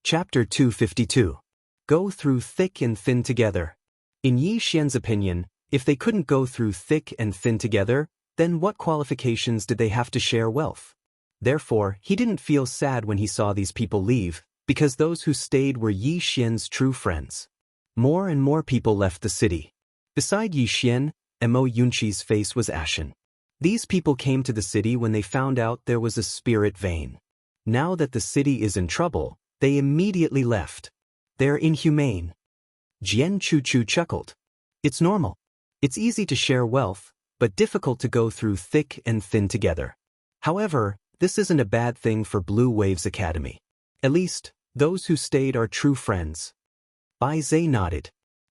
Chapter 252. Go through thick and thin together. In Yi Xian's opinion, if they couldn't go through thick and thin together, then what qualifications did they have to share wealth? Therefore, he didn't feel sad when he saw these people leave, because those who stayed were Yi Xian's true friends. More and more people left the city. Beside Yi Xian, Mo Yunqi's face was ashen. These people came to the city when they found out there was a spirit vein. Now that the city is in trouble, they immediately left. They're inhumane. Jian Chuchu chuckled. It's normal. It's easy to share wealth, but difficult to go through thick and thin together. However, this isn't a bad thing for Blue Waves Academy. At least, those who stayed are true friends. Bai Zhe nodded.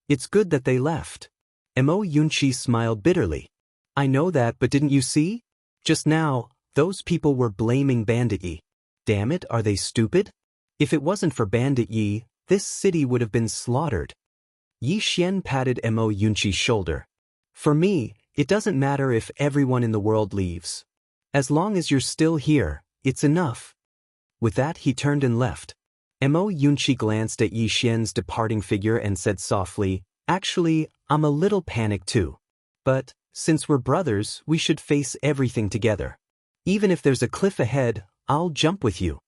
It's good that they left. Mo Yunqi smiled bitterly. I know that, but didn't you see? Just now, those people were blaming Bandit Yi. Damn it, are they stupid? If it wasn't for Bandit Yi, this city would have been slaughtered. Yi Xian patted Mo Yunqi's shoulder. For me, it doesn't matter if everyone in the world leaves. As long as you're still here, it's enough. With that, he turned and left. Mo Yunqi glanced at Yi Xian's departing figure and said softly, Actually, I'm a little panicked too. But, since we're brothers, we should face everything together. Even if there's a cliff ahead, I'll jump with you.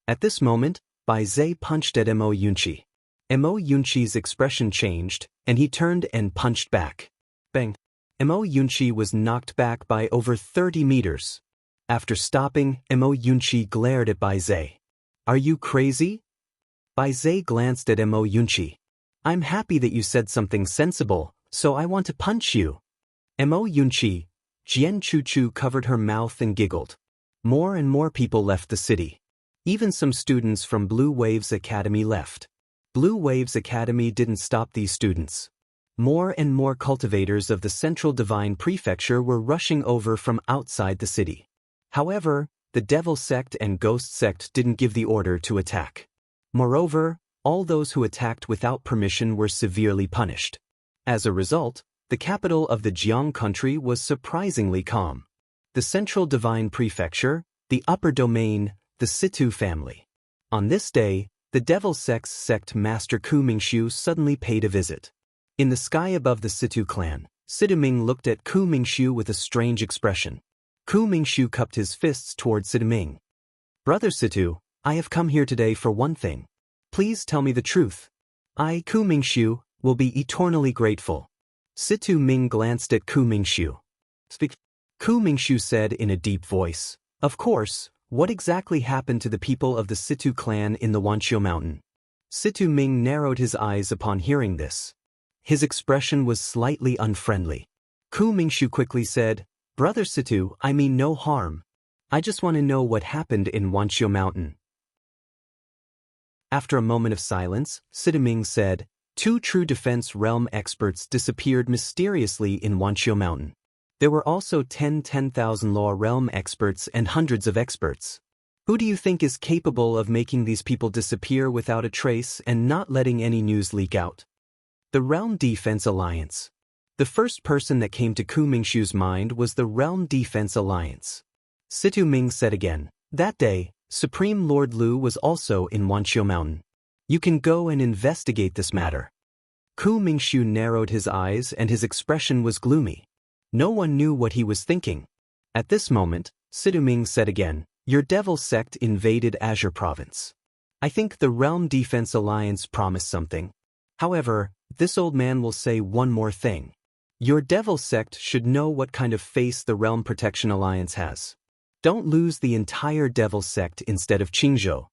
At this moment, Bai Zhe punched at Mo Yunqi. Mo Yunqi's expression changed, and he turned and punched back. Bang! Mo Yunqi was knocked back by over 30 meters. After stopping, Mo Yunqi glared at Bai Zhe. Are you crazy? Bai Zhe glanced at Mo Yunqi. I'm happy that you said something sensible, so I want to punch you. Mo Yunqi, Jian Chuchu covered her mouth and giggled. More and more people left the city. Even some students from Blue Waves Academy left. Blue Waves Academy didn't stop these students. More and more cultivators of the Central Divine Prefecture were rushing over from outside the city. However, the Devil Sect and Ghost Sect didn't give the order to attack. Moreover, all those who attacked without permission were severely punished. As a result, the capital of the Jiang country was surprisingly calm. The Central Divine Prefecture, the Upper Domain, the Situ family. On this day, the Devil Sect's sect master Ku Mingshu suddenly paid a visit. In the sky above the Situ clan, Siduming looked at Ku Mingshu with a strange expression. Ku Mingshu cupped his fists toward Siduming. Brother Situ, I have come here today for one thing. Please tell me the truth. I, Ku Mingshu, will be eternally grateful. Situ Ming glanced at Ku Mingshu. Speak. Ku Mingshu said in a deep voice. Of course, what exactly happened to the people of the Situ clan in the Wanqiu Mountain? Situ Ming narrowed his eyes upon hearing this. His expression was slightly unfriendly. Ku Mingshu quickly said, Brother Situ, I mean no harm. I just want to know what happened in Wanqiu Mountain. After a moment of silence, Siduming said, 2 true defense realm experts disappeared mysteriously in Wanqiu Mountain. There were also 10,000 law realm experts and hundreds of experts. Who do you think is capable of making these people disappear without a trace and not letting any news leak out? The Realm Defense Alliance. The first person that came to Ku Mingshu's mind was the Realm Defense Alliance. Situ Ming said again, that day, Supreme Lord Lu was also in Wanqiu Mountain. You can go and investigate this matter. Ku Mingshu narrowed his eyes and his expression was gloomy. No one knew what he was thinking. At this moment, Situ Ming said again, your Devil Sect invaded Azure Province. I think the Realm Defense Alliance promised something. However, this old man will say one more thing. Your Devil Sect should know what kind of face the Realm Protection Alliance has. Don't lose the entire Devil Sect instead of Qingzhou.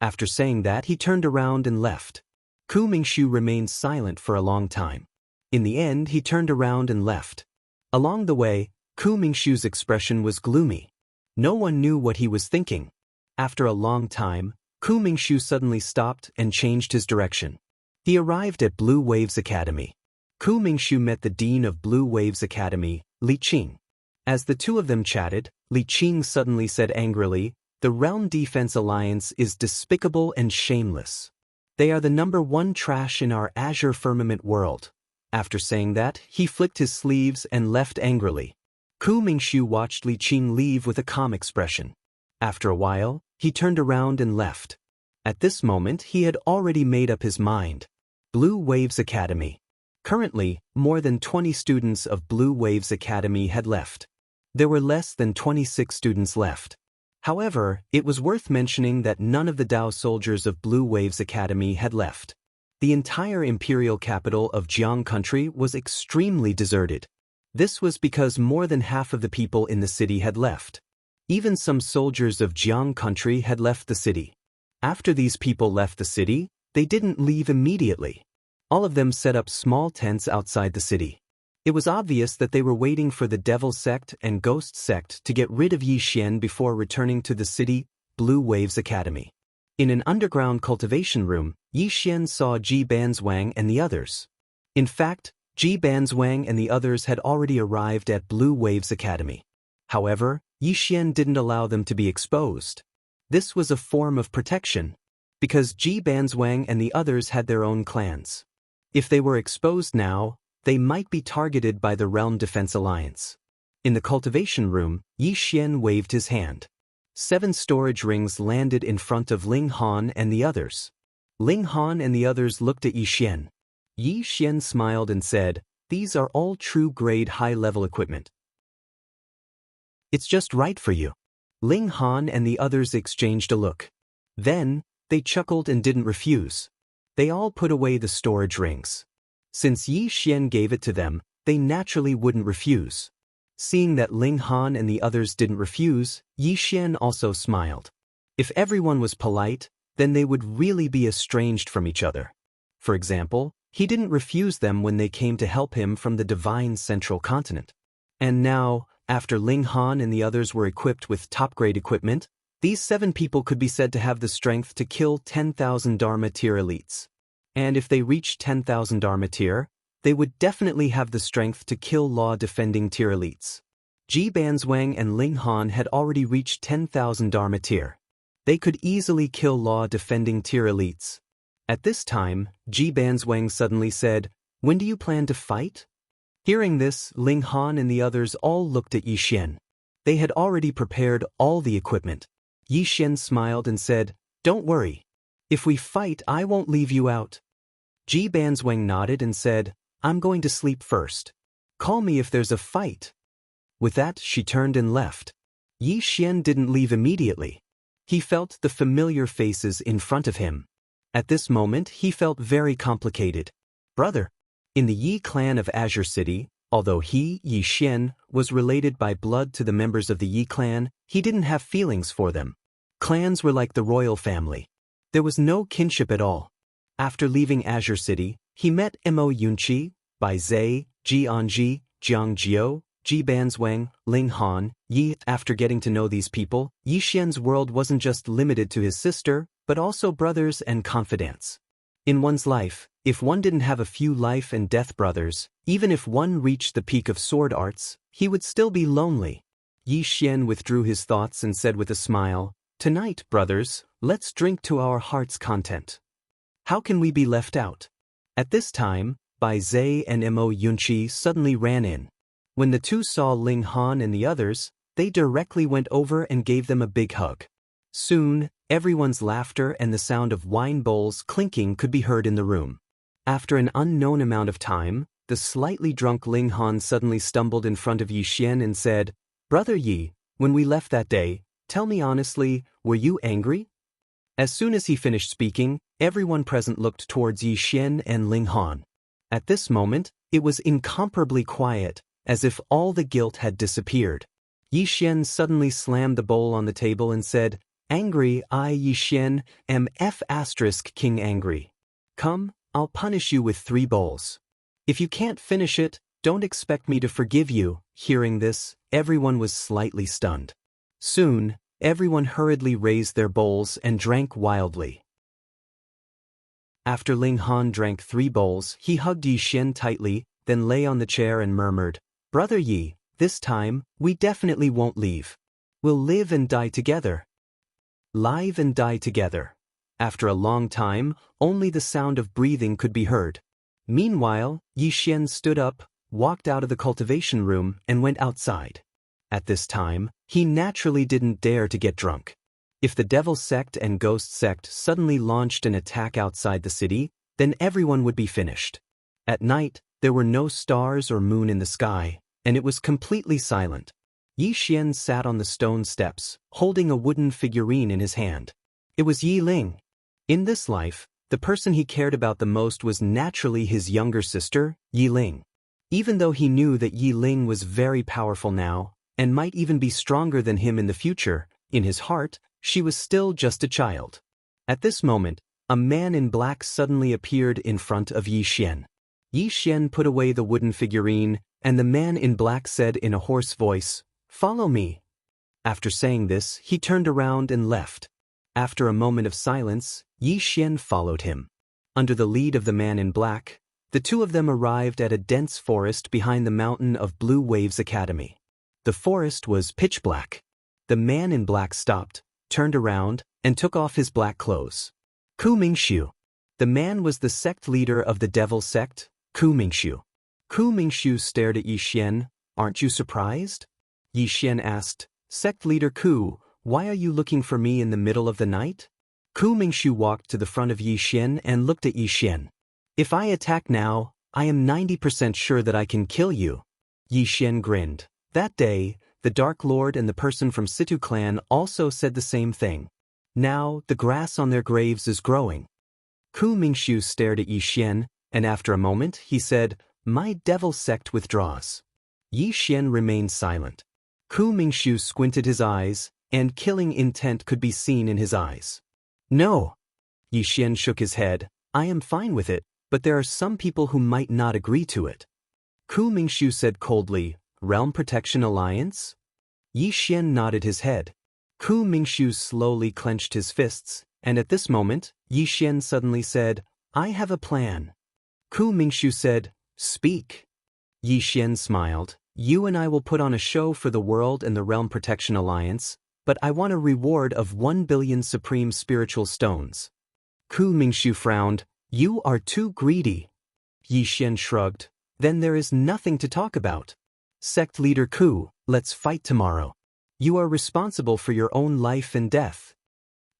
After saying that, he turned around and left. Ku Mingshu remained silent for a long time. In the end, he turned around and left. Along the way, Ku Mingshu's expression was gloomy. No one knew what he was thinking. After a long time, Ku Mingshu suddenly stopped and changed his direction. He arrived at Blue Waves Academy. Ku Mingshu met the dean of Blue Waves Academy, Li Qing. As the two of them chatted, Li Qing suddenly said angrily, the Realm Defense Alliance is despicable and shameless. They are the #1 trash in our Azure Firmament world. After saying that, he flicked his sleeves and left angrily. Ku Mingshu watched Li Qing leave with a calm expression. After a while, he turned around and left. At this moment he had already made up his mind. Blue Waves Academy. Currently, more than 20 students of Blue Waves Academy had left. There were less than 26 students left. However, it was worth mentioning that none of the Dao soldiers of Blue Waves Academy had left. The entire imperial capital of Jiang country was extremely deserted. This was because more than half of the people in the city had left. Even some soldiers of Jiang country had left the city. After these people left the city, they didn't leave immediately. All of them set up small tents outside the city. It was obvious that they were waiting for the Devil Sect and Ghost Sect to get rid of Yi Xian before returning to the city, Blue Waves Academy. In an underground cultivation room, Yi Xian saw Ji Banzwang and the others. In fact, Ji Banzwang and the others had already arrived at Blue Waves Academy. However, Yi Xian didn't allow them to be exposed. This was a form of protection, because Ji Banzwang and the others had their own clans. If they were exposed now, they might be targeted by the Realm Defense Alliance. In the cultivation room, Yi Xian waved his hand. 7 storage rings landed in front of Ling Han and the others. Ling Han and the others looked at Yi Xian. Yi Xian smiled and said, "These are all true-grade high-level equipment. It's just right for you." Ling Han and the others exchanged a look. Then, they chuckled and didn't refuse. They all put away the storage rings. Since Yi Xian gave it to them, they naturally wouldn't refuse. Seeing that Ling Han and the others didn't refuse, Yi Xian also smiled. If everyone was polite, then they would really be estranged from each other. For example, he didn't refuse them when they came to help him from the divine central continent. And now, after Ling Han and the others were equipped with top-grade equipment, these 7 people could be said to have the strength to kill 10,000 Dharma tier elites. And if they reached 10,000 Dharma tier, they would definitely have the strength to kill law-defending tier elites. Ji Banzwang and Ling Han had already reached 10,000 Dharma tier. They could easily kill law-defending tier elites. At this time, Ji Banzwang suddenly said, "When do you plan to fight?" Hearing this, Ling Han and the others all looked at Yi Xian. They had already prepared all the equipment. Yi Xian smiled and said, "Don't worry. If we fight, I won't leave you out." Ji Banzwang nodded and said, "I'm going to sleep first. Call me if there's a fight." With that, she turned and left. Yi Xian didn't leave immediately. He felt the familiar faces in front of him. At this moment, he felt very complicated. Brother. In the Yi clan of Azure City, although he, Yi Xian, was related by blood to the members of the Yi clan, he didn't have feelings for them. Clans were like the royal family. There was no kinship at all. After leaving Azure City, he met Mo Yunqi, Bai Zai, Ji Anji, Jiang Jiao, Ji Banzwang, Ling Han, Yi. After getting to know these people, Yi Xian's world wasn't just limited to his sister, but also brothers and confidants. In one's life, if one didn't have a few life and death brothers, even if one reached the peak of sword arts, he would still be lonely. Yi Xian withdrew his thoughts and said with a smile, "Tonight, brothers, let's drink to our heart's content. How can we be left out?" At this time, Bai Zai and Mo Yunqi suddenly ran in. When the two saw Ling Han and the others, they directly went over and gave them a big hug. Soon, everyone's laughter and the sound of wine bowls clinking could be heard in the room. After an unknown amount of time, the slightly drunk Ling Han suddenly stumbled in front of Yi Xian and said, "Brother Yi, when we left that day, tell me honestly, were you angry?" As soon as he finished speaking, everyone present looked towards Yi Xian and Ling Han. At this moment, it was incomparably quiet, as if all the guilt had disappeared. Yi Xian suddenly slammed the bowl on the table and said, "Angry, I, Yi Xian, am King angry. Come, I'll punish you with 3 bowls. If you can't finish it, don't expect me to forgive you." Hearing this, everyone was slightly stunned. Soon, everyone hurriedly raised their bowls and drank wildly. After Ling Han drank 3 bowls, he hugged Yi Xian tightly, then lay on the chair and murmured, "Brother Yi, this time, we definitely won't leave. We'll live and die together. Live and die together." After a long time, only the sound of breathing could be heard. Meanwhile, Yi Xian stood up, walked out of the cultivation room, and went outside. At this time, he naturally didn't dare to get drunk. If the Devil Sect and Ghost Sect suddenly launched an attack outside the city, then everyone would be finished. At night, there were no stars or moon in the sky, and it was completely silent. Yi Xian sat on the stone steps, holding a wooden figurine in his hand. It was Yi Ling. In this life, the person he cared about the most was naturally his younger sister, Yi Ling. Even though he knew that Yi Ling was very powerful now, and might even be stronger than him in the future, in his heart, she was still just a child. At this moment, a man in black suddenly appeared in front of Yi Xian. Yi Xian put away the wooden figurine, and the man in black said in a hoarse voice, "Follow me." After saying this, he turned around and left. After a moment of silence, Yi Xian followed him. Under the lead of the man in black, the two of them arrived at a dense forest behind the mountain of Blue Waves Academy. The forest was pitch black. The man in black stopped, turned around, and took off his black clothes. Ku Mingxiu. The man was the sect leader of the Devil Sect, Ku Mingxiu. Ku Mingxiu stared at Yi Xian. "Aren't you surprised?" Yi Xian asked, "Sect leader Ku, why are you looking for me in the middle of the night?" Ku Mingxiu walked to the front of Yi Xian and looked at Yi Xian. "If I attack now, I am 90% sure that I can kill you." Yi Xian grinned. That day, the Dark Lord and the person from Situ clan also said the same thing. Now, the grass on their graves is growing. Ku Mingxiu stared at Yi Xian, and after a moment, he said, "My Devil Sect withdraws." Yi Xian remained silent. Ku Mingxiu squinted his eyes, and killing intent could be seen in his eyes. "No." Yi Xian shook his head. "I am fine with it, but there are some people who might not agree to it." Ku Mingxiu said coldly, "Realm Protection Alliance?" Yi Xian nodded his head. Ku Mingxiu slowly clenched his fists, and at this moment, Yi Xian suddenly said, "I have a plan." Ku Mingxiu said, "Speak." Yi Xian smiled. "You and I will put on a show for the world and the Realm Protection Alliance, but I want a reward of 1 billion supreme spiritual stones." Ku Mingxiu frowned. "You are too greedy." Yi Xian shrugged. "Then there is nothing to talk about. Sect leader Ku, let's fight tomorrow. You are responsible for your own life and death."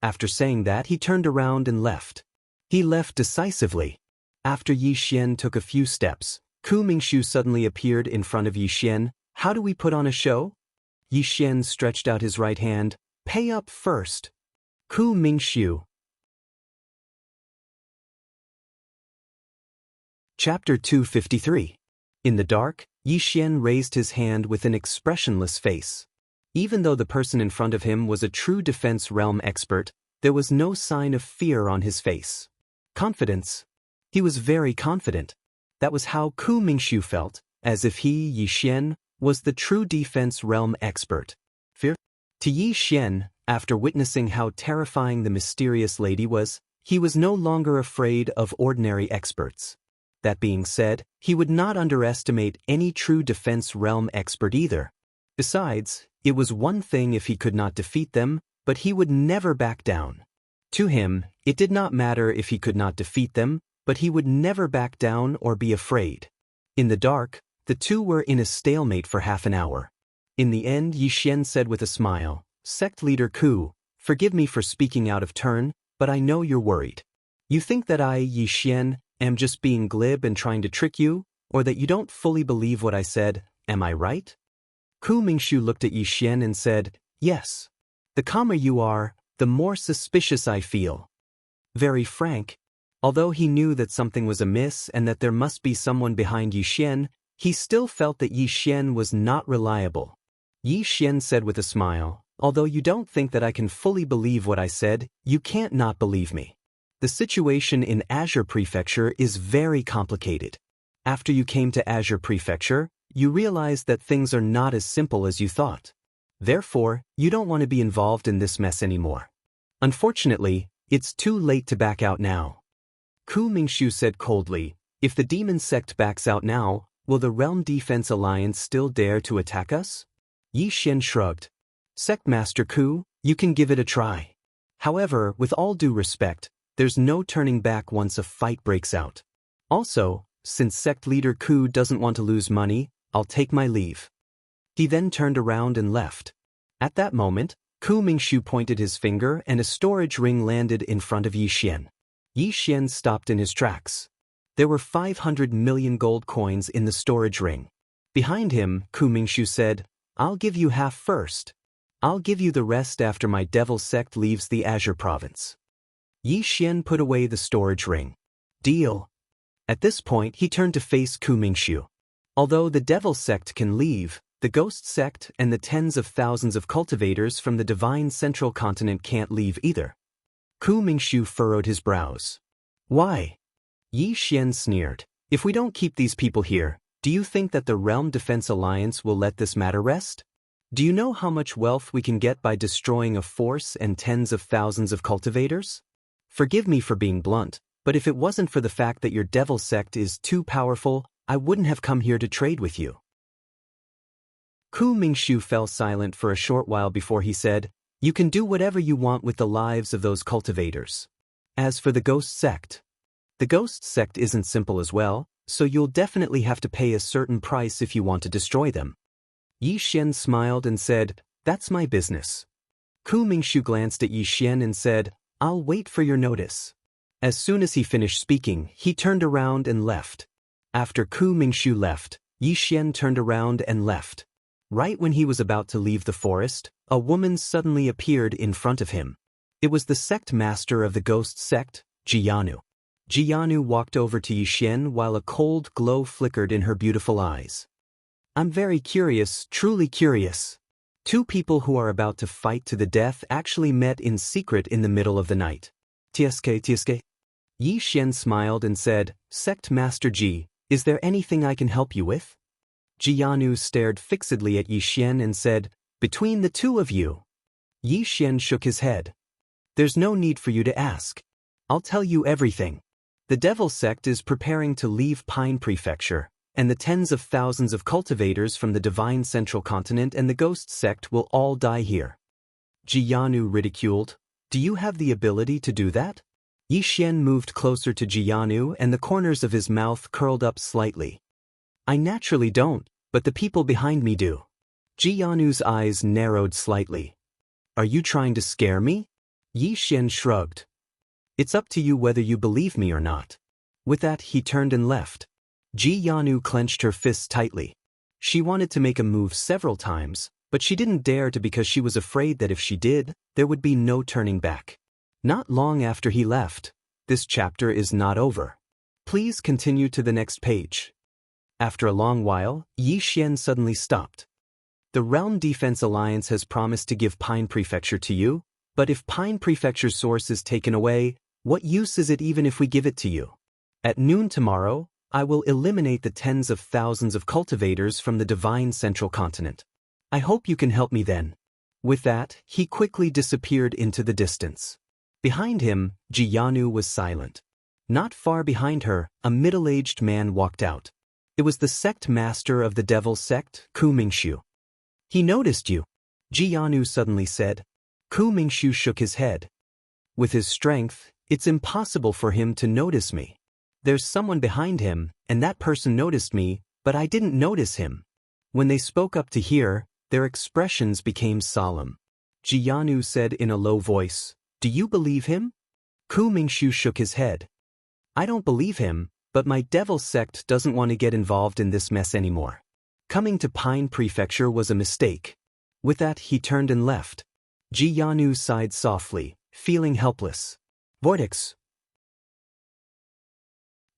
After saying that, he turned around and left. He left decisively. After Yi Xian took a few steps, Ku Mingxiu suddenly appeared in front of Yi Xian. "How do we put on a show?" Yi Xian stretched out his right hand. "Pay up first." Ku Mingxiu. Chapter 253. In the dark, Yi Xian raised his hand with an expressionless face. Even though the person in front of him was a true defense realm expert, there was no sign of fear on his face. Confidence. He was very confident. That was how Ku Mingxiu felt, as if he, Yi Xian, was the true defense realm expert. Fear? To Yi Xian, after witnessing how terrifying the mysterious lady was, he was no longer afraid of ordinary experts. That being said, he would not underestimate any true defense realm expert either. Besides, it was one thing if he could not defeat them, but he would never back down. To him, it did not matter if he could not defeat them, but he would never back down or be afraid. In the dark, the two were in a stalemate for half an hour. In the end, Yi Xian said with a smile, "Sect leader Ku, forgive me for speaking out of turn, but I know you're worried. You think that I, Yi Xian, am just being glib and trying to trick you, or that you don't fully believe what I said, am I right?" Ku Mingxiu looked at Yi Xian and said, "Yes. The calmer you are, the more suspicious I feel." Very frank. Although he knew that something was amiss and that there must be someone behind Yi Xian, he still felt that Yi Xian was not reliable. Yi Xian said with a smile, "Although you don't think that I can fully believe what I said, you can't not believe me. The situation in Azure Prefecture is very complicated. After you came to Azure Prefecture, you realized that things are not as simple as you thought. Therefore, you don't want to be involved in this mess anymore. Unfortunately, it's too late to back out now." Ku Mingxiu said coldly, "If the demon sect backs out now, will the Realm Defense Alliance still dare to attack us?" Yi Xian shrugged. "Sect Master Ku, you can give it a try. However, with all due respect, there's no turning back once a fight breaks out. Also, since sect leader Ku doesn't want to lose money, I'll take my leave." He then turned around and left. At that moment, Ku Mingshu pointed his finger and a storage ring landed in front of Yi Xian. Yi Xian stopped in his tracks. There were 500 million gold coins in the storage ring. Behind him, Ku Mingshu said, "I'll give you half first. I'll give you the rest after my devil sect leaves the Azure province." Yi Xian put away the storage ring. "Deal." At this point he turned to face Ku Mingshu. Although the devil sect can leave, the ghost sect and the tens of thousands of cultivators from the divine central continent can't leave either. Ku Mingshu furrowed his brows. "Why?" Yi Xian sneered. "If we don't keep these people here, do you think that the Realm Defense Alliance will let this matter rest? Do you know how much wealth we can get by destroying a force and tens of thousands of cultivators? Forgive me for being blunt, but if it wasn't for the fact that your devil sect is too powerful, I wouldn't have come here to trade with you." Ku Mingshu fell silent for a short while before he said, "You can do whatever you want with the lives of those cultivators. As for the ghost sect isn't simple as well, so you'll definitely have to pay a certain price if you want to destroy them." Yi Xian smiled and said, "That's my business." Ku Mingshu glanced at Yi Xian and said, "I'll wait for your notice." As soon as he finished speaking, he turned around and left. After Ku Mingshu left, Yi Xian turned around and left. Right when he was about to leave the forest, a woman suddenly appeared in front of him. It was the sect master of the ghost sect, Jianu. Jianu walked over to Yi Xian while a cold glow flickered in her beautiful eyes. "I'm very curious, truly curious. Two people who are about to fight to the death actually met in secret in the middle of the night. TSK. Yi Xian smiled and said, "Sect Master Ji, is there anything I can help you with?" Jianu stared fixedly at Yi Xian and said, "Between the two of you." Yi Xian shook his head. "There's no need for you to ask. I'll tell you everything. The devil sect is preparing to leave Pine Prefecture, and the tens of thousands of cultivators from the divine central continent and the ghost sect will all die here." Jianu ridiculed, "Do you have the ability to do that?" Yi Xian moved closer to Jianu and the corners of his mouth curled up slightly. "I naturally don't, but the people behind me do." Jianu's eyes narrowed slightly. "Are you trying to scare me?" Yi Xian shrugged. "It's up to you whether you believe me or not." With that he turned and left. Jianu clenched her fists tightly. She wanted to make a move several times, but she didn't dare to because she was afraid that if she did, there would be no turning back. Not long after he left, this chapter is not over. Please continue to the next page. After a long while, Yi Xian suddenly stopped. "The Realm Defense Alliance has promised to give Pine Prefecture to you, but if Pine Prefecture's source is taken away, what use is it even if we give it to you? At noon tomorrow, I will eliminate the tens of thousands of cultivators from the divine central continent. I hope you can help me then." With that, he quickly disappeared into the distance. Behind him, Jianu was silent. Not far behind her, a middle-aged man walked out. It was the sect master of the devil sect, Ku Mingshu. "He noticed you," Jianu suddenly said. Ku Mingshu shook his head. "With his strength, it's impossible for him to notice me. There's someone behind him, and that person noticed me, but I didn't notice him." When they spoke up to hear, their expressions became solemn. Jianu said in a low voice, "Do you believe him?" Ku Mingshu shook his head. "I don't believe him, but my devil sect doesn't want to get involved in this mess anymore. Coming to Pine Prefecture was a mistake." With that he turned and left. Jianu sighed softly, feeling helpless. Vortex.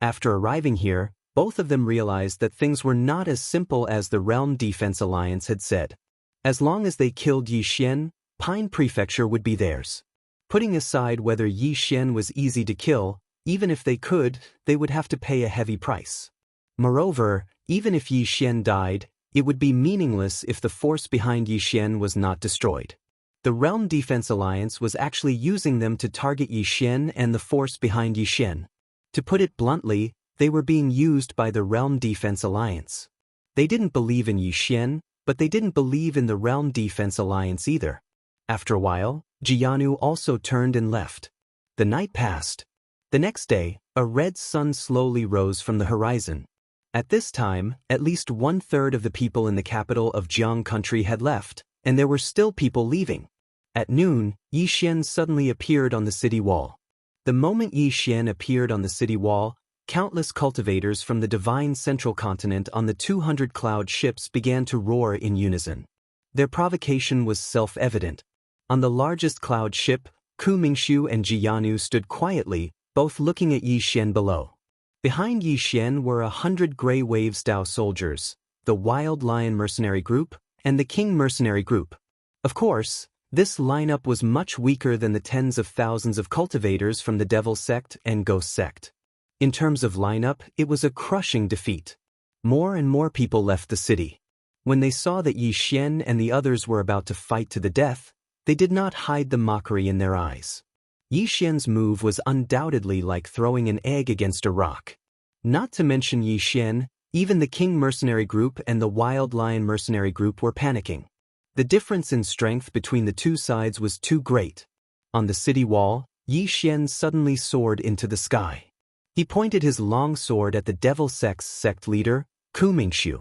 After arriving here, both of them realized that things were not as simple as the Realm Defense Alliance had said. As long as they killed Yi Xian, Pine Prefecture would be theirs. Putting aside whether Yi Xian was easy to kill, even if they could, they would have to pay a heavy price. Moreover, even if Yi Xian died, it would be meaningless if the force behind Yi Xian was not destroyed. The Realm Defense Alliance was actually using them to target Yi Xian and the force behind Yi Xian. To put it bluntly, they were being used by the Realm Defense Alliance. They didn't believe in Yi Xian, but they didn't believe in the Realm Defense Alliance either. After a while, Jianu also turned and left. The night passed. The next day, a red sun slowly rose from the horizon. At this time, at least 1/3 of the people in the capital of Jiang country had left, and there were still people leaving. At noon, Yi Xian suddenly appeared on the city wall. The moment Yi Xian appeared on the city wall, countless cultivators from the divine central continent on the 200 cloud ships began to roar in unison. Their provocation was self-evident. On the largest cloud ship, Ku Mingxiu and Jiyanu stood quietly, both looking at Yi Xian below. Behind Yi Xian were 100 Grey Waves Dao soldiers, the Wild Lion Mercenary Group, and the King Mercenary Group. Of course, this lineup was much weaker than the tens of thousands of cultivators from the Devil Sect and Ghost Sect. In terms of lineup, it was a crushing defeat. More and more people left the city. When they saw that Yi Xian and the others were about to fight to the death, they did not hide the mockery in their eyes. Yi Xian's move was undoubtedly like throwing an egg against a rock. Not to mention Yi Xian, even the King Mercenary Group and the Wild Lion Mercenary Group were panicking. The difference in strength between the two sides was too great. On the city wall, Yi Xian suddenly soared into the sky. He pointed his long sword at the Devil Sect's sect leader, Ku Mingxiu.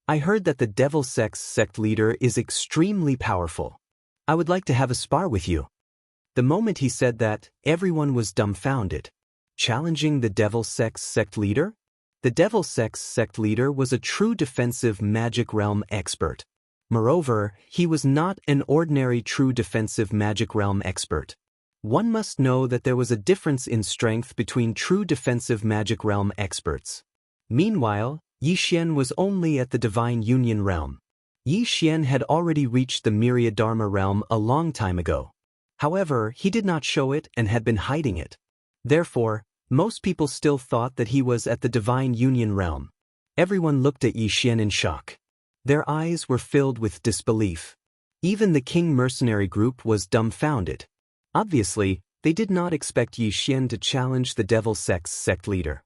I heard that the Devil Sect's sect leader is extremely powerful. I would like to have a spar with you. The moment he said that, everyone was dumbfounded. Challenging the Devil Sect's sect leader? The Devil Sect's sect leader was a true defensive magic realm expert. Moreover, he was not an ordinary true defensive magic realm expert. One must know that there was a difference in strength between true defensive magic realm experts. Meanwhile, Yi Xian was only at the Divine Union realm. Yi Xian had already reached the Myriad Dharma realm a long time ago. However, he did not show it and had been hiding it. Therefore, most people still thought that he was at the Divine Union realm. Everyone looked at Yi Xian in shock. Their eyes were filled with disbelief. Even the King Mercenary Group was dumbfounded. Obviously, they did not expect Yi Xian to challenge the Devil Sect's sect leader.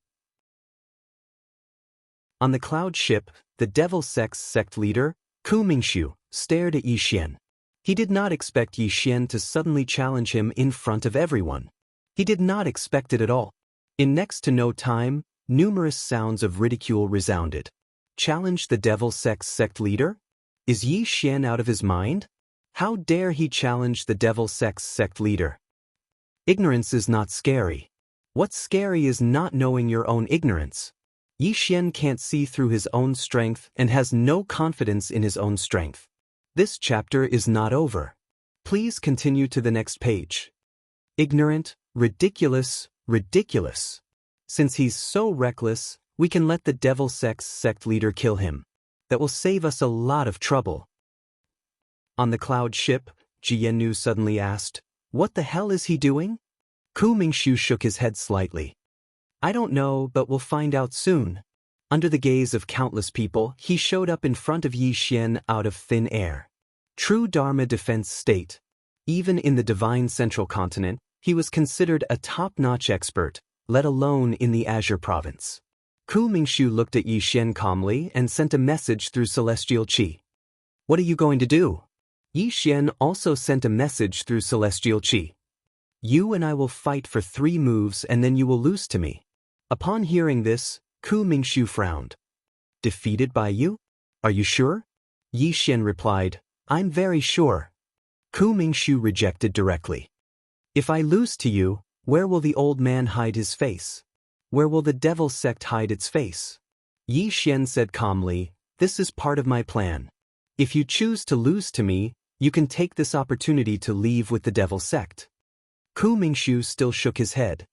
On the cloud ship, the Devil Sect's sect leader, Ku Mingxiu, stared at Yi Xian. He did not expect Yi Xian to suddenly challenge him in front of everyone. He did not expect it at all. In next to no time, numerous sounds of ridicule resounded. Challenge the Devil Sect's sect leader? Is Yi Xian out of his mind? How dare he challenge the Devil Sect's sect leader? Ignorance is not scary. What's scary is not knowing your own ignorance. Yi Xian can't see through his own strength and has no confidence in his own strength. This chapter is not over. Please continue to the next page. Ignorant, ridiculous, ridiculous. Since he's so reckless, we can let the Devil Sect's sect leader kill him. That will save us a lot of trouble. On the cloud ship, Jiannu suddenly asked, "What the hell is he doing?" Ku Mingxiu shook his head slightly. "I don't know, but we'll find out soon." Under the gaze of countless people, he showed up in front of Yi Xian out of thin air. True Dharma defense state. Even in the divine central continent, he was considered a top-notch expert, let alone in the Azure province. Ku Mingxiu looked at Yi Xian calmly and sent a message through celestial qi. "What are you going to do?" Yi Xian also sent a message through celestial qi. "You and I will fight for 3 moves and then you will lose to me." Upon hearing this, Ku Mingxiu frowned. "Defeated by you? Are you sure?" Yi Xian replied, "I'm very sure." Ku Mingxiu rejected directly. "If I lose to you, where will the old man hide his face? Where will the Devil Sect hide its face?" Yi Xian said calmly, "This is part of my plan. If you choose to lose to me, you can take this opportunity to leave with the Devil Sect." Ku Mingxiu still shook his head.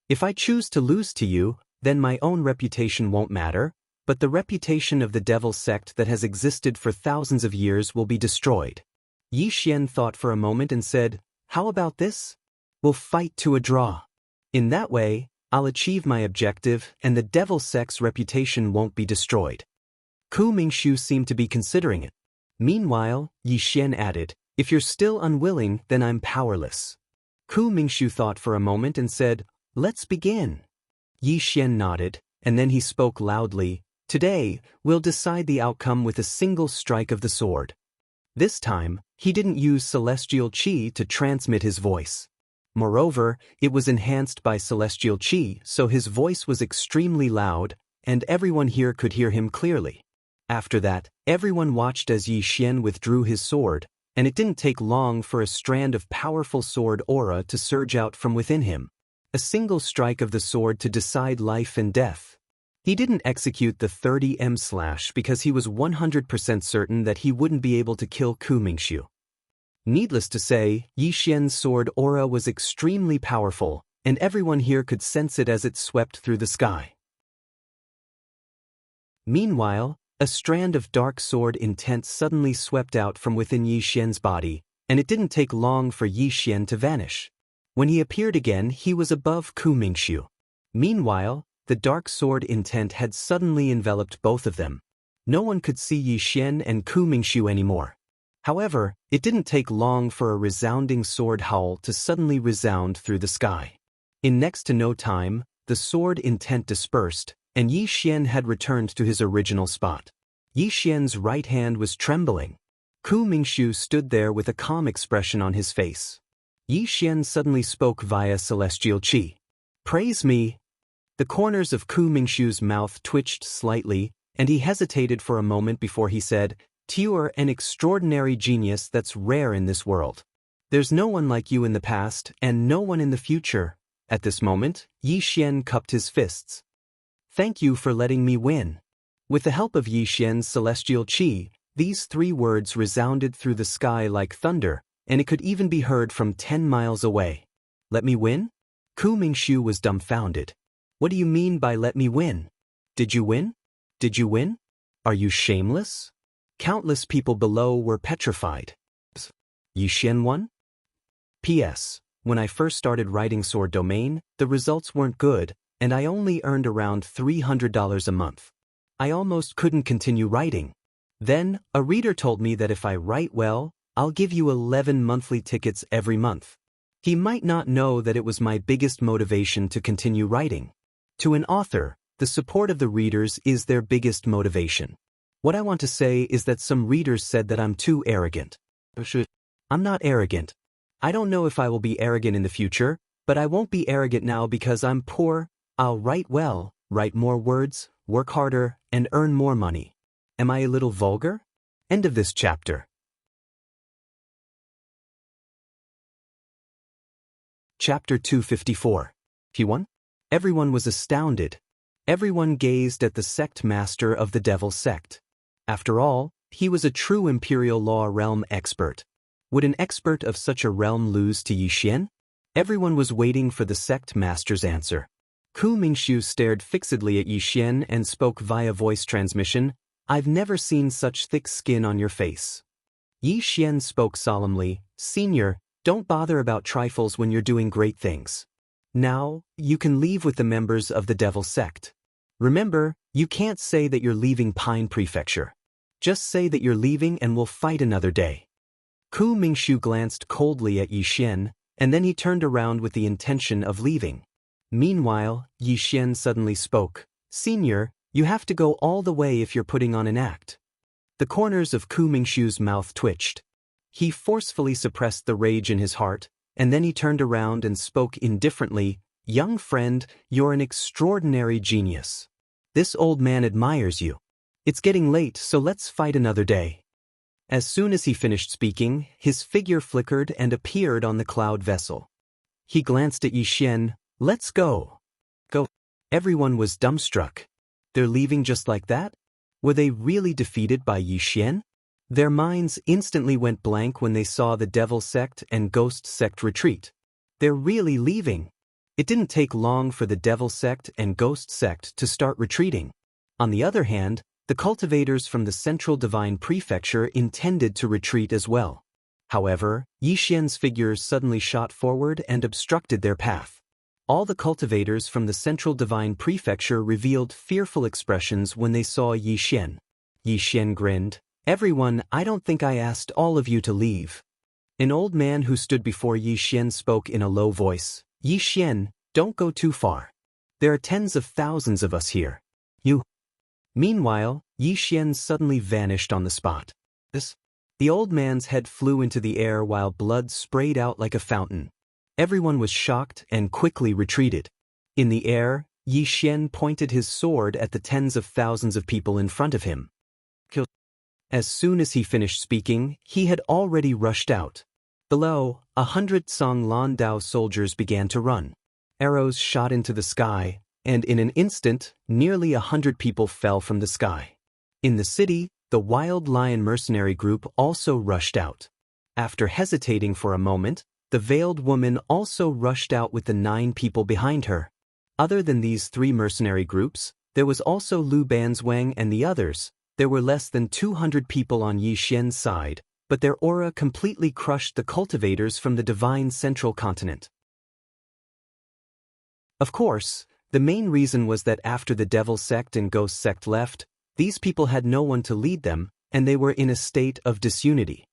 "If I choose to lose to you, then my own reputation won't matter, but the reputation of the Devil Sect that has existed for thousands of years will be destroyed." Yi Xian thought for a moment and said, "How about this? We'll fight to a draw. In that way, I'll achieve my objective and the Devil Sect's reputation won't be destroyed." Ku Mingxiu seemed to be considering it. Meanwhile, Yi Xian added, "If you're still unwilling, then I'm powerless." Ku Mingxiu thought for a moment and said, "Let's begin." Yi Xian nodded, and then he spoke loudly, "Today, we'll decide the outcome with a single strike of the sword." This time, he didn't use celestial qi to transmit his voice. Moreover, it was enhanced by celestial qi, so his voice was extremely loud, and everyone here could hear him clearly. After that, everyone watched as Yi Xian withdrew his sword, and it didn't take long for a strand of powerful sword aura to surge out from within him. A single strike of the sword to decide life and death. He didn't execute the 30 slash because he was 100% certain that he wouldn't be able to kill Ku Mingxiu. Needless to say, Yi Xian's sword aura was extremely powerful, and everyone here could sense it as it swept through the sky. Meanwhile, a strand of dark sword intent suddenly swept out from within Yi Xian's body, and it didn't take long for Yi Xian to vanish. When he appeared again, he was above Ku Mingxiu. Meanwhile, the dark sword intent had suddenly enveloped both of them. No one could see Yi Xian and Ku Mingxiu anymore. However, it didn't take long for a resounding sword howl to suddenly resound through the sky. In next to no time, the sword intent dispersed, and Yi Xian had returned to his original spot. Yi Xian's right hand was trembling. Ku Mingxiu stood there with a calm expression on his face. Yi Xian suddenly spoke via celestial qi. "Praise me." The corners of Ku Mingxiu's mouth twitched slightly, and he hesitated for a moment before he said, "You're an extraordinary genius that's rare in this world. There's no one like you in the past, and no one in the future." At this moment, Yi Xian cupped his fists. "Thank you for letting me win." With the help of Yi Xian's celestial qi, these 3 words resounded through the sky like thunder, and it could even be heard from 10 miles away. "Let me win?" Ku Mingxiu was dumbfounded. "What do you mean by let me win? Did you win? Did you win? Are you shameless?" Countless people below were petrified. Yi Xian won? P.S. When I first started writing Sword Domain, the results weren't good, and I only earned around $300 a month. I almost couldn't continue writing. Then, a reader told me that if I write well, I'll give you 11 monthly tickets every month. He might not know that it was my biggest motivation to continue writing. To an author, the support of the readers is their biggest motivation. What I want to say is that some readers said that I'm too arrogant. I'm not arrogant. I don't know if I will be arrogant in the future, but I won't be arrogant now because I'm poor. I'll write well, write more words, work harder, and earn more money. Am I a little vulgar? End of this chapter. Chapter 254. He won? Everyone was astounded. Everyone gazed at the sect master of the Devil Sect. After all, he was a true Imperial Law realm expert. Would an expert of such a realm lose to Yi Xian? Everyone was waiting for the sect master's answer. Ku Mingxiu stared fixedly at Yi Xian and spoke via voice transmission. "I've never seen such thick skin on your face." Yi Xian spoke solemnly, "Senior, don't bother about trifles when you're doing great things. Now, you can leave with the members of the Devil Sect. Remember, you can't say that you're leaving Pine Prefecture. Just say that you're leaving and we'll fight another day." Ku Mingxiu glanced coldly at Yi Xian, and then he turned around with the intention of leaving. Meanwhile, Yi Xian suddenly spoke, "Senior, you have to go all the way if you're putting on an act." The corners of Ku Mingxiu's mouth twitched. He forcefully suppressed the rage in his heart, and then he turned around and spoke indifferently, "Young friend, you're an extraordinary genius. This old man admires you. It's getting late, so let's fight another day." As soon as he finished speaking, his figure flickered and appeared on the cloud vessel. He glanced at Yi Xian. "Let's go." Go. Everyone was dumbstruck. They're leaving just like that? Were they really defeated by Yi Xian? Their minds instantly went blank when they saw the Devil Sect and Ghost Sect retreat. They're really leaving. It didn't take long for the Devil Sect and Ghost Sect to start retreating. On the other hand, the cultivators from the Central Divine Prefecture intended to retreat as well. However, Yi Xian's figures suddenly shot forward and obstructed their path. All the cultivators from the Central Divine Prefecture revealed fearful expressions when they saw Yi Xian. Yi Xian grinned. "Everyone, I don't think I asked all of you to leave." An old man who stood before Yi Xian spoke in a low voice. "Yi Xian, don't go too far. There are tens of thousands of us here. You." Meanwhile, Yi Xian suddenly vanished on the spot. The old man's head flew into the air while blood sprayed out like a fountain. Everyone was shocked and quickly retreated. In the air, Yi Xian pointed his sword at the tens of thousands of people in front of him. "Kill." As soon as he finished speaking, he had already rushed out. Below, 100 Song Lan Dao soldiers began to run. Arrows shot into the sky, and in an instant, nearly 100 people fell from the sky. In the city, the Wild Lion mercenary group also rushed out. After hesitating for a moment, the veiled woman also rushed out with the 9 people behind her. Other than these 3 mercenary groups, there was also Lu Banzwang and the others. There were less than 200 people on Yi Xian's side, but their aura completely crushed the cultivators from the divine central continent. Of course, the main reason was that after the Devil Sect and Ghost Sect left, these people had no one to lead them, and they were in a state of disunity.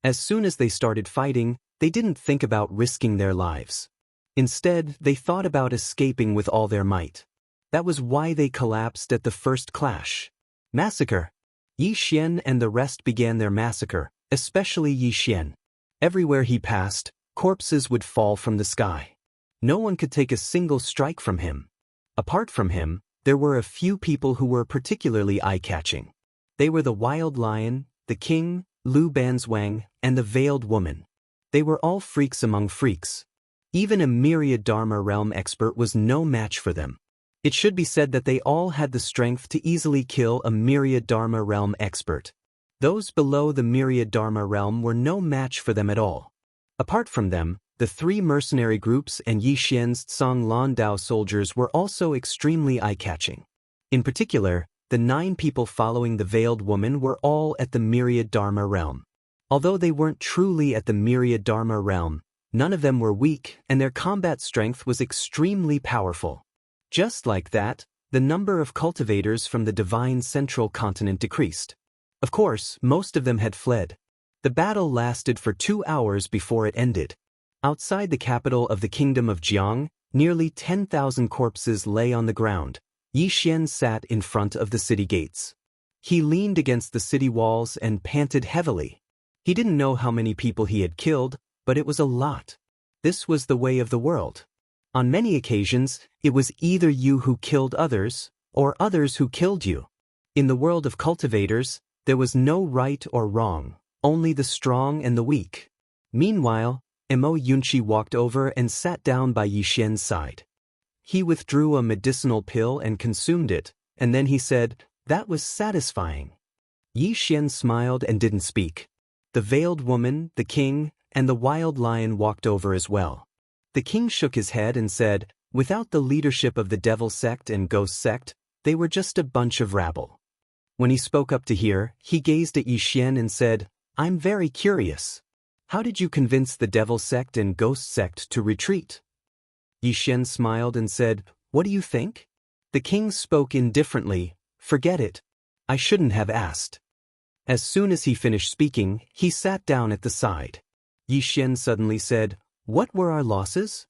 As soon as they started fighting, they didn't think about risking their lives. Instead, they thought about escaping with all their might. That was why they collapsed at the first clash. Massacre. Yi Xian and the rest began their massacre, especially Yi Xian. Everywhere he passed, corpses would fall from the sky. No one could take a single strike from him. Apart from him, there were a few people who were particularly eye-catching. They were the Wild Lion, the King, Lu Banzwang, and the Veiled Woman. They were all freaks among freaks. Even a myriad Dharma realm expert was no match for them. It should be said that they all had the strength to easily kill a myriad Dharma realm expert. Those below the myriad Dharma realm were no match for them at all. Apart from them, the 3 mercenary groups and Yi Xian's Song Lan Dao soldiers were also extremely eye-catching. In particular, the 9 people following the Veiled Woman were all at the myriad Dharma realm. Although they weren't truly at the myriad Dharma realm, none of them were weak, and their combat strength was extremely powerful. Just like that, the number of cultivators from the divine central continent decreased. Of course, most of them had fled. The battle lasted for 2 hours before it ended. Outside the capital of the kingdom of Jiang, nearly 10,000 corpses lay on the ground. Yi Xian sat in front of the city gates. He leaned against the city walls and panted heavily. He didn't know how many people he had killed, but it was a lot. This was the way of the world. On many occasions, it was either you who killed others, or others who killed you. In the world of cultivators, there was no right or wrong, only the strong and the weak. Meanwhile, Mo Yunqi walked over and sat down by Yi Xian's side. He withdrew a medicinal pill and consumed it, and then he said, "That was satisfying." Yi Xian smiled and didn't speak. The Veiled Woman, the King, and the Wild Lion walked over as well. The King shook his head and said, "Without the leadership of the Devil Sect and Ghost Sect, they were just a bunch of rabble." When he spoke up to hear, he gazed at Yi Xian and said, "I'm very curious. How did you convince the Devil Sect and Ghost Sect to retreat?" Yi Xian smiled and said, "What do you think?" The King spoke indifferently, "Forget it. I shouldn't have asked." As soon as he finished speaking, he sat down at the side. Yi Xian suddenly said, "What were our losses?"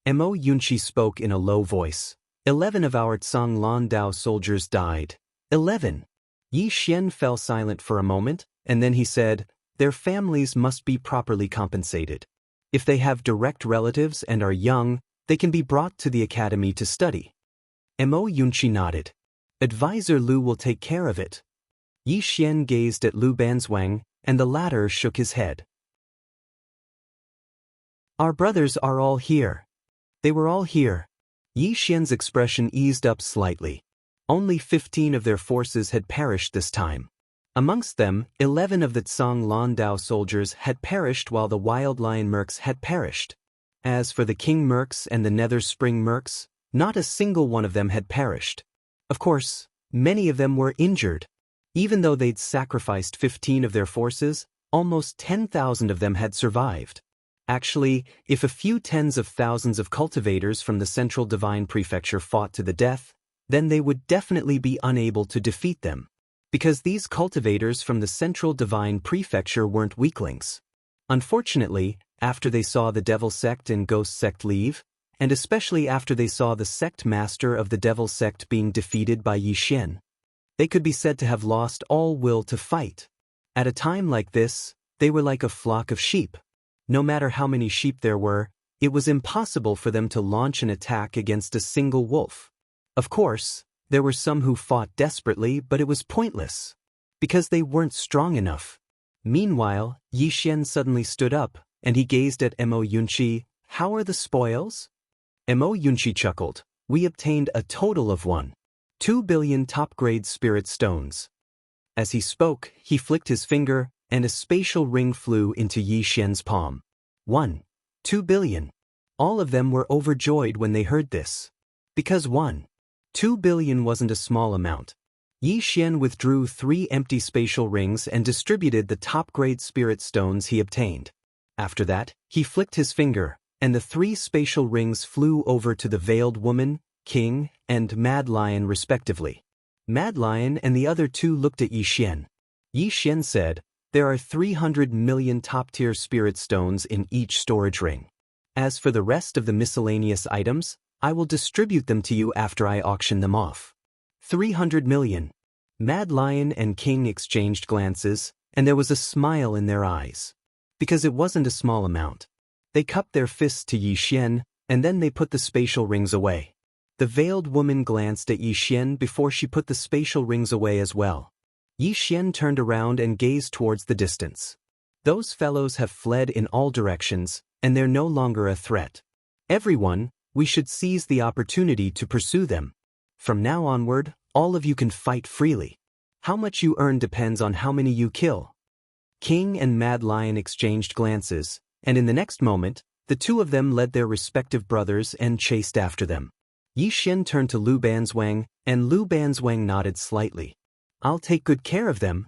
Mo Yunqi spoke in a low voice. 11 of our Song Lan Dao soldiers died. 11. Yi Xian fell silent for a moment, and then he said, "Their families must be properly compensated. If they have direct relatives and are young, they can be brought to the academy to study." Mo Yunqi nodded. "Advisor Lu will take care of it." Yi Xian gazed at Lu Banzwang, and the latter shook his head. "Our brothers are all here." They were all here. Yi Xian's expression eased up slightly. Only 15 of their forces had perished this time. Amongst them, 11 of the Song Lan Dao soldiers had perished while the Wild Lion mercs had perished. As for the King mercs and the Nether Spring mercs, not a single one of them had perished. Of course, many of them were injured. Even though they'd sacrificed 15 of their forces, almost 10,000 of them had survived. Actually, if a few tens of thousands of cultivators from the Central Divine Prefecture fought to the death, then they would definitely be unable to defeat them. Because these cultivators from the Central Divine Prefecture weren't weaklings. Unfortunately, after they saw the Devil Sect and Ghost Sect leave, and especially after they saw the sect master of the Devil Sect being defeated by Yi Xian, they could be said to have lost all will to fight. At a time like this, they were like a flock of sheep. No matter how many sheep there were, it was impossible for them to launch an attack against a single wolf. Of course, there were some who fought desperately, but it was pointless. Because they weren't strong enough. Meanwhile, Yi Xian suddenly stood up, and he gazed at Mo Yunqi. How are the spoils? Mo Yunqi chuckled. We obtained a total of 1.2 billion top-grade spirit stones. As he spoke, he flicked his finger, and a spatial ring flew into Yi Xian's palm. 1.2 billion. All of them were overjoyed when they heard this. Because 1.2 billion wasn't a small amount. Yi Xian withdrew 3 empty spatial rings and distributed the top-grade spirit stones he obtained. After that, he flicked his finger, and the 3 spatial rings flew over to the Veiled Woman, King, and Mad Lion respectively. Mad Lion and the other 2 looked at Yi Xian. Yi Xian said, there are 300 million top-tier spirit stones in each storage ring. As for the rest of the miscellaneous items, I will distribute them to you after I auction them off. 300 million. Mad Lion and King exchanged glances, and there was a smile in their eyes. Because it wasn't a small amount. They cupped their fists to Yi Xian, and then they put the spatial rings away. The Veiled Woman glanced at Yi Xian before she put the spatial rings away as well. Yi Xian turned around and gazed towards the distance. Those fellows have fled in all directions, and they're no longer a threat. Everyone, we should seize the opportunity to pursue them. From now onward, all of you can fight freely. How much you earn depends on how many you kill. King and Mad Lion exchanged glances, and in the next moment, the 2 of them led their respective brothers and chased after them. Yi Xian turned to Lu Banzwang, and Lu Banzwang nodded slightly. I'll take good care of them.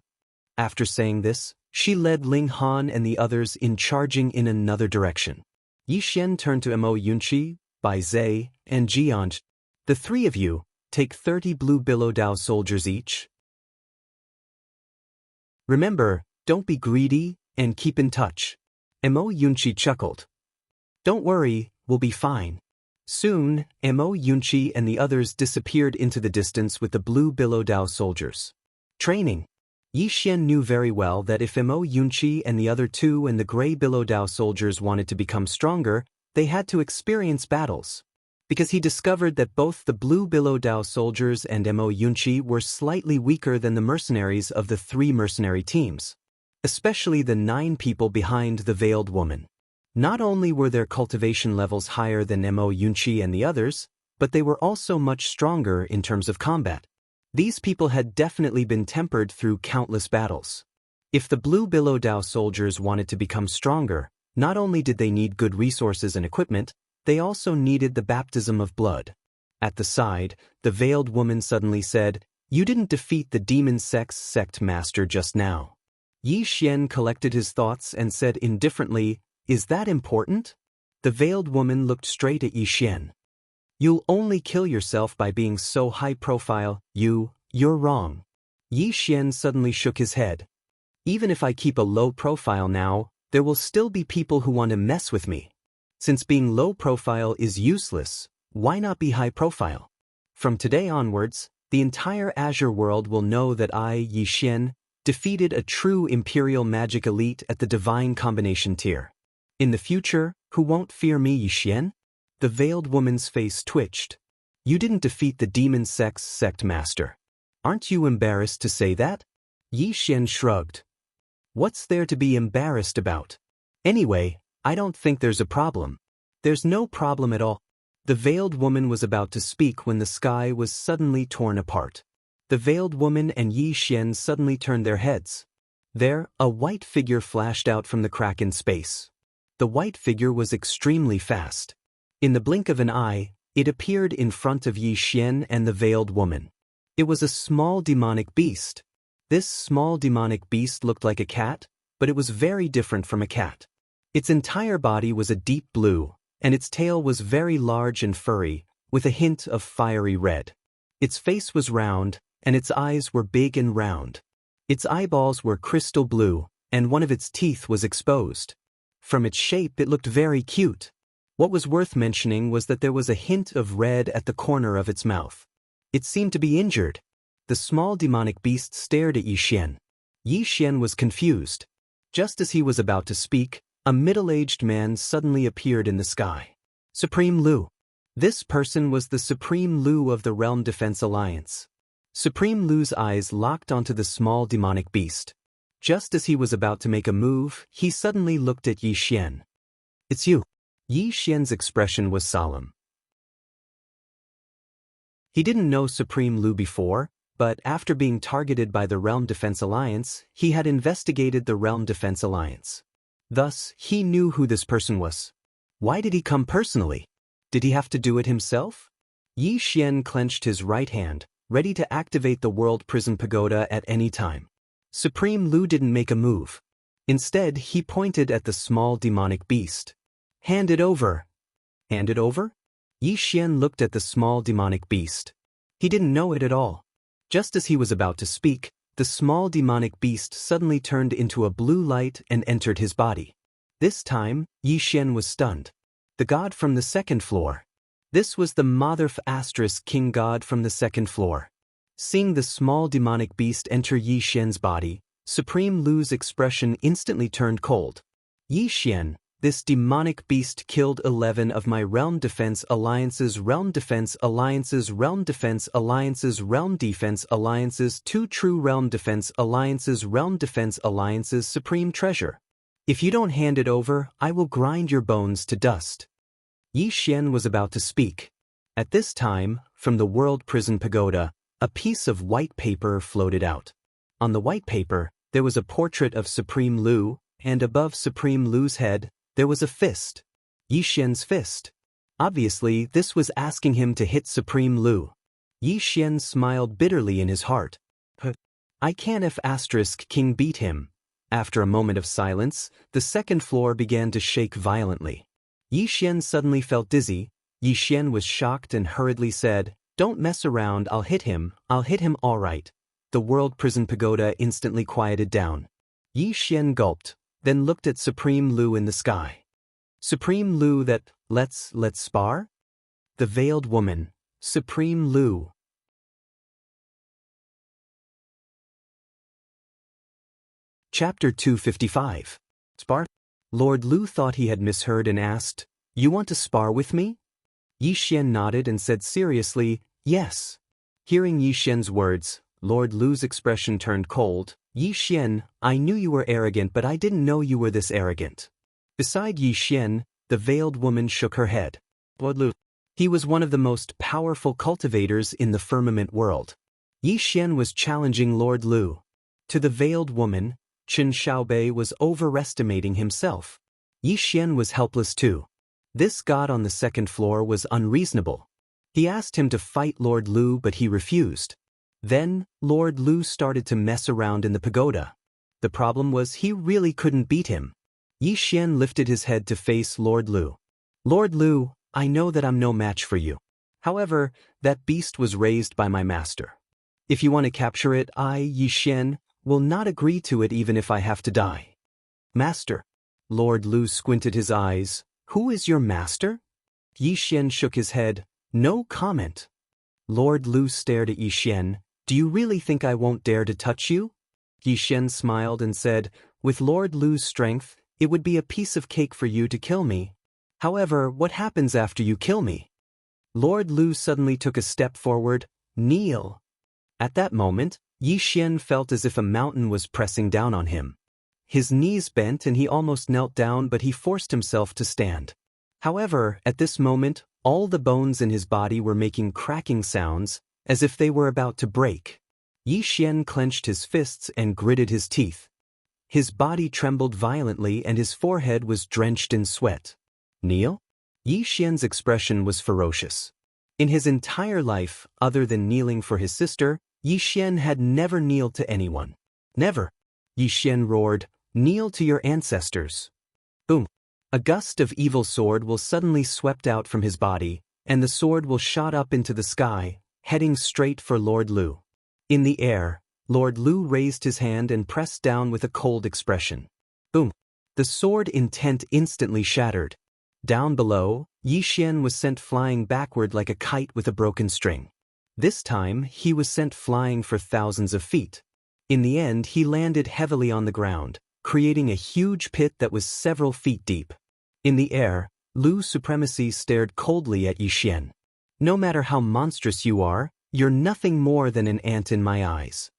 After saying this, she led Ling Han and the others in charging in another direction. Yi Xian turned to Mo Yunqi, Bai Zhe, and Jian. The 3 of you, take 30 blue Billow Dao soldiers each. Remember, don't be greedy, and keep in touch. Mo Yunqi chuckled. Don't worry, we'll be fine. Soon, Mo Yunqi and the others disappeared into the distance with the blue Billow Dao soldiers. Training. Yi Xian knew very well that if Mo Yunqi and the other 2 and the gray Billow Dao soldiers wanted to become stronger, they had to experience battles. Because he discovered that both the blue Billow Dao soldiers and Mo Yunqi were slightly weaker than the mercenaries of the 3 mercenary teams. Especially the 9 people behind the Veiled Woman. Not only were their cultivation levels higher than Mo Yunqi and the others, but they were also much stronger in terms of combat. These people had definitely been tempered through countless battles. If the blue Billow Dao soldiers wanted to become stronger, not only did they need good resources and equipment, they also needed the baptism of blood. At the side, the Veiled Woman suddenly said, You didn't defeat the demon sex sect master just now. Yi Xian collected his thoughts and said indifferently, Is that important? The Veiled Woman looked straight at Yi Xian. You'll only kill yourself by being so high profile, you're wrong. Yi Xian suddenly shook his head. Even if I keep a low profile now, there will still be people who want to mess with me. Since being low profile is useless, why not be high profile? From today onwards, the entire Azure world will know that I, Yi Xian, defeated a true Imperial Magic Elite at the Divine Combination tier. In the future, who won't fear me, Yi Xian? The Veiled Woman's face twitched. You didn't defeat the demon sex sect master. Aren't you embarrassed to say that? Yi Xian shrugged. What's there to be embarrassed about? Anyway, I don't think there's a problem. There's no problem at all. The Veiled Woman was about to speak when the sky was suddenly torn apart. The Veiled Woman and Yi Xian suddenly turned their heads. There, a white figure flashed out from the crack in space. The white figure was extremely fast. In the blink of an eye, it appeared in front of Yi Xian and the Veiled Woman. It was a small demonic beast. This small demonic beast looked like a cat, but it was very different from a cat. Its entire body was a deep blue, and its tail was very large and furry, with a hint of fiery red. Its face was round, and its eyes were big and round. Its eyeballs were crystal blue, and one of its teeth was exposed. From its shape it looked very cute. What was worth mentioning was that there was a hint of red at the corner of its mouth. It seemed to be injured. The small demonic beast stared at Yi Xian. Yi Xian was confused. Just as he was about to speak, a middle-aged man suddenly appeared in the sky. Supreme Lu. This person was the Supreme Lu of the Realm Defense Alliance. Supreme Lu's eyes locked onto the small demonic beast. Just as he was about to make a move, he suddenly looked at Yi Xian. "It's you." Yi Xian's expression was solemn. He didn't know Supreme Lu before, but after being targeted by the Realm Defense Alliance, he had investigated the Realm Defense Alliance. Thus, he knew who this person was. Why did he come personally? Did he have to do it himself? Yi Xian clenched his right hand, ready to activate the World Prison Pagoda at any time. Supreme Lu didn't make a move. Instead, he pointed at the small demonic beast. "Hand it over." "Hand it over?" Yi Xian looked at the small demonic beast. He didn't know it at all. Just as he was about to speak, the small demonic beast suddenly turned into a blue light and entered his body. This time, Yi Xian was stunned. The god from the second floor. This was the Motherf * king god from the second floor. Seeing the small demonic beast enter Yi Xian's body, Supreme Lu's expression instantly turned cold. "Yi Xian, this demonic beast killed 11 of my Realm Defense Alliance's Realm Defense Alliance's Realm Defense Alliance's Realm Defense Alliance's 2 true Realm Defense Alliance's Realm Defense Alliance's supreme treasure. If you don't hand it over, I will grind your bones to dust." Yi Xian was about to speak. At this time, from the World Prison Pagoda, a piece of white paper floated out. On the white paper, there was a portrait of Supreme Lu, and above Supreme Lu's head, there was a fist. Yi Xian's fist. Obviously, this was asking him to hit Supreme Lu. Yi Xian smiled bitterly in his heart. "I can't if * king beat him." After a moment of silence, the second floor began to shake violently. Yi Xian suddenly felt dizzy. Yi Xian was shocked and hurriedly said, "Don't mess around, I'll hit him all right." The World Prison Pagoda instantly quieted down. Yi Xian gulped, then looked at Supreme Lu in the sky. "Supreme Lu, let's spar?" The Veiled Woman, Supreme Lu. Chapter 255. Spar? Lord Lu thought he had misheard and asked, "You want to spar with me?" Yi Xian nodded and said seriously, "Yes." Hearing Yi Xian's words, Lord Lu's expression turned cold. "Yi Xian, I knew you were arrogant, but I didn't know you were this arrogant." Beside Yi Xian, the Veiled Woman shook her head. Lord Lu. He was one of the most powerful cultivators in the firmament world. Yi Xian was challenging Lord Lu. To the Veiled Woman, Chen Xiaobei was overestimating himself. Yi Xian was helpless too. This god on the second floor was unreasonable. He asked him to fight Lord Lu, but he refused. Then, Lord Lu started to mess around in the pagoda. The problem was he really couldn't beat him. Yi Xian lifted his head to face Lord Lu. "Lord Lu, I know that I'm no match for you. However, that beast was raised by my master. If you want to capture it, I, Yi Xian, will not agree to it even if I have to die." "Master?" Lord Lu squinted his eyes. "Who is your master?" Yi Xian shook his head. "No comment." Lord Lu stared at Yi Xian. "Do you really think I won't dare to touch you?" Yi Xian smiled and said, "With Lord Lu's strength, it would be a piece of cake for you to kill me. However, what happens after you kill me?" Lord Lu suddenly took a step forward. "Kneel." At that moment, Yi Xian felt as if a mountain was pressing down on him. His knees bent and he almost knelt down, but he forced himself to stand. However, at this moment, all the bones in his body were making cracking sounds, as if they were about to break. Yi Xian clenched his fists and gritted his teeth. His body trembled violently and his forehead was drenched in sweat. "Kneel?" Yi Xian's expression was ferocious. In his entire life, other than kneeling for his sister, Yi Xian had never kneeled to anyone. "Never!" Yi Xian roared, "Kneel to your ancestors." Boom! A gust of evil sword will suddenly swept out from his body, and the sword will shot up into the sky, heading straight for Lord Lu. In the air, Lord Lu raised his hand and pressed down with a cold expression. Boom! The sword intent instantly shattered. Down below, Yi Xian was sent flying backward like a kite with a broken string. This time, he was sent flying for thousands of feet. In the end, he landed heavily on the ground, creating a huge pit that was several feet deep. In the air, Lu's supremacy stared coldly at Yi Xian. "No matter how monstrous you are, You're nothing more than an ant in my eyes."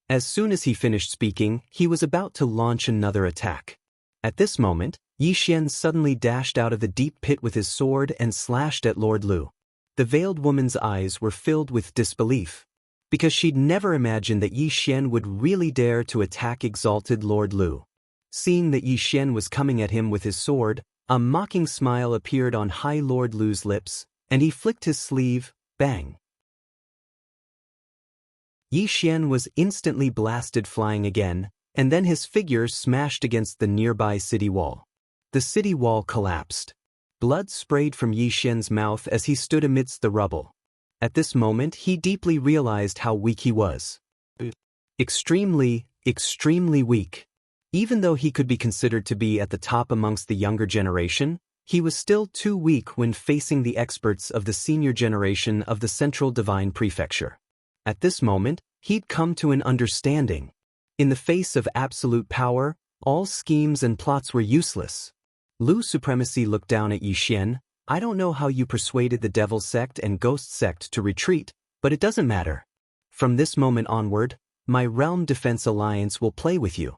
As soon as he finished speaking, he was about to launch another attack. At this moment, Yixian suddenly dashed out of the deep pit with his sword and slashed at Lord Lu. The veiled woman's eyes were filled with disbelief, because she'd never imagined that Yixian would really dare to attack exalted Lord Lu. Seeing that Yixian was coming at him with his sword, a mocking smile appeared on High Lord Lu's lips, and he flicked his sleeve, bang. Yixian was instantly blasted flying again, and then his figure smashed against the nearby city wall. The city wall collapsed. Blood sprayed from Yixian's mouth as he stood amidst the rubble. At this moment, he deeply realized how weak he was. Extremely, extremely weak. Even though he could be considered to be at the top amongst the younger generation, he was still too weak when facing the experts of the senior generation of the Central Divine Prefecture. At this moment, he'd come to an understanding. In the face of absolute power, all schemes and plots were useless. Lu's supremacy looked down at Yixian. "I don't know how you persuaded the Devil Sect and Ghost Sect to retreat, but it doesn't matter. From this moment onward, my Realm Defense Alliance will play with you."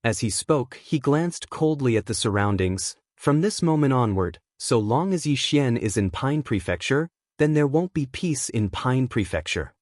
As he spoke, he glanced coldly at the surroundings. "From this moment onward, so long as Yixian is in Pine Prefecture, then there won't be peace in Pine Prefecture."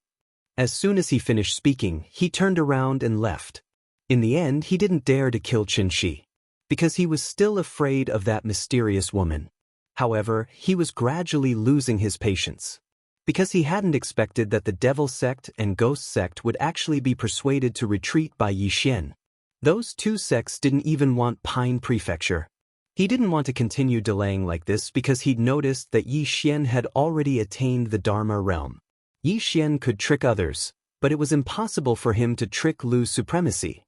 As soon as he finished speaking, he turned around and left. In the end, he didn't dare to kill Qinshi, because he was still afraid of that mysterious woman. However, he was gradually losing his patience, because he hadn't expected that the Devil Sect and Ghost Sect would actually be persuaded to retreat by Yixian. Those two sects didn't even want Pine Prefecture. He didn't want to continue delaying like this because he'd noticed that Yixian had already attained the Dharma realm. Yixian could trick others, but it was impossible for him to trick Lu's supremacy.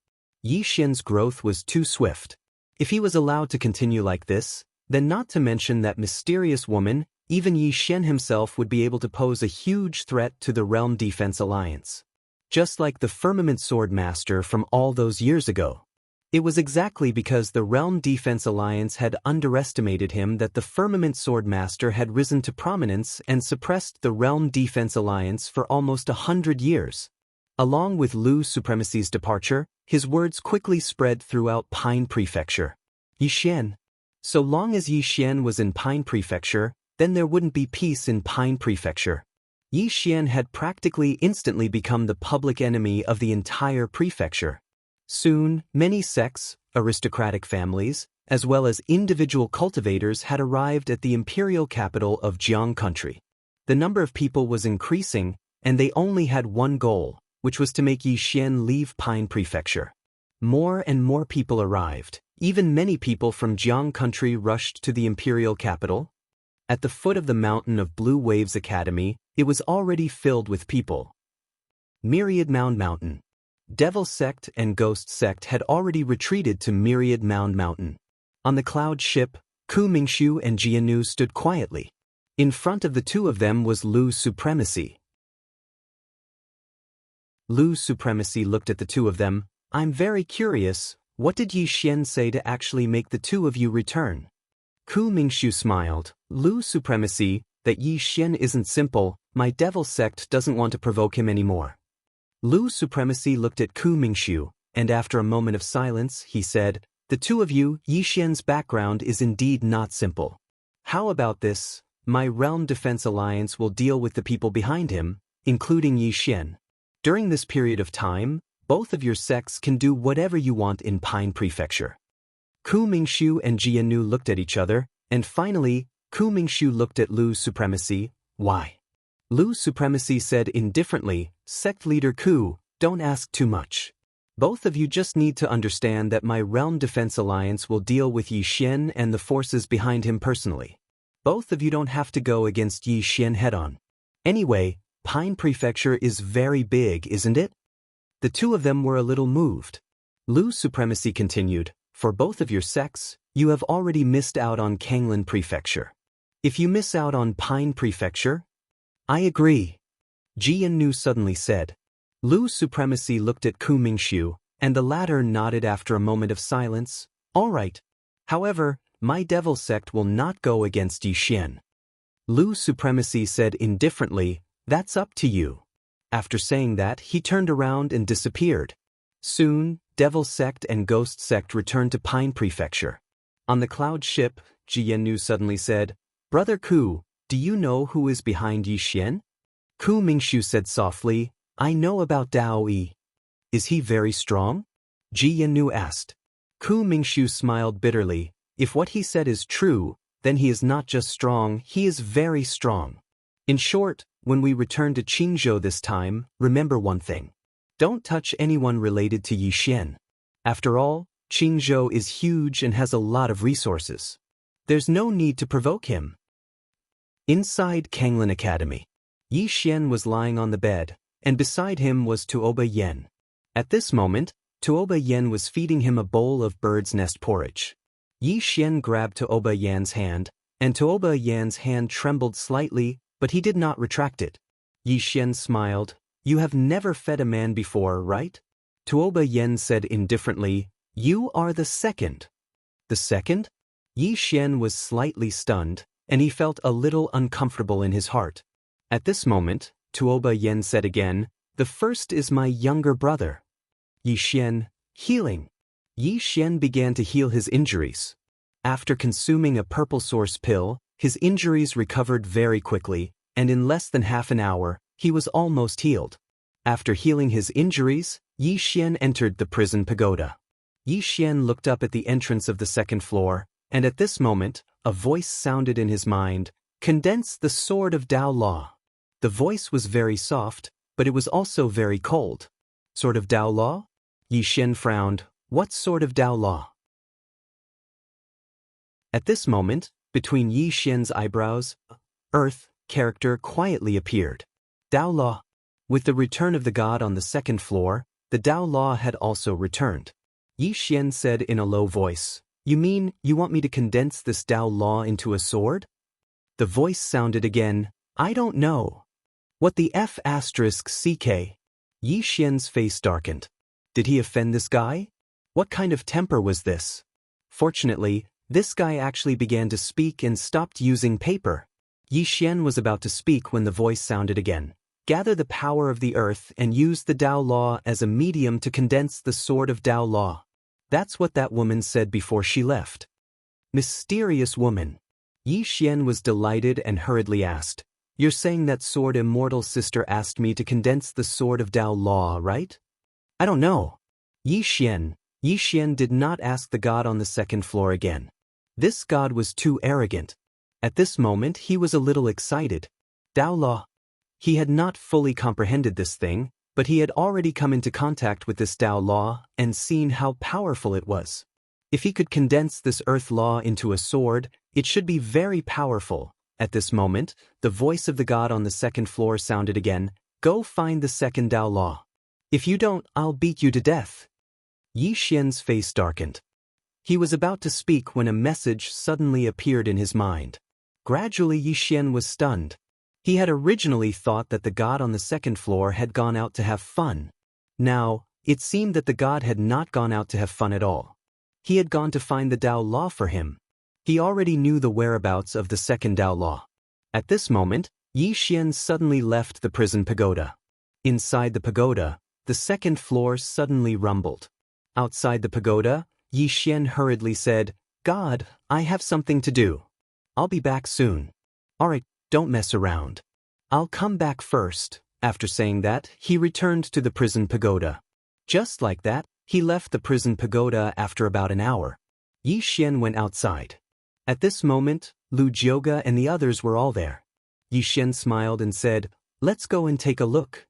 Yixian's growth was too swift. If he was allowed to continue like this, then not to mention that mysterious woman, even Yixian himself would be able to pose a huge threat to the Realm Defense Alliance. Just like the Firmament Sword Master from all those years ago. It was exactly because the Realm Defense Alliance had underestimated him that the Firmament Sword Master had risen to prominence and suppressed the Realm Defense Alliance for almost 100 years. Along with Lu's supremacy's departure, his words quickly spread throughout Pine Prefecture. Yixian. So long as Yixian was in Pine Prefecture, then there wouldn't be peace in Pine Prefecture. Yixian had practically instantly become the public enemy of the entire prefecture. Soon, many sects, aristocratic families, as well as individual cultivators had arrived at the imperial capital of Jiang country. The number of people was increasing, and they only had one goal, which was to make Yixian leave Pine Prefecture. More and more people arrived. Even many people from Jiang country rushed to the imperial capital. At the foot of the mountain of Blue Waves Academy, it was already filled with people. Myriad Mound Mountain. Devil Sect and Ghost Sect had already retreated to Myriad Mound Mountain. On the cloud ship, Ku Mingxiu and Jianu stood quietly. In front of the two of them was Lu's supremacy. Lu's supremacy looked at the two of them. "I'm very curious, what did Yixian say to actually make the two of you return?" Ku Mingxiu smiled. "Lu's supremacy, that Yixian isn't simple, my Devil Sect doesn't want to provoke him anymore." Lu's supremacy looked at Ku Mingxiu, and after a moment of silence, he said, "The two of you, Yixian's background is indeed not simple. How about this? My Realm Defense Alliance will deal with the people behind him, including Yixian. During this period of time, both of your sects can do whatever you want in Pine Prefecture." Ku Mingxiu and Jianu looked at each other, and finally, Ku Mingxiu looked at Lu's supremacy. "Why?" Lu's supremacy said indifferently, "Sect leader Ku, don't ask too much. Both of you just need to understand that my Realm Defense Alliance will deal with Yixian and the forces behind him personally. Both of you don't have to go against Yixian head-on. Anyway, Pine Prefecture is very big, isn't it?" The two of them were a little moved. Lu's supremacy continued, "For both of your sects, you have already missed out on Kanglin Prefecture. If you miss out on Pine Prefecture..." "I agree," Jianu suddenly said. Lu's supremacy looked at Ku Mingxiu, and the latter nodded after a moment of silence. "All right. However, my Devil Sect will not go against Yixian." Lu's supremacy said indifferently, "That's up to you." After saying that, he turned around and disappeared. Soon, Devil Sect and Ghost Sect returned to Pine Prefecture. On the cloud ship, Jiannu suddenly said, "Brother Ku, do you know who is behind Yi Xian?" Ku Mingshu said softly, "I know about Daoist. Is he very strong?" Jiannu asked. Ku Mingshu smiled bitterly. "If what he said is true, then he is not just strong, he is very strong. In short, when we return to Qingzhou this time, remember one thing. Don't touch anyone related to Yi Xian. After all, Qingzhou is huge and has a lot of resources. There's no need to provoke him." Inside Kanglin Academy, Yi Xian was lying on the bed, and beside him was Tuoba Yen. At this moment, Tuoba Yen was feeding him a bowl of bird's nest porridge. Yi Xian grabbed Tuoba Yen's hand, and Tuoba Yen's hand trembled slightly, but he did not retract it. Yi Xian smiled. "You have never fed a man before, right?" Tuoba Yen said indifferently, "You are the second." "The second?" Yi Xian was slightly stunned, and he felt a little uncomfortable in his heart. At this moment, Tuoba Yen said again, "The first is my younger brother." Yi Xian, healing. Yi Xian began to heal his injuries. After consuming a purple source pill, his injuries recovered very quickly, and in less than half an hour, he was almost healed. After healing his injuries, Yi Xian entered the prison pagoda. Yi Xian looked up at the entrance of the second floor, and at this moment, a voice sounded in his mind, "Condense the sword of Dao Law." The voice was very soft, but it was also very cold. "Sword of Dao Law?" Yi Xian frowned. "What sort of Dao Law?" At this moment, between Yi Xian's eyebrows, Earth character quietly appeared. Dao Law. With the return of the god on the second floor, the Dao Law had also returned. Yi Xian said in a low voice, "You mean you want me to condense this Dao Law into a sword?" The voice sounded again, "I don't know." "What the F***CK? Yi Xian's face darkened. Did he offend this guy? What kind of temper was this? Fortunately, this guy actually began to speak and stopped using paper. Yi Xian was about to speak when the voice sounded again. "Gather the power of the earth and use the Dao Law as a medium to condense the sword of Dao Law." That's what that woman said before she left. Mysterious woman. Yi Xian was delighted and hurriedly asked, "You're saying that sword Immortal sister asked me to condense the sword of Dao Law, right?" "I don't know." Yi Xian did not ask the god on the second floor again. This god was too arrogant. At this moment he was a little excited. Dao Law. He had not fully comprehended this thing, but he had already come into contact with this Dao Law and seen how powerful it was. If he could condense this Earth Law into a sword, it should be very powerful. At this moment, the voice of the god on the second floor sounded again, "Go find the second Dao Law. If you don't, I'll beat you to death." Yi Xian's face darkened. He was about to speak when a message suddenly appeared in his mind. Gradually Yi Xian was stunned. He had originally thought that the god on the second floor had gone out to have fun. Now, it seemed that the god had not gone out to have fun at all. He had gone to find the Dao Law for him. He already knew the whereabouts of the second Dao Law. At this moment, Yi Xian suddenly left the prison pagoda. Inside the pagoda, the second floor suddenly rumbled. Outside the pagoda, Yi Xian hurriedly said, "God, I have something to do. I'll be back soon." "Alright, don't mess around. I'll come back first." After saying that, he returned to the prison pagoda. Just like that, he left the prison pagoda after about an hour. Yi Xian went outside. At this moment, Lu Jioga and the others were all there. Yi Xian smiled and said, "Let's go and take a look."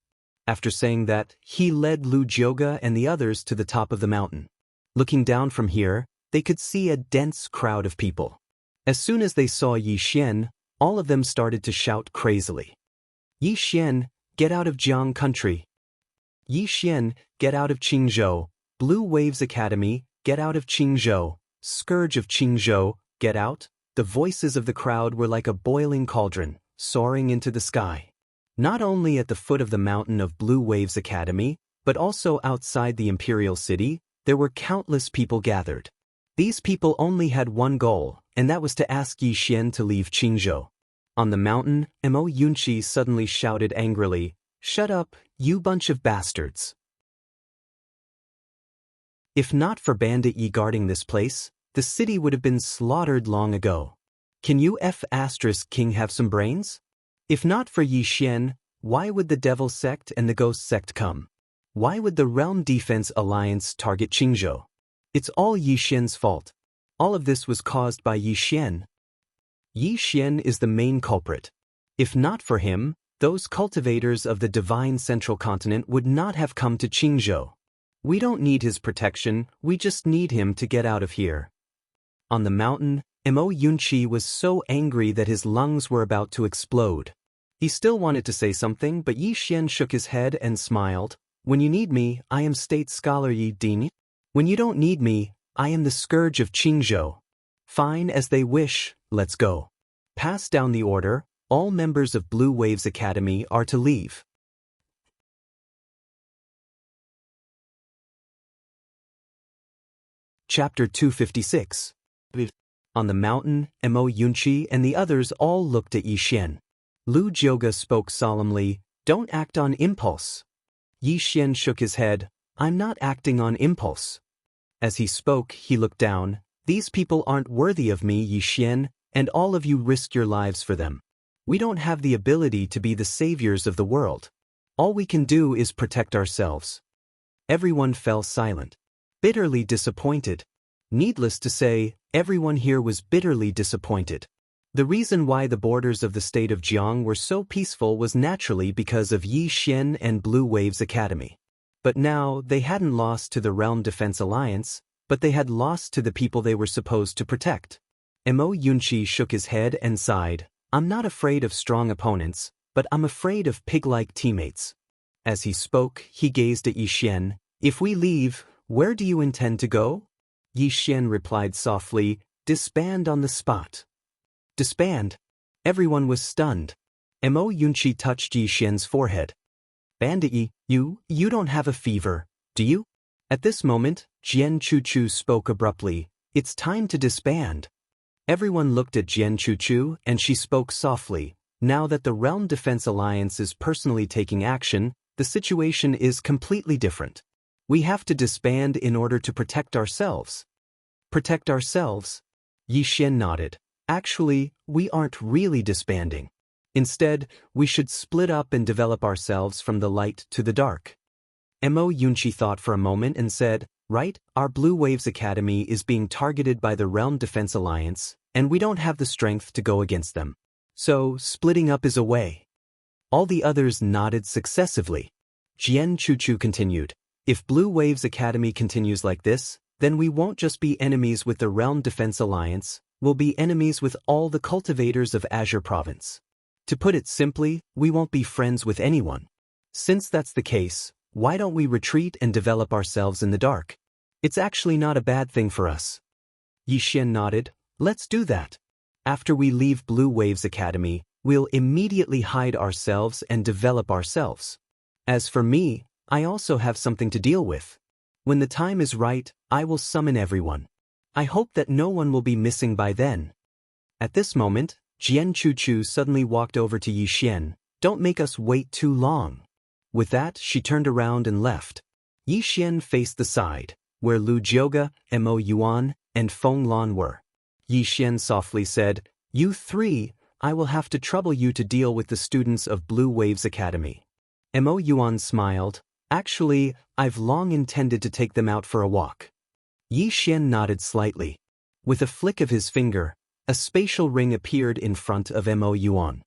After saying that, he led Lu Jioga and the others to the top of the mountain. Looking down from here, they could see a dense crowd of people. As soon as they saw Yi Xian, all of them started to shout crazily. "Yi Xian, get out of Jiang country. Yi Xian, get out of Qingzhou. Blue Waves Academy, get out of Qingzhou. Scourge of Qingzhou, get out." The voices of the crowd were like a boiling cauldron, soaring into the sky. Not only at the foot of the mountain of Blue Waves Academy, but also outside the Imperial City, there were countless people gathered. These people only had one goal, and that was to ask Yi Xian to leave Qingzhou. On the mountain, Mo Yunqi suddenly shouted angrily, Shut up, you bunch of bastards. If not for Bandit Yi guarding this place, the city would have been slaughtered long ago. Can you King have some brains? If not for Yi Xian, why would the Devil Sect and the Ghost Sect come? Why would the Realm Defense Alliance target Qingzhou? It's all Yi Xian's fault. All of this was caused by Yi Xian. Yi Xian is the main culprit. If not for him, those cultivators of the Divine Central Continent would not have come to Qingzhou. We don't need his protection, we just need him to get out of here. On the mountain, Mo Yunqi was so angry that his lungs were about to explode. He still wanted to say something, but Yi Xian shook his head and smiled. When you need me, I am State Scholar Yi Ding. When you don't need me, I am the Scourge of Qingzhou. Fine, as they wish, let's go. Pass down the order, all members of Blue Waves Academy are to leave. Chapter 256. On the mountain, Mo Yunqi and the others all looked at Yi Xian. Lu Jioge spoke solemnly, "Don't act on impulse." Yi Xian shook his head, "I'm not acting on impulse." As he spoke, he looked down. "These people aren't worthy of me, Yi Xian, and all of you risk your lives for them. We don't have the ability to be the saviors of the world. All we can do is protect ourselves." Everyone fell silent, bitterly disappointed. Needless to say, everyone here was bitterly disappointed. The reason why the borders of the state of Jiang were so peaceful was naturally because of Yi Xian and Blue Waves Academy. But now, they hadn't lost to the Realm Defense Alliance, but they had lost to the people they were supposed to protect. Mo Yunqi shook his head and sighed, "I'm not afraid of strong opponents, but I'm afraid of pig-like teammates." As he spoke, he gazed at Yi Xian. "If we leave, where do you intend to go?" Yi Xian replied softly, "Disband on the spot." Disband? Everyone was stunned. Mo Yunqi touched Yi Xian's forehead. "Bandit Yi, you don't have a fever, do you?" At this moment, Jian Chuchu spoke abruptly, "It's time to disband." Everyone looked at Jian Chuchu and she spoke softly, "Now that the Realm Defense Alliance is personally taking action, the situation is completely different. We have to disband in order to protect ourselves." Protect ourselves? Yi Xian nodded. "Actually, we aren't really disbanding. Instead, we should split up and develop ourselves from the light to the dark." Mo Yunqi thought for a moment and said, "Right, our Blue Waves Academy is being targeted by the Realm Defense Alliance, and we don't have the strength to go against them. So, splitting up is a way." All the others nodded successively. Jian Chuchu continued, "If Blue Waves Academy continues like this, then we won't just be enemies with the Realm Defense Alliance, we'll be enemies with all the cultivators of Azure Province. To put it simply, we won't be friends with anyone. Since that's the case, why don't we retreat and develop ourselves in the dark? It's actually not a bad thing for us." Yi Xian nodded, "Let's do that. After we leave Blue Waves Academy, we'll immediately hide ourselves and develop ourselves. As for me, I also have something to deal with. When the time is right, I will summon everyone. I hope that no one will be missing by then." At this moment, Jian Chuchu suddenly walked over to Yi Xian. "Don't make us wait too long." With that, she turned around and left. Yi Xian faced the side, where Lu Jioge, Mo Yuan, and Feng Lan were. Yi Xian softly said, "You three, I will have to trouble you to deal with the students of Blue Waves Academy." Mo Yuan smiled, "Actually, I've long intended to take them out for a walk." Yi Xian nodded slightly. With a flick of his finger, a spatial ring appeared in front of Mo Yuan.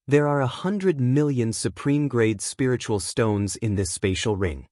There are 100 million supreme-grade spiritual stones in this spatial ring.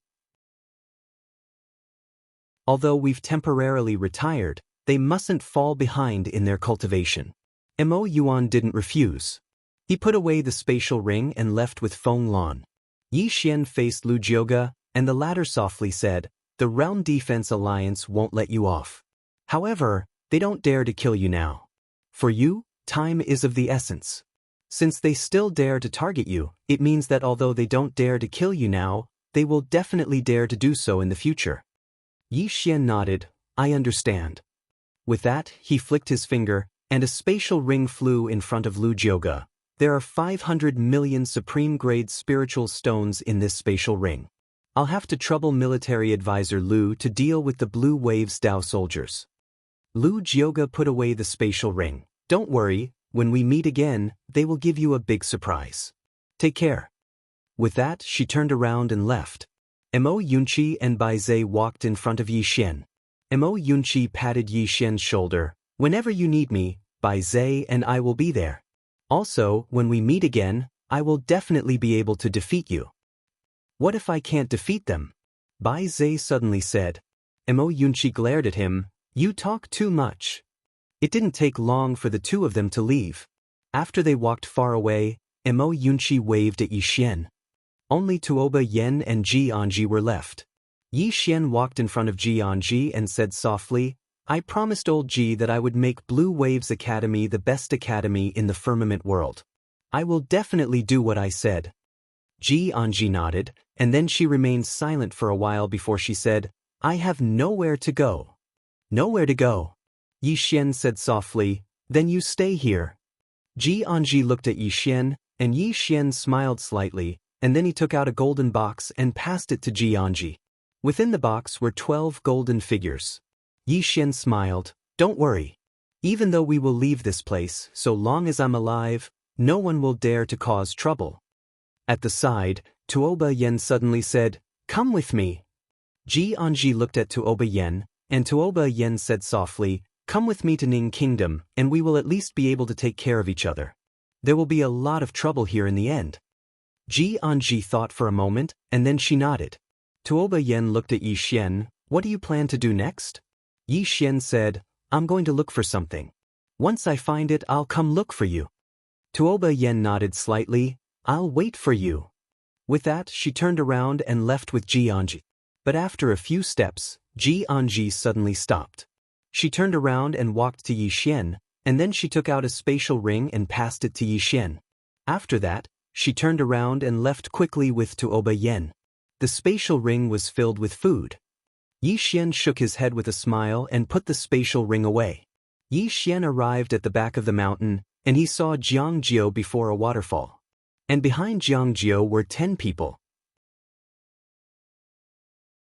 Although we've temporarily retired, they mustn't fall behind in their cultivation. Mo Yuan didn't refuse. He put away the spatial ring and left with Feng Lan. Yi Xian faced Lu Jioge, and the latter softly said, "The Realm Defense Alliance won't let you off. However, they don't dare to kill you now. For you, time is of the essence. Since they still dare to target you, it means that although they don't dare to kill you now, they will definitely dare to do so in the future." Yi Xian nodded, "I understand." With that, he flicked his finger, and a spatial ring flew in front of Lu Jioge. There are 500 million supreme-grade spiritual stones in this spatial ring. I'll have to trouble military advisor Lu to deal with the Blue Waves Dao soldiers. Lu Jioga put away the spatial ring. Don't worry, when we meet again, they will give you a big surprise. Take care. With that, she turned around and left. Mo Yunqi and Bai Zhe walked in front of Yi Xian. Mo Yunqi patted Yi Xian's shoulder. Whenever you need me, Bai Zhe and I will be there. Also, when we meet again, I will definitely be able to defeat you. What if I can't defeat them? Bai Zhe suddenly said. Mo Yunqi glared at him. You talk too much. It didn't take long for the two of them to leave. After they walked far away, Mo Yunqi waved at Yi Xian. Only Tuoba Yen and Jianji were left. Yi Xian walked in front of Jianji and said softly, I promised old Ji that I would make Blue Waves Academy the best academy in the firmament world. I will definitely do what I said. Jianji nodded, and then she remained silent for a while before she said, I have nowhere to go. Nowhere to go. Yi Xian said softly, then you stay here. Jianji looked at Yi Xian, and Yi Xian smiled slightly, and then he took out a golden box and passed it to Jianji. Within the box were 12 golden figures. Yi Xian smiled, don't worry. Even though we will leave this place, so long as I'm alive, no one will dare to cause trouble. At the side, Tuoba Yen suddenly said, come with me. Jianji looked at Tuoba Yen, and Tuoba Yen said softly, come with me to Ning Kingdom, and we will at least be able to take care of each other. There will be a lot of trouble here in the end. Jianji thought for a moment, and then she nodded. Tuoba Yen looked at Yi Xian, what do you plan to do next? Yi Xian said, I'm going to look for something. Once I find it, I'll come look for you. Tuoba Yen nodded slightly, I'll wait for you. With that, she turned around and left with Jianji. But after a few steps, Jianji suddenly stopped. She turned around and walked to Yi Xian, and then she took out a spatial ring and passed it to Yi Xian. After that, she turned around and left quickly with Tuoba Yen. The spatial ring was filled with food. Yi Xian shook his head with a smile and put the spatial ring away. Yi Xian arrived at the back of the mountain, and he saw Jiangjiu before a waterfall. And behind Jiangjiu were 10 people.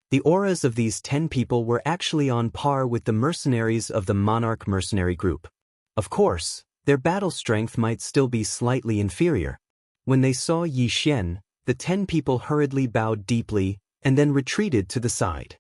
The auras of these 10 people were actually on par with the mercenaries of the Monarch mercenary group. Of course, their battle strength might still be slightly inferior. When they saw Yi Xian, the 10 people hurriedly bowed deeply and then retreated to the side.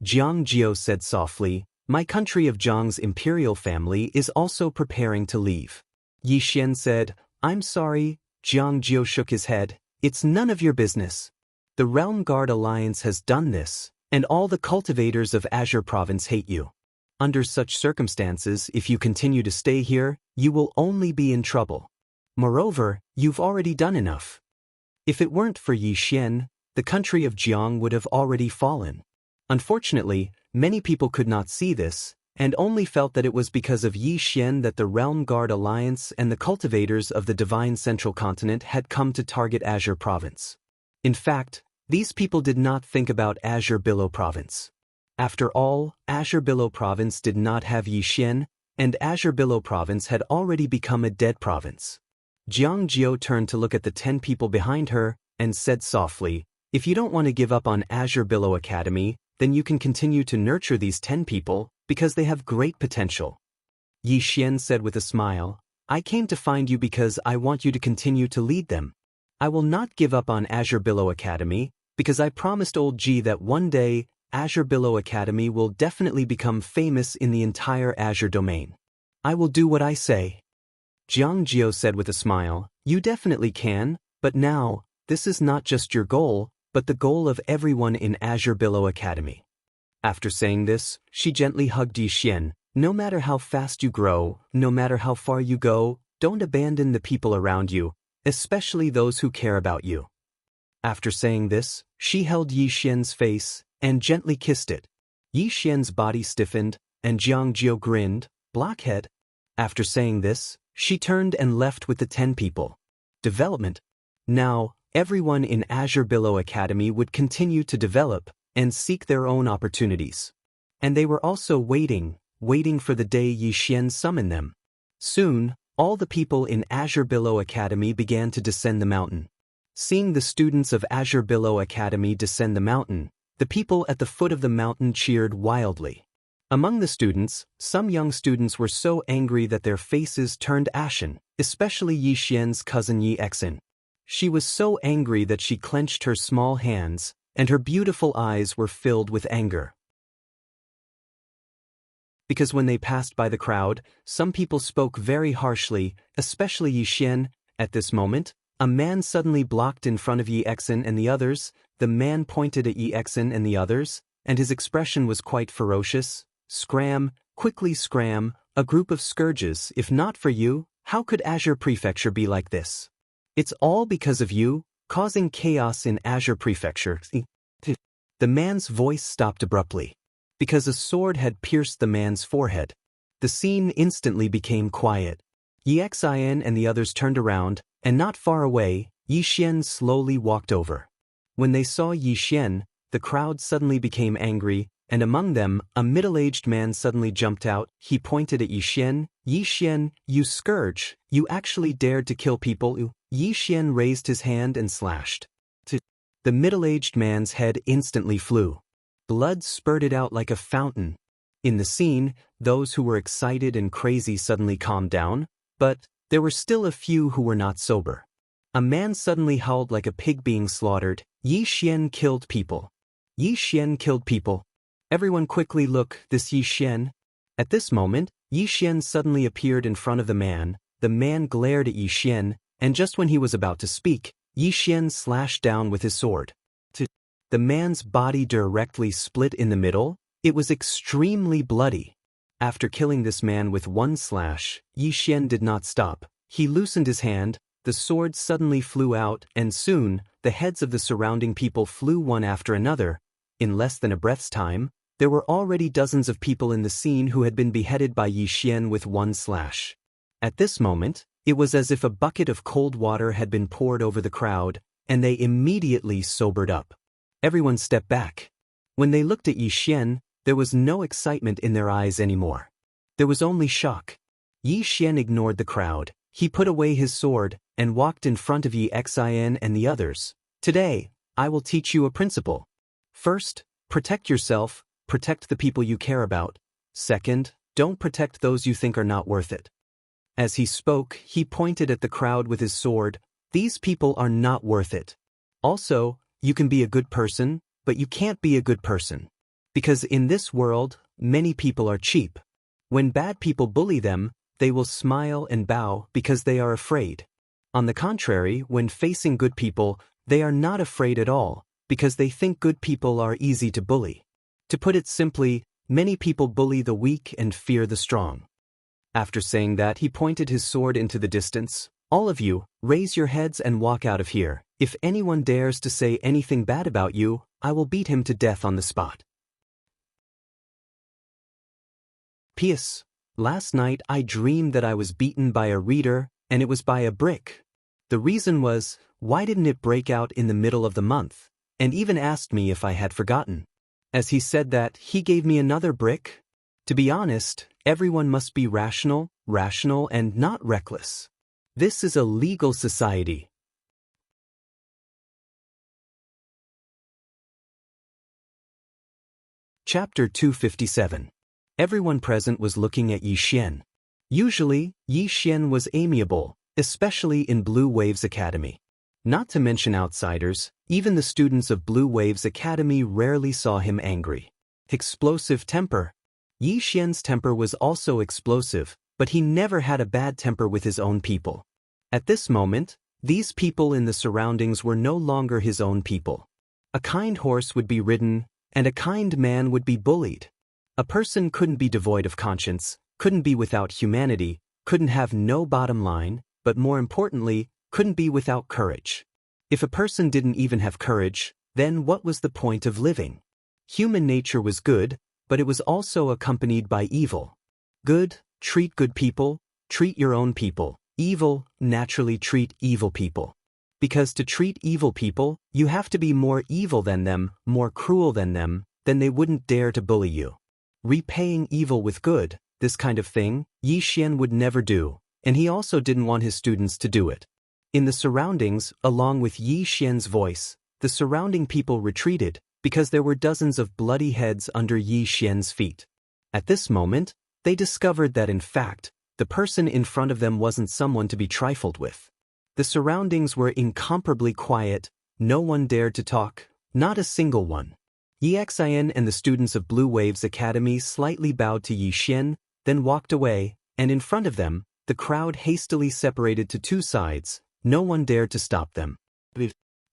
Jiangjiu said softly, my country of Zhang's imperial family is also preparing to leave. Yi Xian said, I'm sorry. Jiangjiu shook his head, it's none of your business. The Realm Guard Alliance has done this, and all the cultivators of Azure Province hate you. Under such circumstances, if you continue to stay here, you will only be in trouble. Moreover, you've already done enough. If it weren't for Yi Xian, the country of Jiang would have already fallen. Unfortunately, many people could not see this, and only felt that it was because of Yi Xian that the Realm Guard Alliance and the cultivators of the Divine Central Continent had come to target Azure Province. In fact, these people did not think about Azure Billow Province. After all, Azure Billow Province did not have Yi Xian, and Azure Billow Province had already become a dead province. Jiangjiu turned to look at the 10 people behind her, and said softly, if you don't want to give up on Azure Billow Academy, then you can continue to nurture these 10 people, because they have great potential. Yi Xian said with a smile, I came to find you because I want you to continue to lead them. I will not give up on Azure Billow Academy, because I promised old Ji that one day, Azure Billow Academy will definitely become famous in the entire Azure domain. I will do what I say. Jiangjiu said with a smile, you definitely can, but now, this is not just your goal, but the goal of everyone in Azure Billow Academy. After saying this, she gently hugged Yi Xian. No matter how fast you grow, no matter how far you go, don't abandon the people around you, especially those who care about you. After saying this, she held Yi Xian's face and gently kissed it. Yi Xian's body stiffened, and Jiangjiu grinned, blockhead. After saying this, she turned and left with the 10 people. Development. Now, everyone in Azure Billow Academy would continue to develop and seek their own opportunities. And they were also waiting for the day Yi Xian summoned them. Soon, all the people in Azure Billow Academy began to descend the mountain. Seeing the students of Azure Billow Academy descend the mountain, the people at the foot of the mountain cheered wildly. Among the students, some young students were so angry that their faces turned ashen, especially Yi Xian's cousin Yi Exin. She was so angry that she clenched her small hands, and her beautiful eyes were filled with anger. Because when they passed by the crowd, some people spoke very harshly, especially Yi Xian. At this moment, a man suddenly blocked in front of Yi Exin and the others. The man pointed at Yi Exin and the others, and his expression was quite ferocious. Scram, quickly scram, a group of scourges. If not for you, how could Azure Prefecture be like this? It's all because of you, causing chaos in Azure Prefecture. The man's voice stopped abruptly, because a sword had pierced the man's forehead. The scene instantly became quiet. Yi Xian and the others turned around, and not far away, Yi Xian slowly walked over. When they saw Yi Xian, the crowd suddenly became angry, and among them, a middle-aged man suddenly jumped out. He pointed at Yi Xian. Yi Xian, you scourge, you actually dared to kill people. Yi Xian raised his hand and slashed. The middle-aged man's head instantly flew. Blood spurted out like a fountain. In the scene, those who were excited and crazy suddenly calmed down, but there were still a few who were not sober. A man suddenly howled like a pig being slaughtered. Yi Xian killed people. Yi Xian killed people. Everyone quickly look, this Yi Xian. At this moment, Yi Xian suddenly appeared in front of the man. The man glared at Yi Xian, and just when he was about to speak, Yi Xian slashed down with his sword. The man's body directly split in the middle. It was extremely bloody. After killing this man with one slash, Yi Xian did not stop. He loosened his hand, the sword suddenly flew out, and soon, the heads of the surrounding people flew one after another. In less than a breath's time, there were already dozens of people in the scene who had been beheaded by Yi Xian with one slash. At this moment, it was as if a bucket of cold water had been poured over the crowd, and they immediately sobered up. Everyone stepped back. When they looked at Yi Xian, there was no excitement in their eyes anymore. There was only shock. Yi Xian ignored the crowd. He put away his sword and walked in front of Yi Xian and the others. Today, I will teach you a principle. First, protect yourself, protect the people you care about. Second, don't protect those you think are not worth it. As he spoke, he pointed at the crowd with his sword. These people are not worth it. Also, you can be a good person, but you can't be a good person. Because in this world, many people are cheap. When bad people bully them, they will smile and bow because they are afraid. On the contrary, when facing good people, they are not afraid at all, because they think good people are easy to bully. To put it simply, many people bully the weak and fear the strong. After saying that, he pointed his sword into the distance. All of you, raise your heads and walk out of here. If anyone dares to say anything bad about you, I will beat him to death on the spot. P.S. Last night I dreamed that I was beaten by a reader, and it was by a brick. The reason was, why didn't it break out in the middle of the month? And even asked me if I had forgotten. As he said that, he gave me another brick. To be honest, everyone must be rational, and not reckless. This is a legal society. Chapter 257. Everyone present was looking at Yi Xian. Usually, Yi Xian was amiable, especially in Blue Waves Academy. Not to mention outsiders, even the students of Blue Waves Academy rarely saw him angry. Explosive temper. Yi Xian's temper was also explosive, but he never had a bad temper with his own people. At this moment, these people in the surroundings were no longer his own people. A kind horse would be ridden, and a kind man would be bullied. A person couldn't be devoid of conscience, couldn't be without humanity, couldn't have no bottom line, but more importantly, couldn't be without courage. If a person didn't even have courage, then what was the point of living? Human nature was good, but it was also accompanied by evil. Good, treat good people, treat your own people. Evil, naturally treat evil people. Because to treat evil people, you have to be more evil than them, more cruel than them, then they wouldn't dare to bully you. Repaying evil with good, this kind of thing, Yi Xian would never do. and he also didn't want his students to do it. In the surroundings, along with Yi Xian's voice, the surrounding people retreated, because there were dozens of bloody heads under Yi Xian's feet. At this moment, they discovered that in fact, the person in front of them wasn't someone to be trifled with. The surroundings were incomparably quiet, no one dared to talk, not a single one. Yi Xian and the students of Blue Waves Academy slightly bowed to Yi Xian, then walked away, and in front of them, the crowd hastily separated to two sides, no one dared to stop them.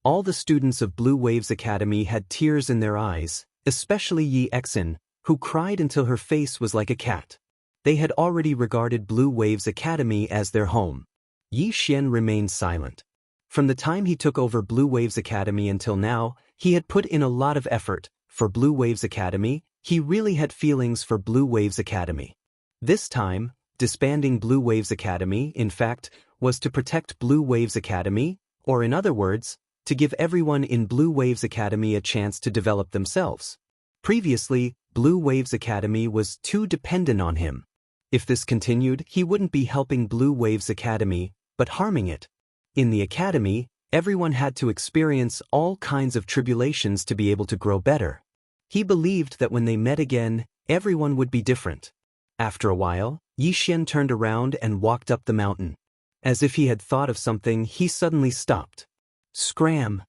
All the students of Blue Waves Academy had tears in their eyes, especially Yi Xian, who cried until her face was like a cat. They had already regarded Blue Waves Academy as their home. Yi Xian remained silent. From the time he took over Blue Waves Academy until now, he had put in a lot of effort. For Blue Waves Academy, he really had feelings for Blue Waves Academy. This time, disbanding Blue Waves Academy, in fact, was to protect Blue Waves Academy, or in other words, to give everyone in Blue Waves Academy a chance to develop themselves. Previously, Blue Waves Academy was too dependent on him. If this continued, he wouldn't be helping Blue Waves Academy, but harming it. In the academy, everyone had to experience all kinds of tribulations to be able to grow better. He believed that when they met again, everyone would be different. After a while, Yi Xian turned around and walked up the mountain. As if he had thought of something, he suddenly stopped. Scram!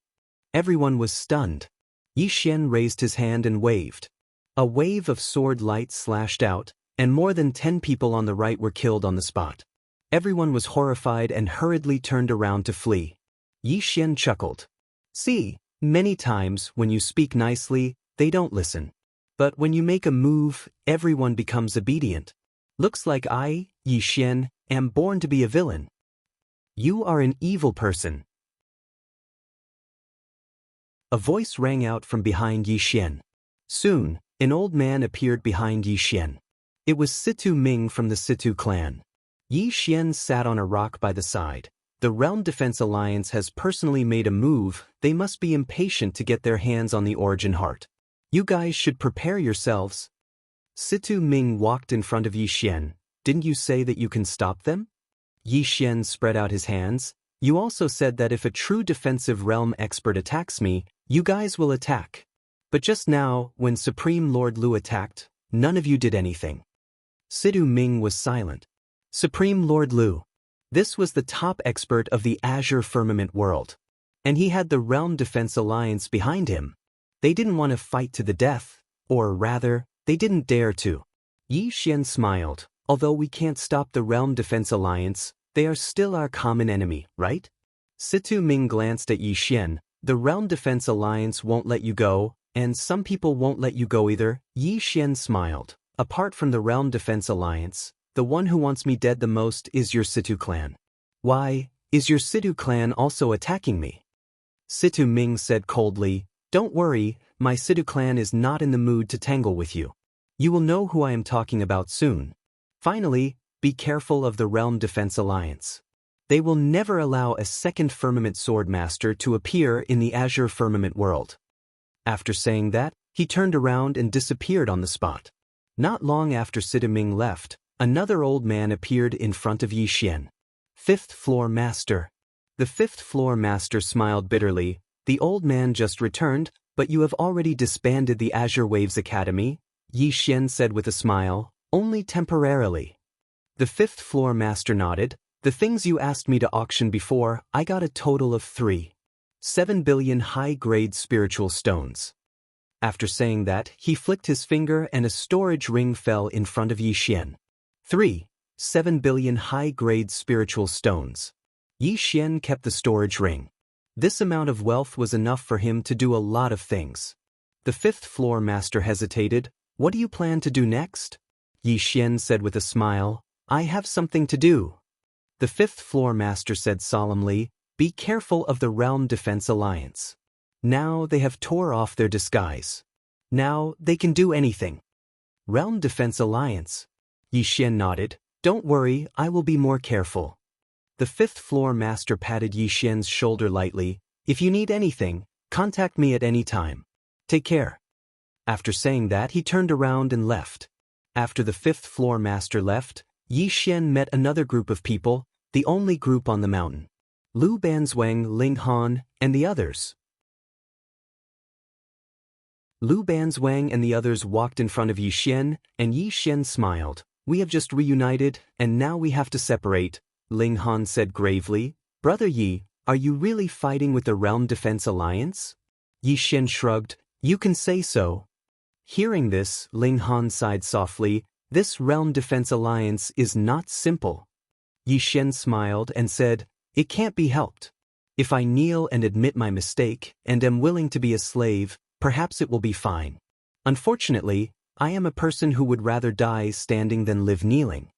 Everyone was stunned. Yi Xian raised his hand and waved. A wave of sword light slashed out, and more than 10 people on the right were killed on the spot. Everyone was horrified and hurriedly turned around to flee. Yi Xian chuckled. See, many times when you speak nicely, they don't listen. But when you make a move, everyone becomes obedient. Looks like I, Yi Xian, am born to be a villain. You are an evil person. A voice rang out from behind Yi Xian. Soon, an old man appeared behind Yi Xian. It was Situ Ming from the Situ clan. Yi Xian sat on a rock by the side. The Realm Defense Alliance has personally made a move. They must be impatient to get their hands on the Origin Heart. You guys should prepare yourselves. Situ Ming walked in front of Yi Xian. Didn't you say that you can stop them? Yi Xian spread out his hands. You also said that if a true defensive realm expert attacks me, you guys will attack. But just now, when Supreme Lord Lu attacked, none of you did anything. Situ Ming was silent. Supreme Lord Lu. This was the top expert of the Azure Firmament world. And he had the Realm Defense Alliance behind him. They didn't want to fight to the death, or rather, they didn't dare to. Yi Xian smiled. Although we can't stop the Realm Defense Alliance, they are still our common enemy, right? Situ Ming glanced at Yi Xian. The Realm Defense Alliance won't let you go, and some people won't let you go either. Yi Xian smiled. Apart from the Realm Defense Alliance, the one who wants me dead the most is your Situ clan. Why, is your Situ clan also attacking me? Situ Ming said coldly, Don't worry, my Situ clan is not in the mood to tangle with you. You will know who I am talking about soon. Finally, be careful of the Realm Defense Alliance. They will never allow a second Firmament Swordmaster to appear in the Azure Firmament world. After saying that, he turned around and disappeared on the spot. Not long after Situ Ming left, another old man appeared in front of Yi Xian. 5th Floor Master. The 5th Floor Master smiled bitterly. The old man just returned, but you have already disbanded the Azure Waves Academy, Yi Xian said with a smile, only temporarily. The 5th Floor Master nodded. The things you asked me to auction before, I got a total of 7 billion high-grade spiritual stones. After saying that, he flicked his finger and a storage ring fell in front of Yi Xian. 7 billion high-grade spiritual stones. Yi Xian kept the storage ring. This amount of wealth was enough for him to do a lot of things. The 5th Floor Master hesitated. What do you plan to do next? Yi Xian said with a smile, I have something to do. The 5th Floor Master said solemnly, Be careful of the Realm Defense Alliance. Now they have tore off their disguise. Now they can do anything. Realm Defense Alliance. Yi Xian nodded. Don't worry, I will be more careful. The 5th Floor Master patted Yi Xian's shoulder lightly. If you need anything, contact me at any time. Take care. After saying that, he turned around and left. After the 5th Floor Master left, Yi Xian met another group of people, the only group on the mountain. Lu Banzwang, Ling Han, and the others. Lu Banzwang and the others walked in front of Yi Xian, and Yi Xian smiled. "We have just reunited, and now we have to separate," Ling Han said gravely. "Brother Yi, are you really fighting with the Realm Defense Alliance?" Yi Xian shrugged. "You can say so." Hearing this, Ling Han sighed softly. "This Realm Defense Alliance is not simple." Yi Xian smiled and said, "It can't be helped. If I kneel and admit my mistake, and am willing to be a slave, perhaps it will be fine. Unfortunately, I am a person who would rather die standing than live kneeling."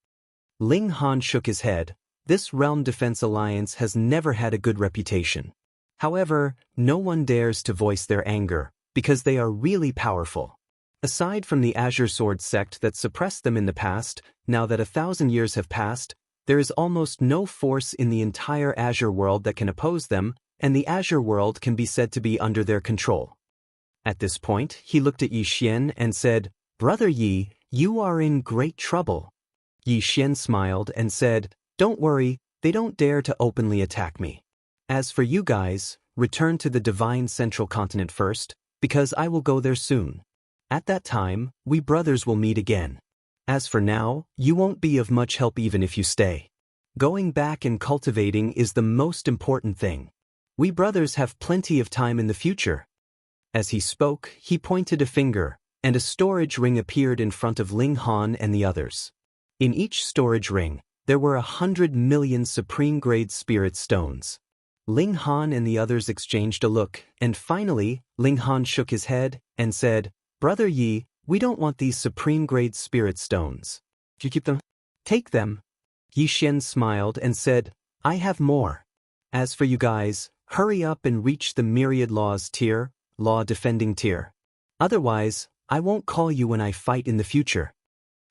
Ling Han shook his head. This Realm Defense Alliance has never had a good reputation. However, no one dares to voice their anger, because they are really powerful. Aside from the Azure Sword sect that suppressed them in the past, now that 1,000 years have passed, there is almost no force in the entire Azure world that can oppose them, and the Azure world can be said to be under their control. At this point, he looked at Yi Xian and said, "Brother Yi, you are in great trouble." Yi Xian smiled and said, "Don't worry, they don't dare to openly attack me. As for you guys, return to the Divine Central Continent first, because I will go there soon. At that time, we brothers will meet again. As for now, you won't be of much help even if you stay. Going back and cultivating is the most important thing. We brothers have plenty of time in the future." As he spoke, he pointed a finger, and a storage ring appeared in front of Ling Han and the others. In each storage ring, there were 100 million supreme-grade spirit stones. Ling Han and the others exchanged a look, and finally, Ling Han shook his head and said, "Brother Yi, we don't want these supreme-grade spirit stones. Do you keep them? Take them." Yi Xian smiled and said, "I have more. As for you guys, hurry up and reach the Myriad Laws tier, Law Defending tier. Otherwise, I won't call you when I fight in the future."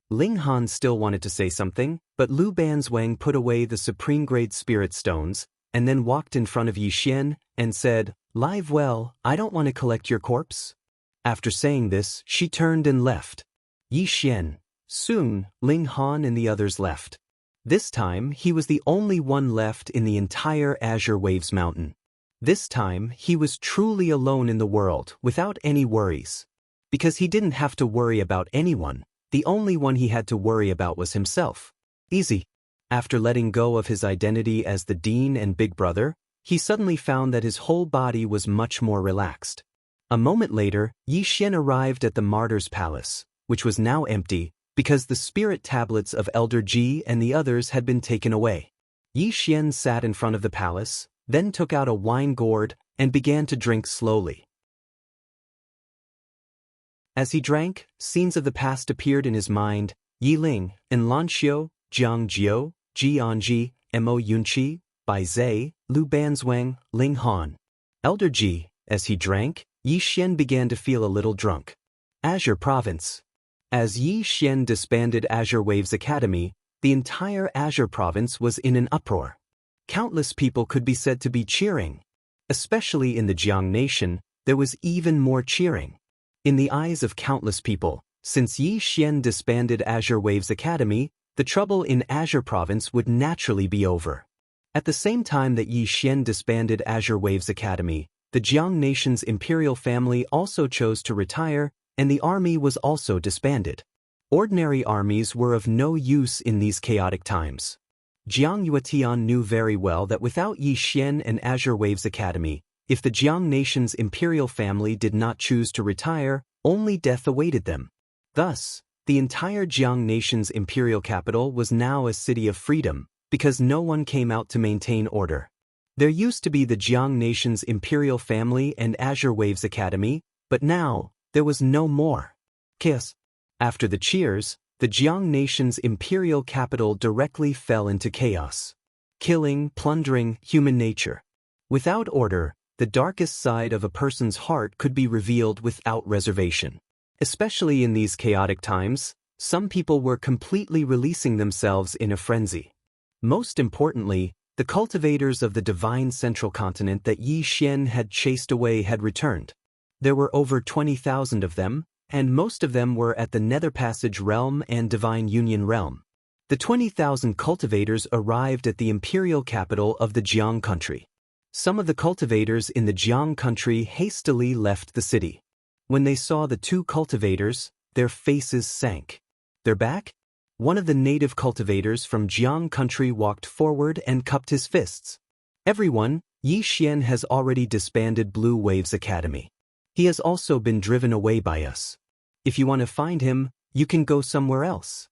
Ling Han still wanted to say something, but Lu Banzwang put away the supreme-grade spirit stones, and then walked in front of Yi Xian and said, "Live well, I don't want to collect your corpse." After saying this, she turned and left. Yi Xian. Soon, Ling Han and the others left. This time, he was the only one left in the entire Azure Waves Mountain. This time, he was truly alone in the world, without any worries. Because he didn't have to worry about anyone, the only one he had to worry about was himself. Easy. After letting go of his identity as the Dean and Big Brother, he suddenly found that his whole body was much more relaxed. A moment later, Yi Xian arrived at the Martyr's Palace, which was now empty, because the spirit tablets of Elder Ji and the others had been taken away. Yi Xian sat in front of the palace, then took out a wine gourd and began to drink slowly. As he drank, scenes of the past appeared in his mind: Yi Ling, Enlanxiu, Jiang Jiu, Ji Anji, Mo Yunqi, Bai Zai, Lu Banzwang, Ling Han. Elder Ji. As he drank, Yi Xian began to feel a little drunk. Azure Province. As Yi Xian disbanded Azure Waves Academy, the entire Azure Province was in an uproar. Countless people could be said to be cheering. Especially in the Jiang Nation, there was even more cheering. In the eyes of countless people, since Yi Xian disbanded Azure Waves Academy, the trouble in Azure Province would naturally be over. At the same time that Yi Xian disbanded Azure Waves Academy, the Jiang Nation's imperial family also chose to retire, and the army was also disbanded. Ordinary armies were of no use in these chaotic times. Jiang Yuetian knew very well that without Yi Xian and Azure Waves Academy, if the Jiang Nation's imperial family did not choose to retire, only death awaited them. Thus, the entire Jiang Nation's imperial capital was now a city of freedom, because no one came out to maintain order. There used to be the Jiang Nation's imperial family and Azure Waves Academy, but now, there was no more. Chaos. After the cheers, the Jiang Nation's imperial capital directly fell into chaos. Killing, plundering, human nature. Without order, the darkest side of a person's heart could be revealed without reservation. Especially in these chaotic times, some people were completely releasing themselves in a frenzy. Most importantly, the cultivators of the Divine Central Continent that Yi Xian had chased away had returned. There were over 20,000 of them, and most of them were at the Nether Passage Realm and Divine Union Realm. The 20,000 cultivators arrived at the imperial capital of the Jiang country. Some of the cultivators in the Jiang country hastily left the city. When they saw the two cultivators, their faces sank. "They're back?" One of the native cultivators from Jiang country walked forward and cupped his fists. "Everyone, Yi Xian has already disbanded Blue Waves Academy. He has also been driven away by us. If you want to find him, you can go somewhere else."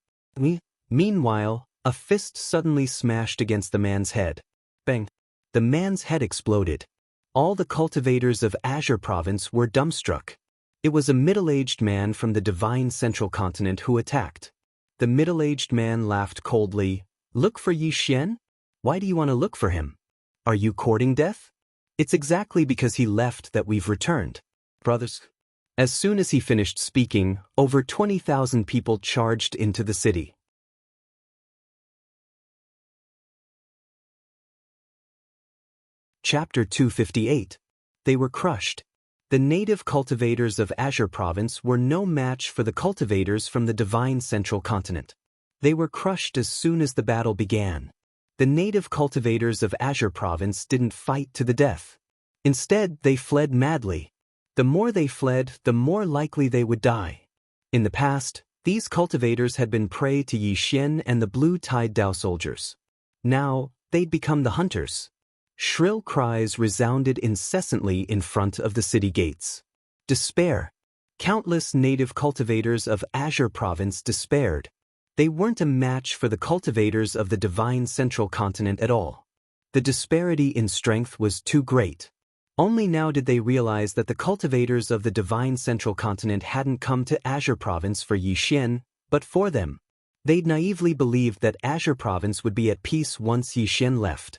Meanwhile, a fist suddenly smashed against the man's head. Bang! The man's head exploded. All the cultivators of Azure Province were dumbstruck. It was a middle-aged man from the divine central continent who attacked. The middle-aged man laughed coldly. "Look for Yi Xian? Why do you want to look for him? Are you courting death? It's exactly because he left that we've returned, brothers." As soon as he finished speaking, over 20,000 people charged into the city. Chapter 258. They were crushed. The native cultivators of Azure Province were no match for the cultivators from the divine central continent. They were crushed as soon as the battle began. The native cultivators of Azure Province didn't fight to the death. Instead, they fled madly. The more they fled, the more likely they would die. In the past, these cultivators had been prey to Yi Xian and the Blue Tide Dao soldiers. Now, they'd become the hunters. Shrill cries resounded incessantly in front of the city gates. Despair. Countless native cultivators of Azure Province despaired. They weren't a match for the cultivators of the divine central continent at all. The disparity in strength was too great. Only now did they realize that the cultivators of the divine central continent hadn't come to Azure Province for Yi Xian, but for them. They'd naively believed that Azure Province would be at peace once Yi Xian left.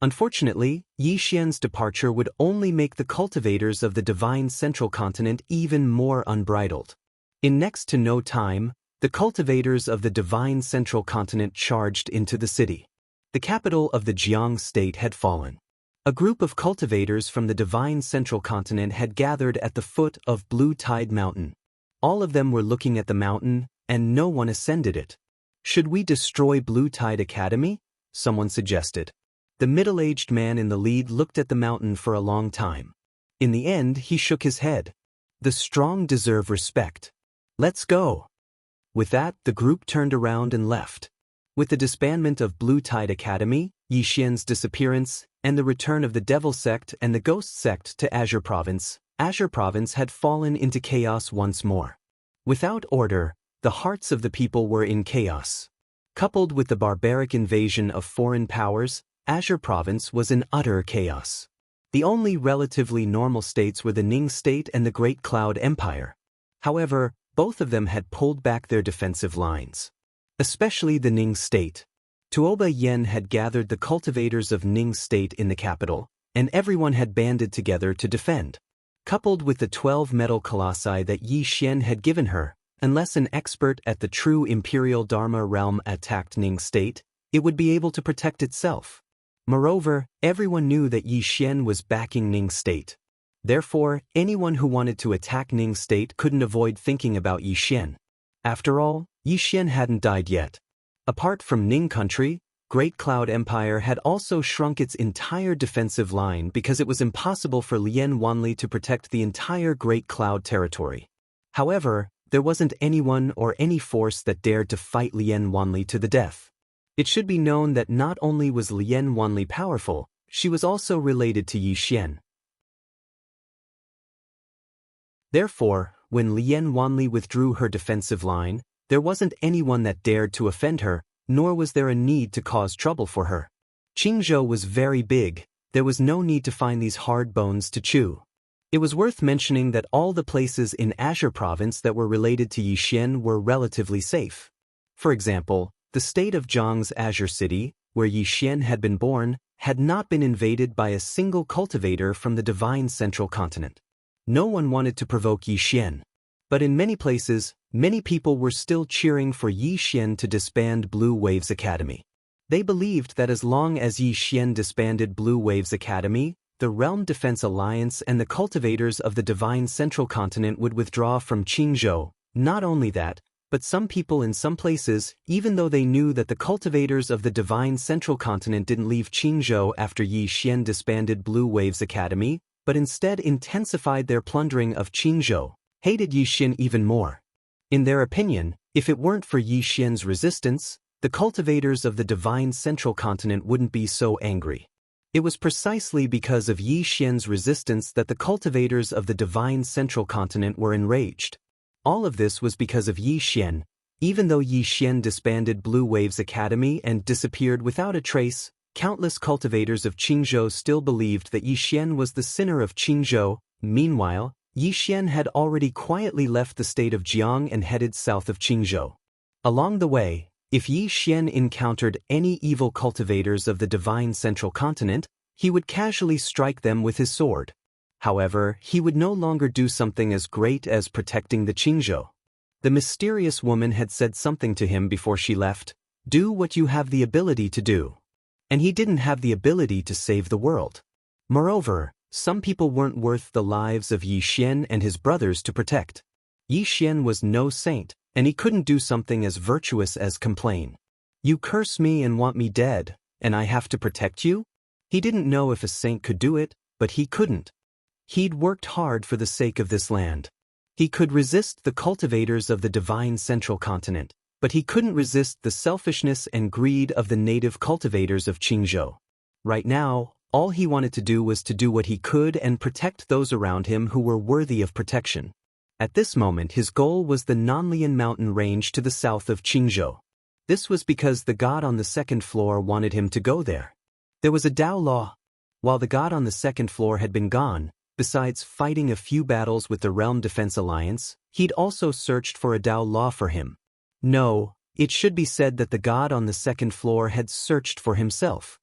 Unfortunately, Yi Xian's departure would only make the cultivators of the divine central continent even more unbridled. In next to no time, the cultivators of the divine central continent charged into the city. The capital of the Jiang state had fallen. A group of cultivators from the divine central continent had gathered at the foot of Blue Tide Mountain. All of them were looking at the mountain, and no one ascended it. "Should we destroy Blue Tide Academy?" someone suggested. The middle-aged man in the lead looked at the mountain for a long time. In the end, he shook his head. "The strong deserve respect. Let's go." With that, the group turned around and left. With the disbandment of Blue Tide Academy, Yi Xian's disappearance, and the return of the Devil Sect and the Ghost Sect to Azure Province had fallen into chaos once more. Without order, the hearts of the people were in chaos. Coupled with the barbaric invasion of foreign powers, Azure Province was in utter chaos. The only relatively normal states were the Ning State and the Great Cloud Empire. However, both of them had pulled back their defensive lines. Especially the Ning State. Tuoba Yen had gathered the cultivators of Ning State in the capital, and everyone had banded together to defend. Coupled with the 12 metal colossi that Yi Xian had given her, unless an expert at the true Imperial Dharma realm attacked Ning State, it would be able to protect itself. Moreover, everyone knew that Yi Xian was backing Ning State. Therefore, anyone who wanted to attack Ning State couldn't avoid thinking about Yi Xian. After all, Yi Xian hadn't died yet. Apart from Ning Country, Great Cloud Empire had also shrunk its entire defensive line because it was impossible for Lien Wanli to protect the entire Great Cloud territory. However, there wasn't anyone or any force that dared to fight Lien Wanli to the death. It should be known that not only was Lien Wanli powerful, she was also related to Yi Xian. Therefore, when Lien Wanli withdrew her defensive line, there wasn't anyone that dared to offend her, nor was there a need to cause trouble for her. Qingzhou was very big, there was no need to find these hard bones to chew. It was worth mentioning that all the places in Azure Province that were related to Yi Xian were relatively safe. For example, the state of Zhang's Azure City, where Yi Xian had been born, had not been invaded by a single cultivator from the divine central continent. No one wanted to provoke Yi Xian. But in many places, many people were still cheering for Yi Xian to disband Blue Waves Academy. They believed that as long as Yi Xian disbanded Blue Waves Academy, the Realm Defense Alliance and the cultivators of the divine central continent would withdraw from Qingzhou. Not only that, But some people in some places, even though they knew that the cultivators of the divine central continent didn't leave Qingzhou after Yi Xian disbanded Blue Waves Academy, but instead intensified their plundering of Qingzhou, hated Yi Xian even more. In their opinion, if it weren't for Yi Xian's resistance, the cultivators of the divine central continent wouldn't be so angry. It was precisely because of Yi Xian's resistance that the cultivators of the divine central continent were enraged. All of this was because of Yi Xian. Even though Yi Xian disbanded Blue Waves Academy and disappeared without a trace, countless cultivators of Qingzhou still believed that Yi Xian was the sinner of Qingzhou. Meanwhile, Yi Xian had already quietly left the state of Jiang and headed south of Qingzhou. Along the way, if Yi Xian encountered any evil cultivators of the divine central continent, he would casually strike them with his sword. However, he would no longer do something as great as protecting the Qingzhou. The mysterious woman had said something to him before she left, "Do what you have the ability to do." And he didn't have the ability to save the world. Moreover, some people weren't worth the lives of Yi Xian and his brothers to protect. Yi Xian was no saint, and he couldn't do something as virtuous as complain. "You curse me and want me dead, and I have to protect you?" He didn't know if a saint could do it, but he couldn't. He'd worked hard for the sake of this land. He could resist the cultivators of the divine central continent, but he couldn't resist the selfishness and greed of the native cultivators of Qingzhou. Right now, all he wanted to do was to do what he could and protect those around him who were worthy of protection. At this moment, his goal was the Nanlian mountain range to the south of Qingzhou. This was because the god on the second floor wanted him to go there. There was a Dao law. While the god on the second floor had been gone, besides fighting a few battles with the Realm Defense Alliance, he'd also searched for a Dao law for him. No, it should be said that the god on the second floor had searched for himself.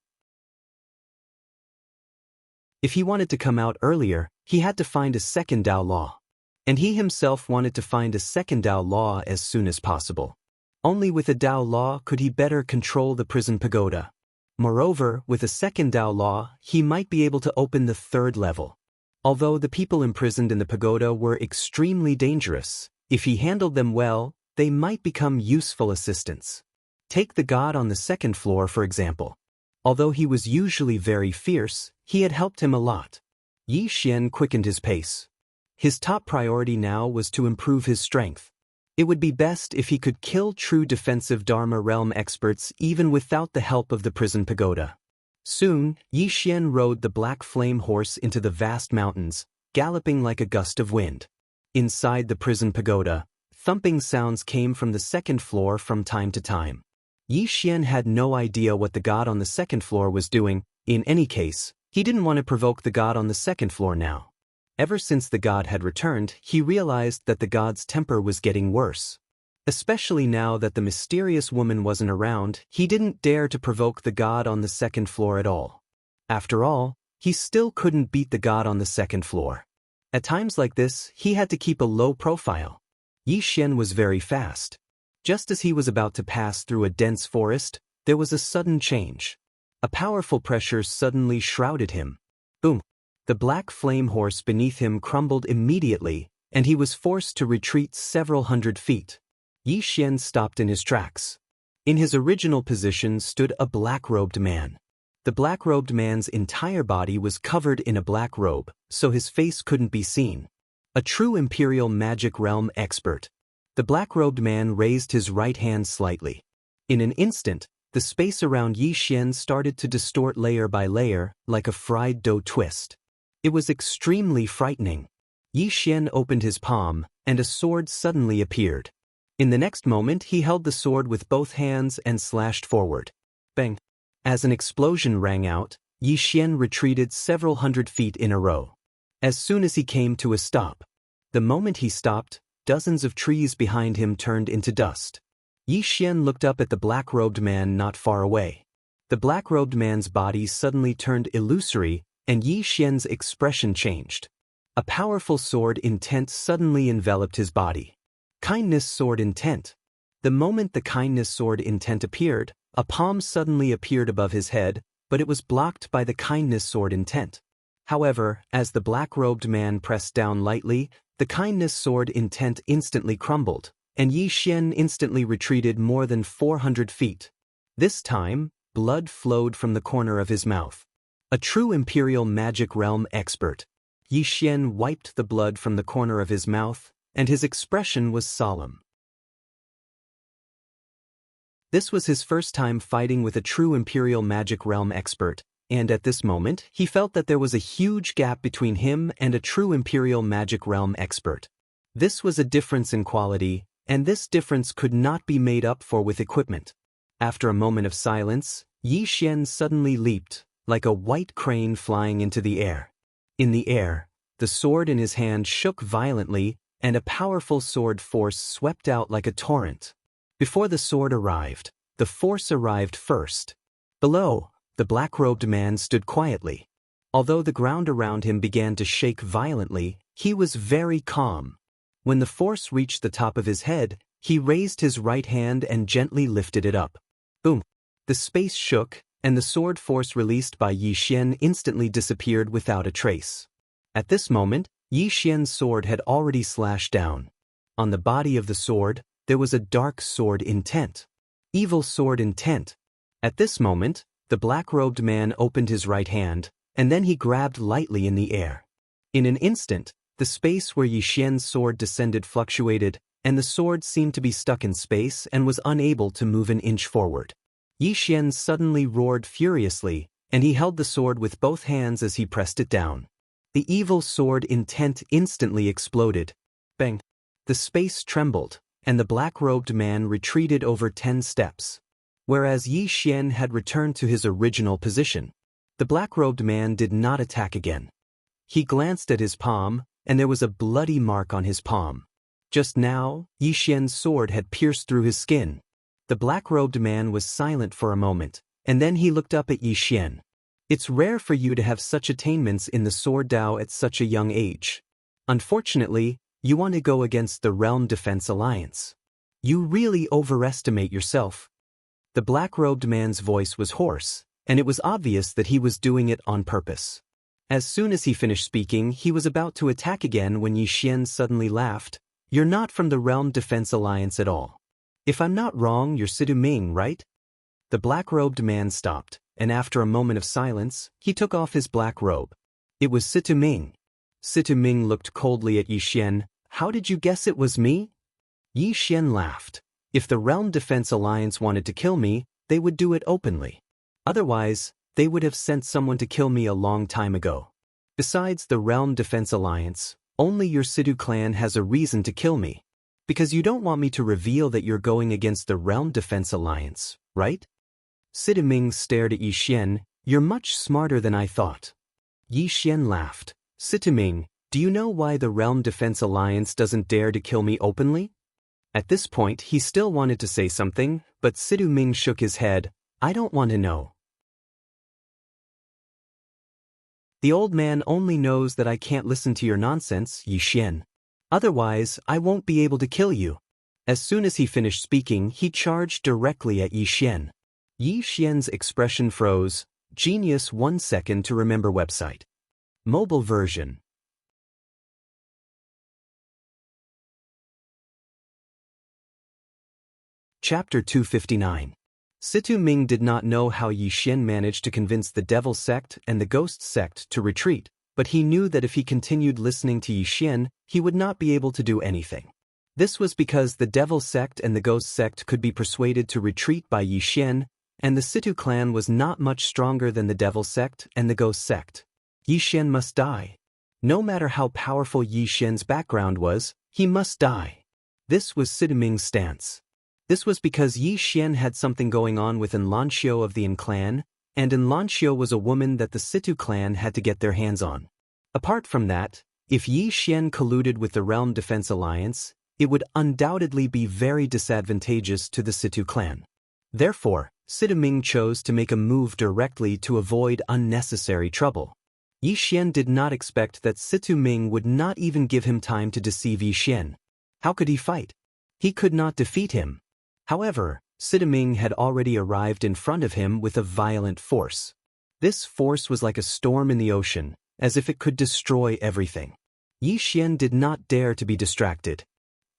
If he wanted to come out earlier, he had to find a second Dao law. And he himself wanted to find a second Dao law as soon as possible. Only with a Dao law could he better control the prison pagoda. Moreover, with a second Dao law, he might be able to open the third level. Although the people imprisoned in the pagoda were extremely dangerous, if he handled them well, they might become useful assistants. Take the god on the second floor for example. Although he was usually very fierce, he had helped him a lot. Yi Xian quickened his pace. His top priority now was to improve his strength. It would be best if he could kill true defensive Dharma realm experts even without the help of the prison pagoda. Soon, Yi Xian rode the black flame horse into the vast mountains, galloping like a gust of wind. Inside the prison pagoda, thumping sounds came from the second floor from time to time. Yi Xian had no idea what the god on the second floor was doing. In any case, he didn't want to provoke the god on the second floor now. Ever since the god had returned, he realized that the god's temper was getting worse. Especially now that the mysterious woman wasn't around, he didn't dare to provoke the god on the second floor at all. After all, he still couldn't beat the god on the second floor. At times like this, he had to keep a low profile. Yi Xian was very fast. Just as he was about to pass through a dense forest, there was a sudden change. A powerful pressure suddenly shrouded him. Boom! The black flame horse beneath him crumbled immediately, and he was forced to retreat several hundred feet. Yi Xian stopped in his tracks. In his original position stood a black-robed man. The black-robed man's entire body was covered in a black robe, so his face couldn't be seen. A true Imperial Magic Realm expert. The black-robed man raised his right hand slightly. In an instant, the space around Yi Xian started to distort layer by layer, like a fried dough twist. It was extremely frightening. Yi Xian opened his palm, and a sword suddenly appeared. In the next moment he held the sword with both hands and slashed forward. Bang! As an explosion rang out, Yi Xian retreated several hundred feet in a row. As soon as he came to a stop, the moment he stopped, dozens of trees behind him turned into dust. Yi Xian looked up at the black-robed man not far away. The black-robed man's body suddenly turned illusory, and Yi Xian's expression changed. A powerful sword intent suddenly enveloped his body. Kindness sword intent. The moment the kindness sword intent appeared, a palm suddenly appeared above his head, but it was blocked by the kindness sword intent. However, as the black-robed man pressed down lightly, the kindness sword intent instantly crumbled, and Yi Xian instantly retreated more than 400 feet. This time, blood flowed from the corner of his mouth. A true Imperial Magic Realm expert, Yi Xian wiped the blood from the corner of his mouth, and his expression was solemn. This was his first time fighting with a true Imperial Magic Realm expert, and at this moment, he felt that there was a huge gap between him and a true Imperial Magic Realm expert. This was a difference in quality, and this difference could not be made up for with equipment. After a moment of silence, Yi Xian suddenly leaped, like a white crane flying into the air. In the air, the sword in his hand shook violently, and a powerful sword force swept out like a torrent. Before the sword arrived, the force arrived first. Below, the black-robed man stood quietly. Although the ground around him began to shake violently, he was very calm. When the force reached the top of his head, he raised his right hand and gently lifted it up. Boom! The space shook, and the sword force released by Yi Xian instantly disappeared without a trace. At this moment, Yi Xian's sword had already slashed down. On the body of the sword, there was a dark sword intent. Evil sword intent. At this moment, the black-robed man opened his right hand, and then he grabbed lightly in the air. In an instant, the space where Yi Xian's sword descended fluctuated, and the sword seemed to be stuck in space and was unable to move an inch forward. Yi Xian suddenly roared furiously, and he held the sword with both hands as he pressed it down. The evil sword intent instantly exploded. Bang! The space trembled, and the black-robed man retreated over 10 steps. Whereas Yi Xian had returned to his original position. The black-robed man did not attack again. He glanced at his palm, and there was a bloody mark on his palm. Just now, Yi Xian's sword had pierced through his skin. The black-robed man was silent for a moment, and then he looked up at Yi Xian. It's rare for you to have such attainments in the Sword Dao at such a young age. Unfortunately, you want to go against the Realm Defense Alliance. You really overestimate yourself. The black-robed man's voice was hoarse, and it was obvious that he was doing it on purpose. As soon as he finished speaking, he was about to attack again when Yi Xian suddenly laughed. You're not from the Realm Defense Alliance at all. If I'm not wrong, you're Situ Ming, right? The black-robed man stopped, and after a moment of silence, he took off his black robe. It was Situ Ming. Situ Ming looked coldly at Yi Xian. How did you guess it was me? Yi Xian laughed. If the Realm Defense Alliance wanted to kill me, they would do it openly. Otherwise, they would have sent someone to kill me a long time ago. Besides the Realm Defense Alliance, only your Situ clan has a reason to kill me. Because you don't want me to reveal that you're going against the Realm Defense Alliance, right? Situ Ming stared at Yi Xian. You're much smarter than I thought. Yi Xian laughed. Situ Ming, do you know why the Realm Defense Alliance doesn't dare to kill me openly? At this point, he still wanted to say something, but Situ Ming shook his head. I don't want to know. The old man only knows that I can't listen to your nonsense, Yi Xian. Otherwise, I won't be able to kill you. As soon as he finished speaking, he charged directly at Yi Xian. Yi Xian's expression froze. Genius 1 second to remember website. Mobile version. Chapter 259. Situ Ming did not know how Yi Xian managed to convince the Devil Sect and the Ghost Sect to retreat, but he knew that if he continued listening to Yi Xian, he would not be able to do anything. This was because the Devil Sect and the Ghost Sect could be persuaded to retreat by Yi Xian, and the Situ clan was not much stronger than the Devil Sect and the Ghost Sect. Yi Xian must die. No matter how powerful Yi Xian's background was, he must die. This was Situ Ming's stance. This was because Yi Xian had something going on with Xianxia of the Yin clan, and Xianxia was a woman that the Situ clan had to get their hands on. Apart from that, if Yi Xian colluded with the Realm Defense Alliance, it would undoubtedly be very disadvantageous to the Situ clan. Therefore, Situ Ming chose to make a move directly to avoid unnecessary trouble. Yi Xian did not expect that Situ Ming would not even give him time to deceive Yi Xian. How could he fight? He could not defeat him. However, Situ Ming had already arrived in front of him with a violent force. This force was like a storm in the ocean, as if it could destroy everything. Yi Xian did not dare to be distracted.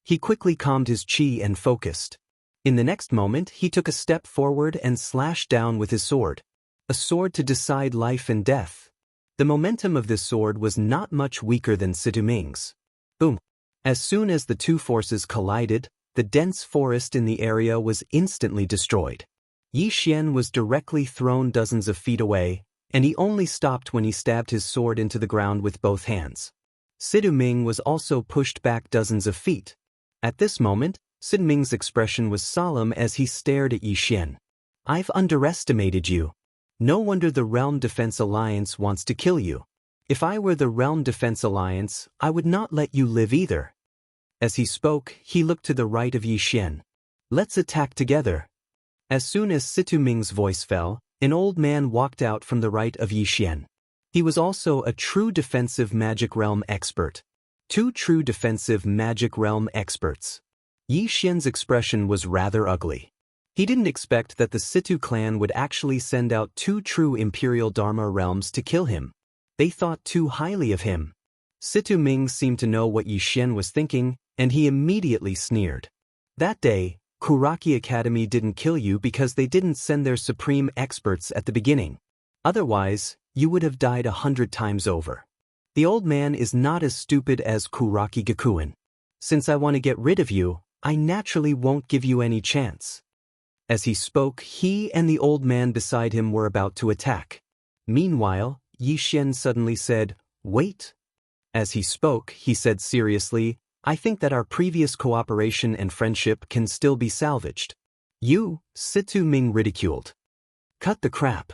He quickly calmed his chi and focused. In the next moment, he took a step forward and slashed down with his sword. A sword to decide life and death. The momentum of this sword was not much weaker than Situ Ming's. Boom! As soon as the two forces collided, the dense forest in the area was instantly destroyed. Yi Xian was directly thrown dozens of feet away, and he only stopped when he stabbed his sword into the ground with both hands. Situ Ming was also pushed back dozens of feet. At this moment, Situ Ming's expression was solemn as he stared at Yi Xian. "I've underestimated you. No wonder the Realm Defense Alliance wants to kill you. If I were the Realm Defense Alliance, I would not let you live either." As he spoke, he looked to the right of Yi Xian. "Let's attack together." As soon as Situ Ming's voice fell, an old man walked out from the right of Yi Xian. He was also a true defensive magic realm expert. Two true defensive magic realm experts. Yi Xian's expression was rather ugly. He didn't expect that the Situ clan would actually send out two true Imperial Dharma realms to kill him. They thought too highly of him. Situ Ming seemed to know what Yi Xian was thinking, and he immediately sneered. "That day, Kuraki Academy didn't kill you because they didn't send their supreme experts at the beginning. Otherwise, you would have died 100 times over. The old man is not as stupid as Kuraki Gakuen. Since I want to get rid of you, I naturally won't give you any chance." As he spoke, he and the old man beside him were about to attack. Meanwhile, Yi Xian suddenly said, "Wait." As he spoke, he said seriously, "I think that our previous cooperation and friendship can still be salvaged." "You," Situ Ming ridiculed. "Cut the crap.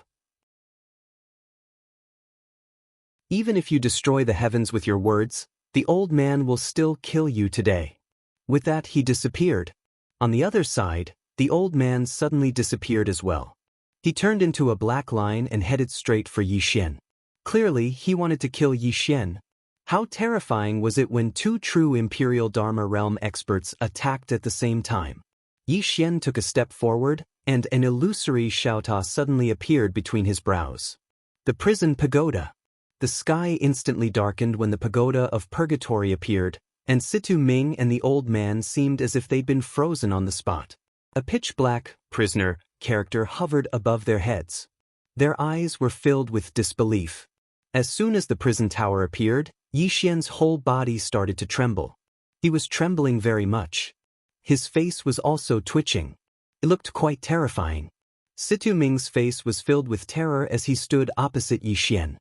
Even if you destroy the heavens with your words, the old man will still kill you today." With that, he disappeared. On the other side, the old man suddenly disappeared as well. He turned into a black line and headed straight for Yi Xian. Clearly, he wanted to kill Yi Xian. How terrifying was it when two true Imperial Dharma realm experts attacked at the same time? Yi Xian took a step forward, and an illusory Xiaota suddenly appeared between his brows. The prison pagoda. The sky instantly darkened when the pagoda of purgatory appeared, and Situ Ming and the old man seemed as if they'd been frozen on the spot. A pitch-black prisoner character hovered above their heads. Their eyes were filled with disbelief. As soon as the prison tower appeared, Yi Xian's whole body started to tremble. He was trembling very much. His face was also twitching. It looked quite terrifying. Situ Ming's face was filled with terror as he stood opposite Yi Xian.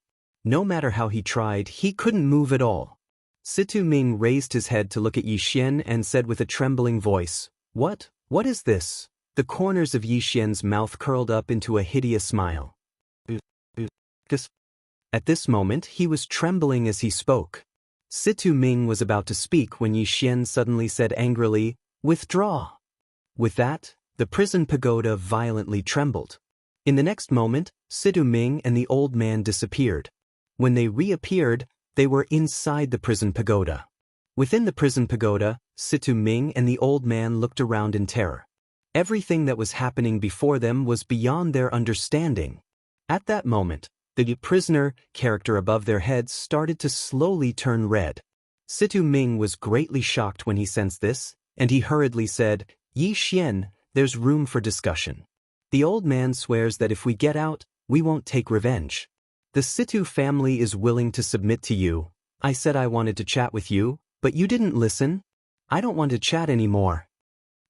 No matter how he tried, he couldn't move at all. Situ Ming raised his head to look at Yi Xian and said with a trembling voice, What is this?" The corners of Yi Xian's mouth curled up into a hideous smile. At this moment, he was trembling as he spoke. Situ Ming was about to speak when Yi Xian suddenly said angrily, "Withdraw." With that, the prison pagoda violently trembled. In the next moment, Situ Ming and the old man disappeared. When they reappeared, they were inside the prison pagoda. Within the prison pagoda, Situ Ming and the old man looked around in terror. Everything that was happening before them was beyond their understanding. At that moment, the prisoner character above their heads started to slowly turn red. Situ Ming was greatly shocked when he sensed this, and he hurriedly said, "Yi Xian, there's room for discussion. The old man swears that if we get out, we won't take revenge. The Situ family is willing to submit to you. I said I wanted to chat with you, but you didn't listen. I don't want to chat anymore."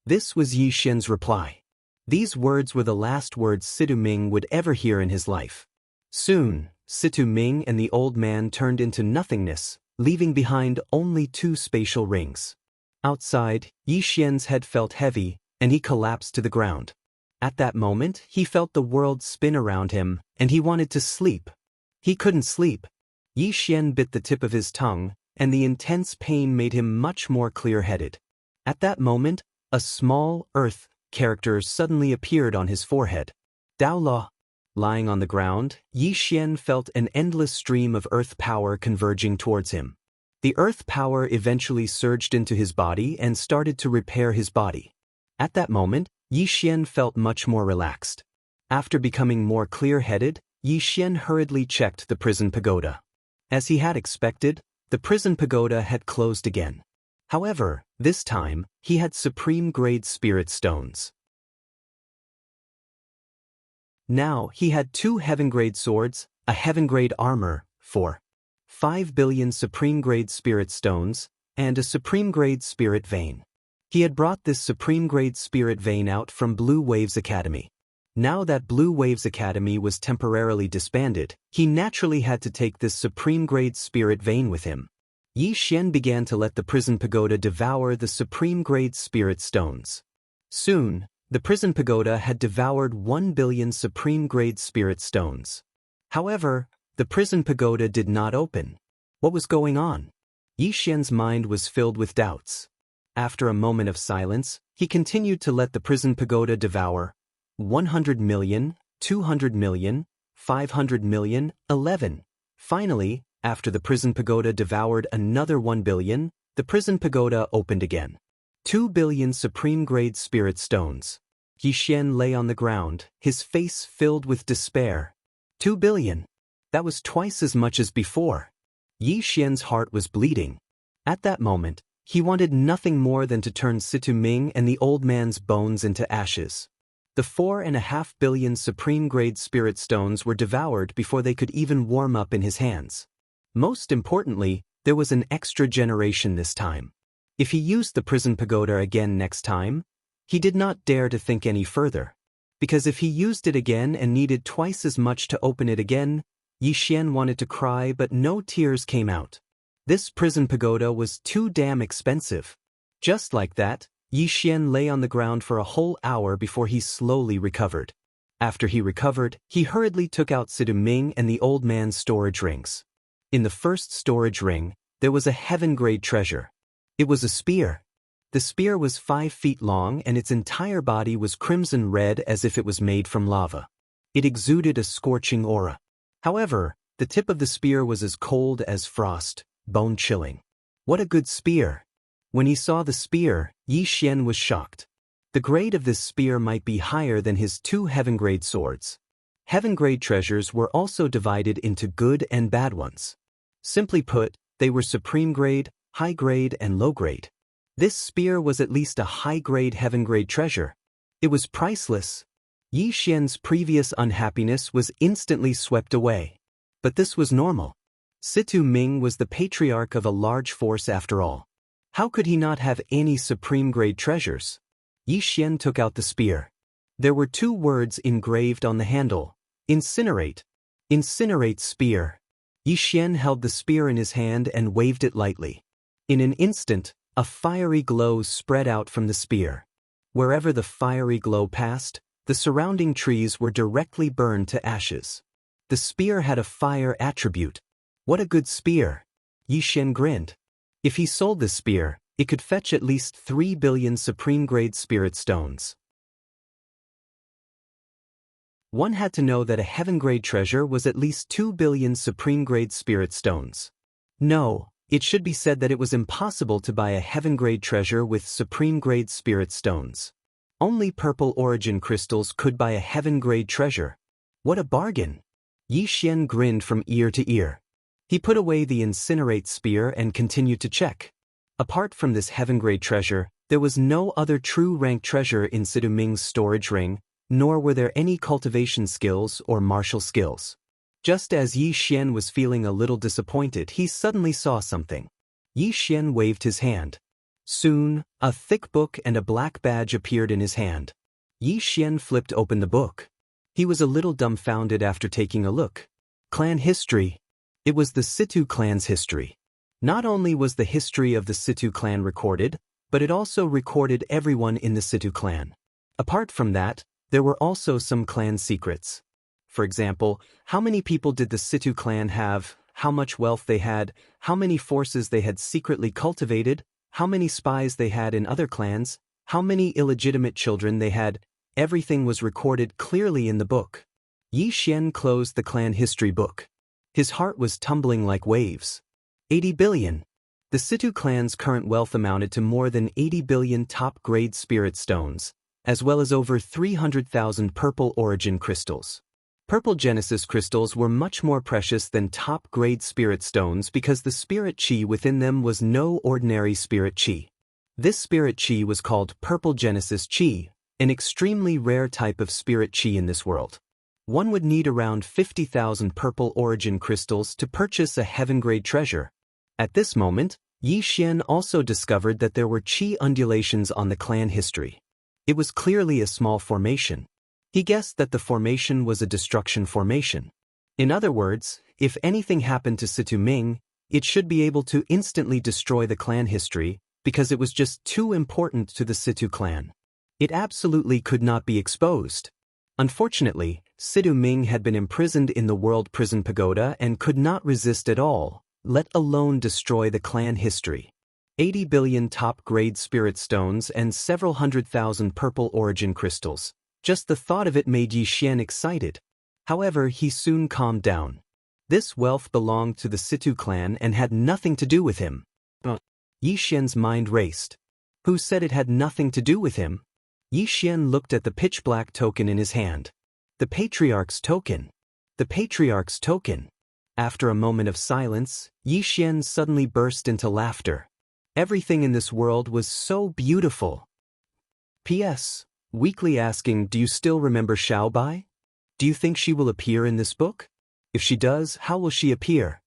This was Yi Xian's reply. These words were the last words Situ Ming would ever hear in his life. Soon, Situ Ming and the old man turned into nothingness, leaving behind only two spatial rings. Outside, Yi Xian's head felt heavy, and he collapsed to the ground. At that moment, he felt the world spin around him, and he wanted to sleep. He couldn't sleep. Yi Xian bit the tip of his tongue, and the intense pain made him much more clear-headed. At that moment, a small earth character suddenly appeared on his forehead. Daoist. Lying on the ground, Yi Xian felt an endless stream of earth power converging towards him. The earth power eventually surged into his body and started to repair his body. At that moment, Yi Xian felt much more relaxed. After becoming more clear-headed, Yi Xian hurriedly checked the prison pagoda. As he had expected, the prison pagoda had closed again. However, This time, he had supreme-grade spirit stones. Now, he had 2 heaven-grade swords, a heaven-grade armor, 5 billion supreme-grade spirit stones, and a supreme-grade spirit vein. He had brought this supreme-grade spirit vein out from Blue Waves Academy. Now that Blue Waves Academy was temporarily disbanded, he naturally had to take this supreme-grade spirit vein with him. Yi Xian began to let the prison pagoda devour the supreme-grade spirit stones. Soon, the prison pagoda had devoured 1 billion supreme-grade spirit stones. However, the prison pagoda did not open. What was going on? Yi Xian's mind was filled with doubts. After a moment of silence, he continued to let the prison pagoda devour 100 million, 200 million, 500 million, 11. Finally, after the prison pagoda devoured another 1 billion, the prison pagoda opened again. 2 billion supreme-grade spirit stones. Yi Xian lay on the ground, his face filled with despair. 2 billion. That was twice as much as before. Yi Xian's heart was bleeding. At that moment, he wanted nothing more than to turn Situ Ming and the old man's bones into ashes. The 4.5 billion supreme-grade spirit stones were devoured before they could even warm up in his hands. Most importantly, there was an extra generation this time. If he used the prison pagoda again next time, he did not dare to think any further. Because if he used it again and needed twice as much to open it again, Yi Xian wanted to cry but no tears came out. This prison pagoda was too damn expensive. Just like that, Yi Xian lay on the ground for a whole hour before he slowly recovered. After he recovered, he hurriedly took out Situ Ming and the old man's storage rings. In the first storage ring, there was a heaven-grade treasure. It was a spear. The spear was 5 feet long and its entire body was crimson red as if it was made from lava. It exuded a scorching aura. However, the tip of the spear was as cold as frost, bone-chilling. What a good spear! When he saw the spear, Yi Xian was shocked. The grade of this spear might be higher than his 2 heaven-grade swords. Heaven-grade treasures were also divided into good and bad ones. Simply put, they were supreme-grade, high-grade, and low-grade. This spear was at least a high-grade heaven-grade treasure. It was priceless. Yi Xian's previous unhappiness was instantly swept away. But this was normal. Situ Ming was the patriarch of a large force after all. How could he not have any supreme-grade treasures? Yi Xian took out the spear. There were 2 words engraved on the handle. Incinerate. Incinerate spear. Yi Xian held the spear in his hand and waved it lightly. In an instant, a fiery glow spread out from the spear. Wherever the fiery glow passed, the surrounding trees were directly burned to ashes. The spear had a fire attribute. What a good spear! Yi Xian grinned. If he sold this spear, it could fetch at least 3 billion supreme-grade spirit stones. One had to know that a heaven-grade treasure was at least 2 billion supreme-grade spirit stones. No, it should be said that it was impossible to buy a heaven-grade treasure with supreme-grade spirit stones. Only purple origin crystals could buy a heaven-grade treasure. What a bargain! Yi Xian grinned from ear to ear. He put away the incinerate spear and continued to check. Apart from this heaven-grade treasure, there was no other true rank treasure in Situ Ming's storage ring, nor were there any cultivation skills or martial skills. Just as Yi Xian was feeling a little disappointed, he suddenly saw something. Yi Xian waved his hand. Soon, a thick book and a black badge appeared in his hand. Yi Xian flipped open the book. He was a little dumbfounded after taking a look. Clan history. It was the Situ clan's history. Not only was the history of the Situ clan recorded, but it also recorded everyone in the Situ clan. Apart from that, there were also some clan secrets. For example, how many people did the Situ clan have, how much wealth they had, how many forces they had secretly cultivated, how many spies they had in other clans, how many illegitimate children they had. Everything was recorded clearly in the book. Yi Xian closed the clan history book. His heart was tumbling like waves. 80 billion. The Situ clan's current wealth amounted to more than 80 billion top-grade spirit stones, as well as over 300,000 purple origin crystals. Purple Genesis crystals were much more precious than top-grade spirit stones because the spirit chi within them was no ordinary spirit chi. This spirit qi was called Purple Genesis Qi, an extremely rare type of spirit qi in this world. One would need around 50,000 purple origin crystals to purchase a heaven-grade treasure. At this moment, Yi Xian also discovered that there were qi undulations on the clan history. It was clearly a small formation. He guessed that the formation was a destruction formation. In other words, if anything happened to Situ Ming, it should be able to instantly destroy the clan history because it was just too important to the Situ clan. It absolutely could not be exposed. Unfortunately, Situ Ming had been imprisoned in the World Prison Pagoda and could not resist at all, let alone destroy the clan history. 80 billion top-grade spirit stones and several 100,000 purple origin crystals. Just the thought of it made Yi Xian excited. However, he soon calmed down. This wealth belonged to the Situ clan and had nothing to do with him. Yi Xian's mind raced. Who said it had nothing to do with him? Yi Xian looked at the pitch-black token in his hand. The Patriarch's token. The Patriarch's token. After a moment of silence, Yi Xian suddenly burst into laughter. Everything in this world was so beautiful. P.S. Weekly asking, do you still remember Xiaobai? Do you think she will appear in this book? If she does, how will she appear?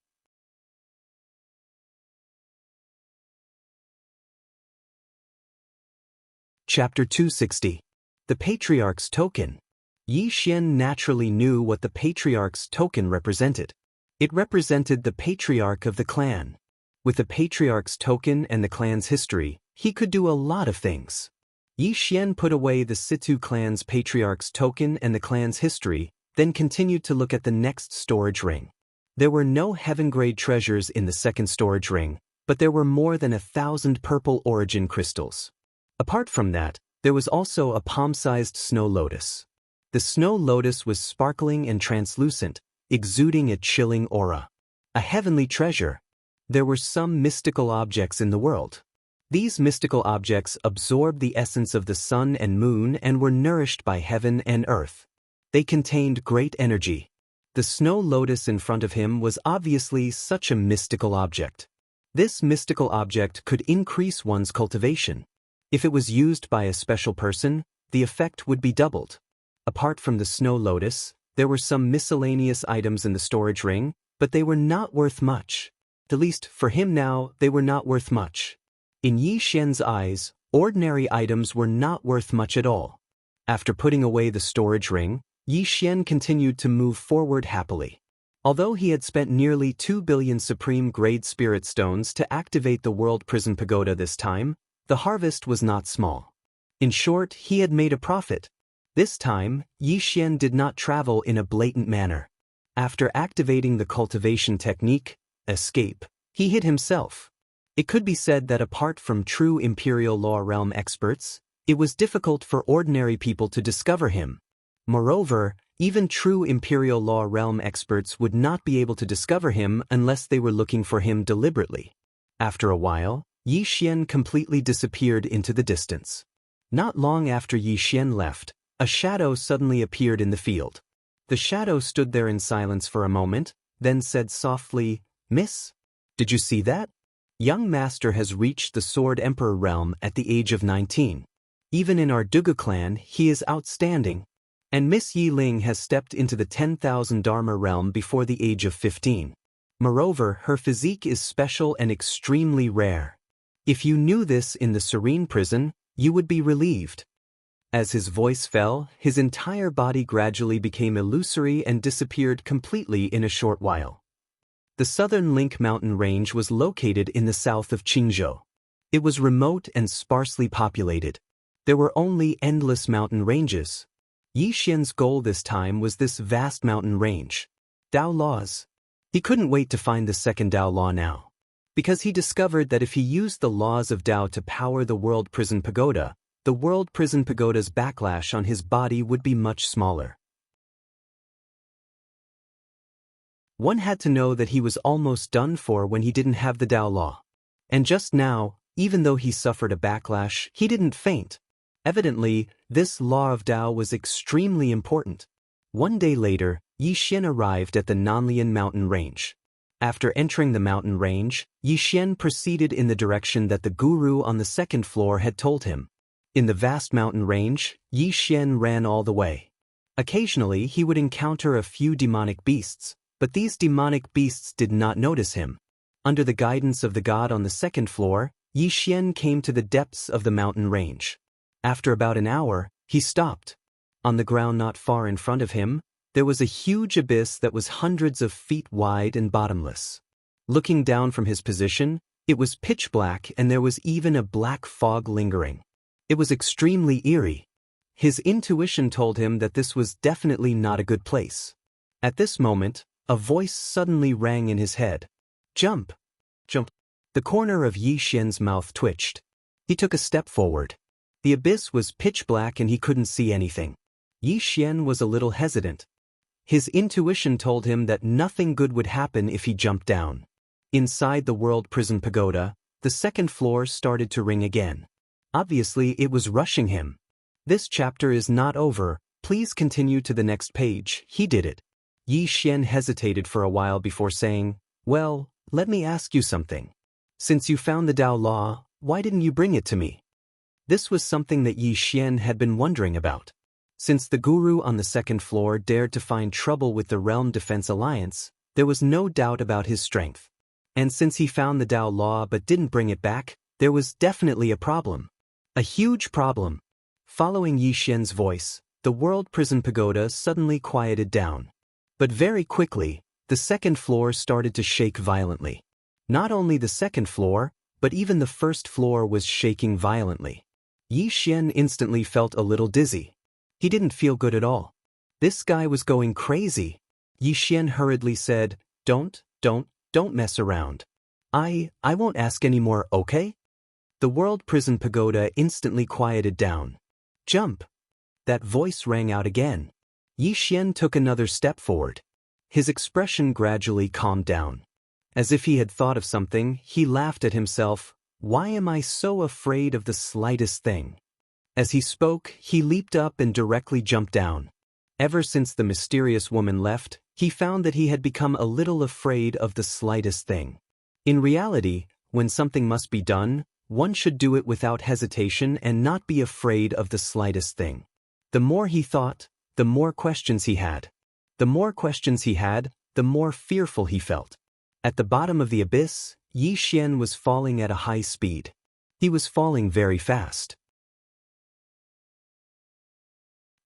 Chapter 260. The Patriarch's Token. Yi Xian naturally knew what the Patriarch's token represented. It represented the Patriarch of the clan. With the Patriarch's token and the clan's history, he could do a lot of things. Yi Xian put away the Situ clan's Patriarch's token and the clan's history, then continued to look at the next storage ring. There were no heaven-grade treasures in the second storage ring, but there were more than 1,000 purple origin crystals. Apart from that, there was also a palm-sized snow lotus. The snow lotus was sparkling and translucent, exuding a chilling aura. A heavenly treasure. There were some mystical objects in the world. These mystical objects absorbed the essence of the sun and moon and were nourished by heaven and earth. They contained great energy. The snow lotus in front of him was obviously such a mystical object. This mystical object could increase one's cultivation. If it was used by a special person, the effect would be doubled. Apart from the snow lotus, there were some miscellaneous items in the storage ring, but they were not worth much. At least, for him now, they were not worth much. In Yi Xian's eyes, ordinary items were not worth much at all. After putting away the storage ring, Yi Xian continued to move forward happily. Although he had spent nearly 2 billion supreme-grade spirit stones to activate the World Prison Pagoda this time, the harvest was not small. In short, he had made a profit. This time, Yi Xian did not travel in a blatant manner. After activating the cultivation technique, escape, he hid himself. It could be said that apart from true Imperial Law Realm experts, it was difficult for ordinary people to discover him. Moreover, even true Imperial Law Realm experts would not be able to discover him unless they were looking for him deliberately. After a while, Yi Xian completely disappeared into the distance. Not long after Yi Xian left, a shadow suddenly appeared in the field. The shadow stood there in silence for a moment, then said softly, "Miss? Did you see that? Young Master has reached the Sword Emperor realm at the age of 19. Even in our Dugu clan, he is outstanding. And Miss Yi Ling has stepped into the 10,000 Dharma realm before the age of 15. Moreover, her physique is special and extremely rare. If you knew this in the Serene Prison, you would be relieved." As his voice fell, his entire body gradually became illusory and disappeared completely in a short while. The southern Link mountain range was located in the south of Qingzhou. It was remote and sparsely populated. There were only endless mountain ranges. Yi Xian's goal this time was this vast mountain range. Dao laws. He couldn't wait to find the second Dao law now. Because he discovered that if he used the laws of Dao to power the World Prison Pagoda, the World Prison Pagoda's backlash on his body would be much smaller. One had to know that he was almost done for when he didn't have the Dao law. And just now, even though he suffered a backlash, he didn't faint. Evidently, this law of Dao was extremely important. One day later, Yi Xian arrived at the Nanlian mountain range. After entering the mountain range, Yi Xian proceeded in the direction that the guru on the second floor had told him. In the vast mountain range, Yi Xian ran all the way. Occasionally he would encounter a few demonic beasts, but these demonic beasts did not notice him. Under the guidance of the god on the second floor, Yi Xian came to the depths of the mountain range. After about an hour, he stopped. On the ground not far in front of him, there was a huge abyss that was hundreds of feet wide and bottomless. Looking down from his position, it was pitch black and there was even a black fog lingering. It was extremely eerie. His intuition told him that this was definitely not a good place. At this moment, a voice suddenly rang in his head. Jump! Jump! The corner of Yi Xian's mouth twitched. He took a step forward. The abyss was pitch black and he couldn't see anything. Yi Xian was a little hesitant. His intuition told him that nothing good would happen if he jumped down. Inside the World Prison Pagoda, the second floor started to ring again. Obviously, it was rushing him. This chapter is not over, please continue to the next page, he did it. Yi Xian hesitated for a while before saying, well, let me ask you something. Since you found the Tao Law, why didn't you bring it to me? This was something that Yi Xian had been wondering about. Since the guru on the second floor dared to find trouble with the Realm Defense Alliance, there was no doubt about his strength. And since he found the Tao Law but didn't bring it back, there was definitely a problem. A huge problem. Following Yi Xian's voice, the World Prison Pagoda suddenly quieted down. But very quickly, the second floor started to shake violently. Not only the second floor, but even the first floor was shaking violently. Yi Xian instantly felt a little dizzy. He didn't feel good at all. This guy was going crazy. Yi Xian hurriedly said, Don't mess around. I won't ask anymore, okay? The World Prison Pagoda instantly quieted down. Jump! That voice rang out again. Yi Xian took another step forward. His expression gradually calmed down. As if he had thought of something, he laughed at himself. Why am I so afraid of the slightest thing? As he spoke, he leaped up and directly jumped down. Ever since the mysterious woman left, he found that he had become a little afraid of the slightest thing. In reality, when something must be done, one should do it without hesitation and not be afraid of the slightest thing. The more he thought, the more questions he had. The more questions he had, the more fearful he felt. At the bottom of the abyss, Yi Xian was falling at a high speed. He was falling very fast.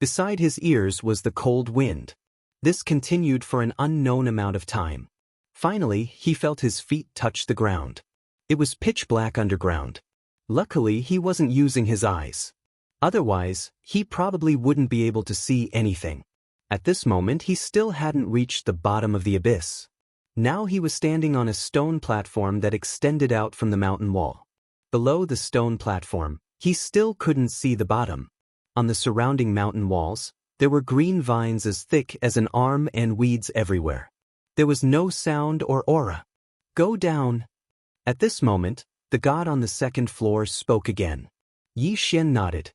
Beside his ears was the cold wind. This continued for an unknown amount of time. Finally, he felt his feet touch the ground. It was pitch black underground. Luckily, he wasn't using his eyes. Otherwise, he probably wouldn't be able to see anything. At this moment, he still hadn't reached the bottom of the abyss. Now he was standing on a stone platform that extended out from the mountain wall. Below the stone platform, he still couldn't see the bottom. On the surrounding mountain walls, there were green vines as thick as an arm and weeds everywhere. There was no sound or aura. Go down. At this moment, the god on the second floor spoke again. Yi Xian nodded.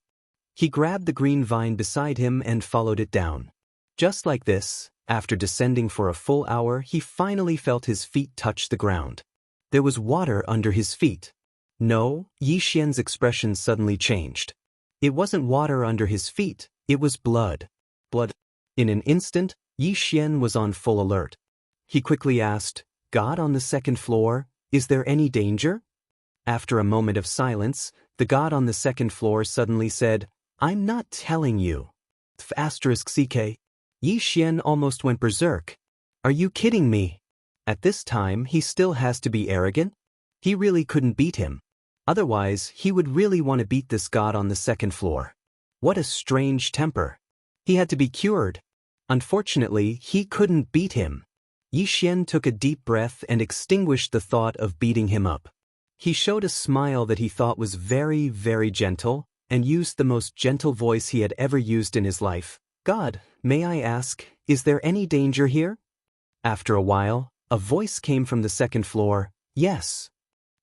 He grabbed the green vine beside him and followed it down. Just like this, after descending for a full hour, he finally felt his feet touch the ground. There was water under his feet. No, Yi Xian's expression suddenly changed. It wasn't water under his feet, it was blood. Blood. In an instant, Yi Xian was on full alert. He quickly asked, God on the second floor, is there any danger? After a moment of silence, the god on the second floor suddenly said, I'm not telling you. *CK. Yi Xian almost went berserk. Are you kidding me? At this time, he still has to be arrogant? He really couldn't beat him. Otherwise, he would really want to beat this god on the second floor. What a strange temper. He had to be cured. Unfortunately, he couldn't beat him. Yi Xian took a deep breath and extinguished the thought of beating him up. He showed a smile that he thought was very, very gentle, and used the most gentle voice he had ever used in his life. God, may I ask, is there any danger here? After a while, a voice came from the second floor. Yes.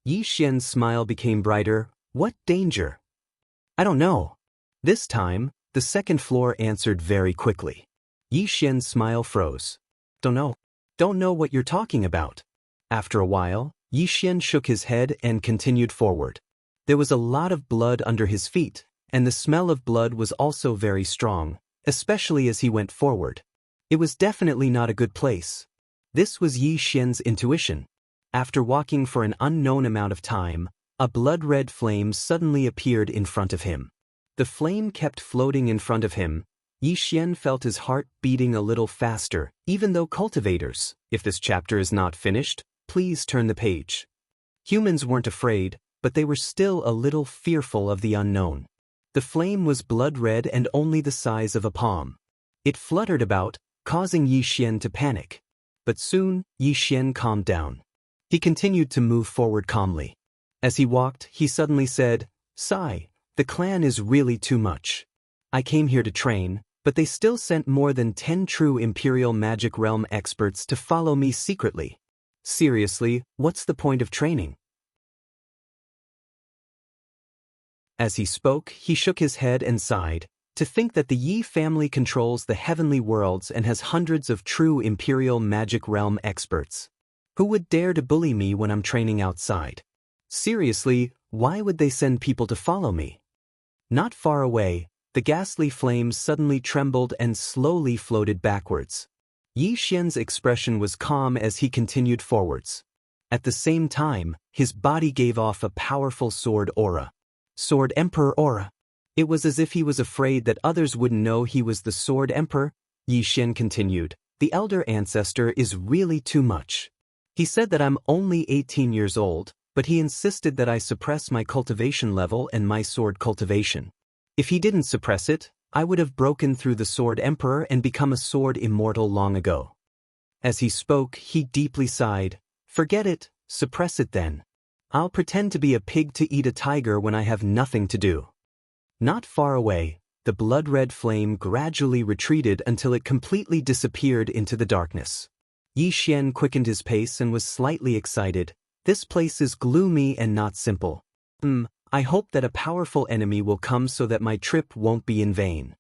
Yi Xian's smile became brighter. What danger? I don't know. This time, the second floor answered very quickly. Yi Xian's smile froze. Don't know what you're talking about. After a while, Yixian shook his head and continued forward. There was a lot of blood under his feet, and the smell of blood was also very strong, especially as he went forward. It was definitely not a good place. This was Yixian's intuition. After walking for an unknown amount of time, a blood-red flame suddenly appeared in front of him. The flame kept floating in front of him. Yixian felt his heart beating a little faster, even though cultivators, if this chapter is not finished, please turn the page. Humans weren't afraid, but they were still a little fearful of the unknown. The flame was blood-red and only the size of a palm. It fluttered about, causing Yixian to panic. But soon, Yixian calmed down. He continued to move forward calmly. As he walked, he suddenly said, "Sigh, the clan is really too much. I came here to train, but they still sent more than 10 true Imperial Magic Realm experts to follow me secretly. Seriously, what's the point of training?" As he spoke, he shook his head and sighed. To think that the Yi family controls the heavenly worlds and has hundreds of true Imperial Magic Realm experts. Who would dare to bully me when I'm training outside? Seriously, why would they send people to follow me? Not far away, the ghastly flames suddenly trembled and slowly floated backwards. Yixian's expression was calm as he continued forwards. At the same time, his body gave off a powerful sword aura. Sword Emperor aura. It was as if he was afraid that others wouldn't know he was the Sword Emperor. Yixian continued, "The elder ancestor is really too much. He said that I'm only 18 years old, but he insisted that I suppress my cultivation level and my sword cultivation. If he didn't suppress it, I would have broken through the Sword Emperor and become a sword immortal long ago." As he spoke, he deeply sighed. "Forget it, suppress it then. I'll pretend to be a pig to eat a tiger when I have nothing to do." Not far away, the blood-red flame gradually retreated until it completely disappeared into the darkness. Yixian quickened his pace and was slightly excited. This place is gloomy and not simple. I hope that a powerful enemy will come so that my trip won't be in vain.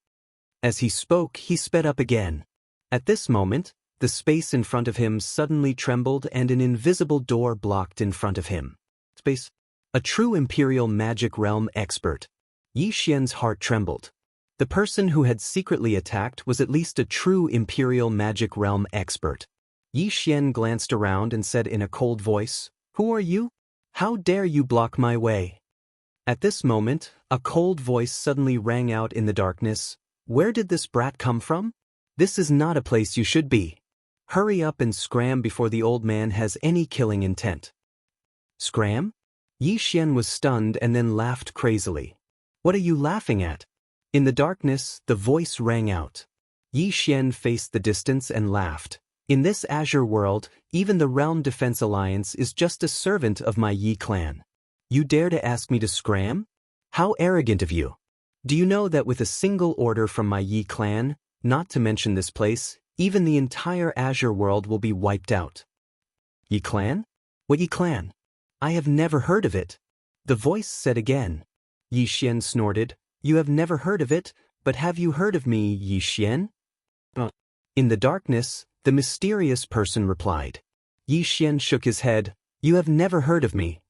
As he spoke, he sped up again. At this moment, the space in front of him suddenly trembled and an invisible door blocked in front of him. Space. A true Imperial Magic Realm expert. Yixian's heart trembled. The person who had secretly attacked was at least a true Imperial Magic Realm expert. Yixian glanced around and said in a cold voice, "Who are you? How dare you block my way?" At this moment, a cold voice suddenly rang out in the darkness. "Where did this brat come from? This is not a place you should be. Hurry up and scram before the old man has any killing intent." Scram? Yixian was stunned and then laughed crazily. "What are you laughing at?" In the darkness, the voice rang out. Yixian faced the distance and laughed. "In this Azure world, even the Realm Defense Alliance is just a servant of my Yi clan. You dare to ask me to scram? How arrogant of you! Do you know that with a single order from my Yi clan, not to mention this place, even the entire Azure world will be wiped out?" "Yi clan? What Yi clan? I have never heard of it." The voice said again. Yixian snorted. "You have never heard of it, but have you heard of me, Yixian?" In the darkness, the mysterious person replied. Yixian shook his head. "You have never heard of me.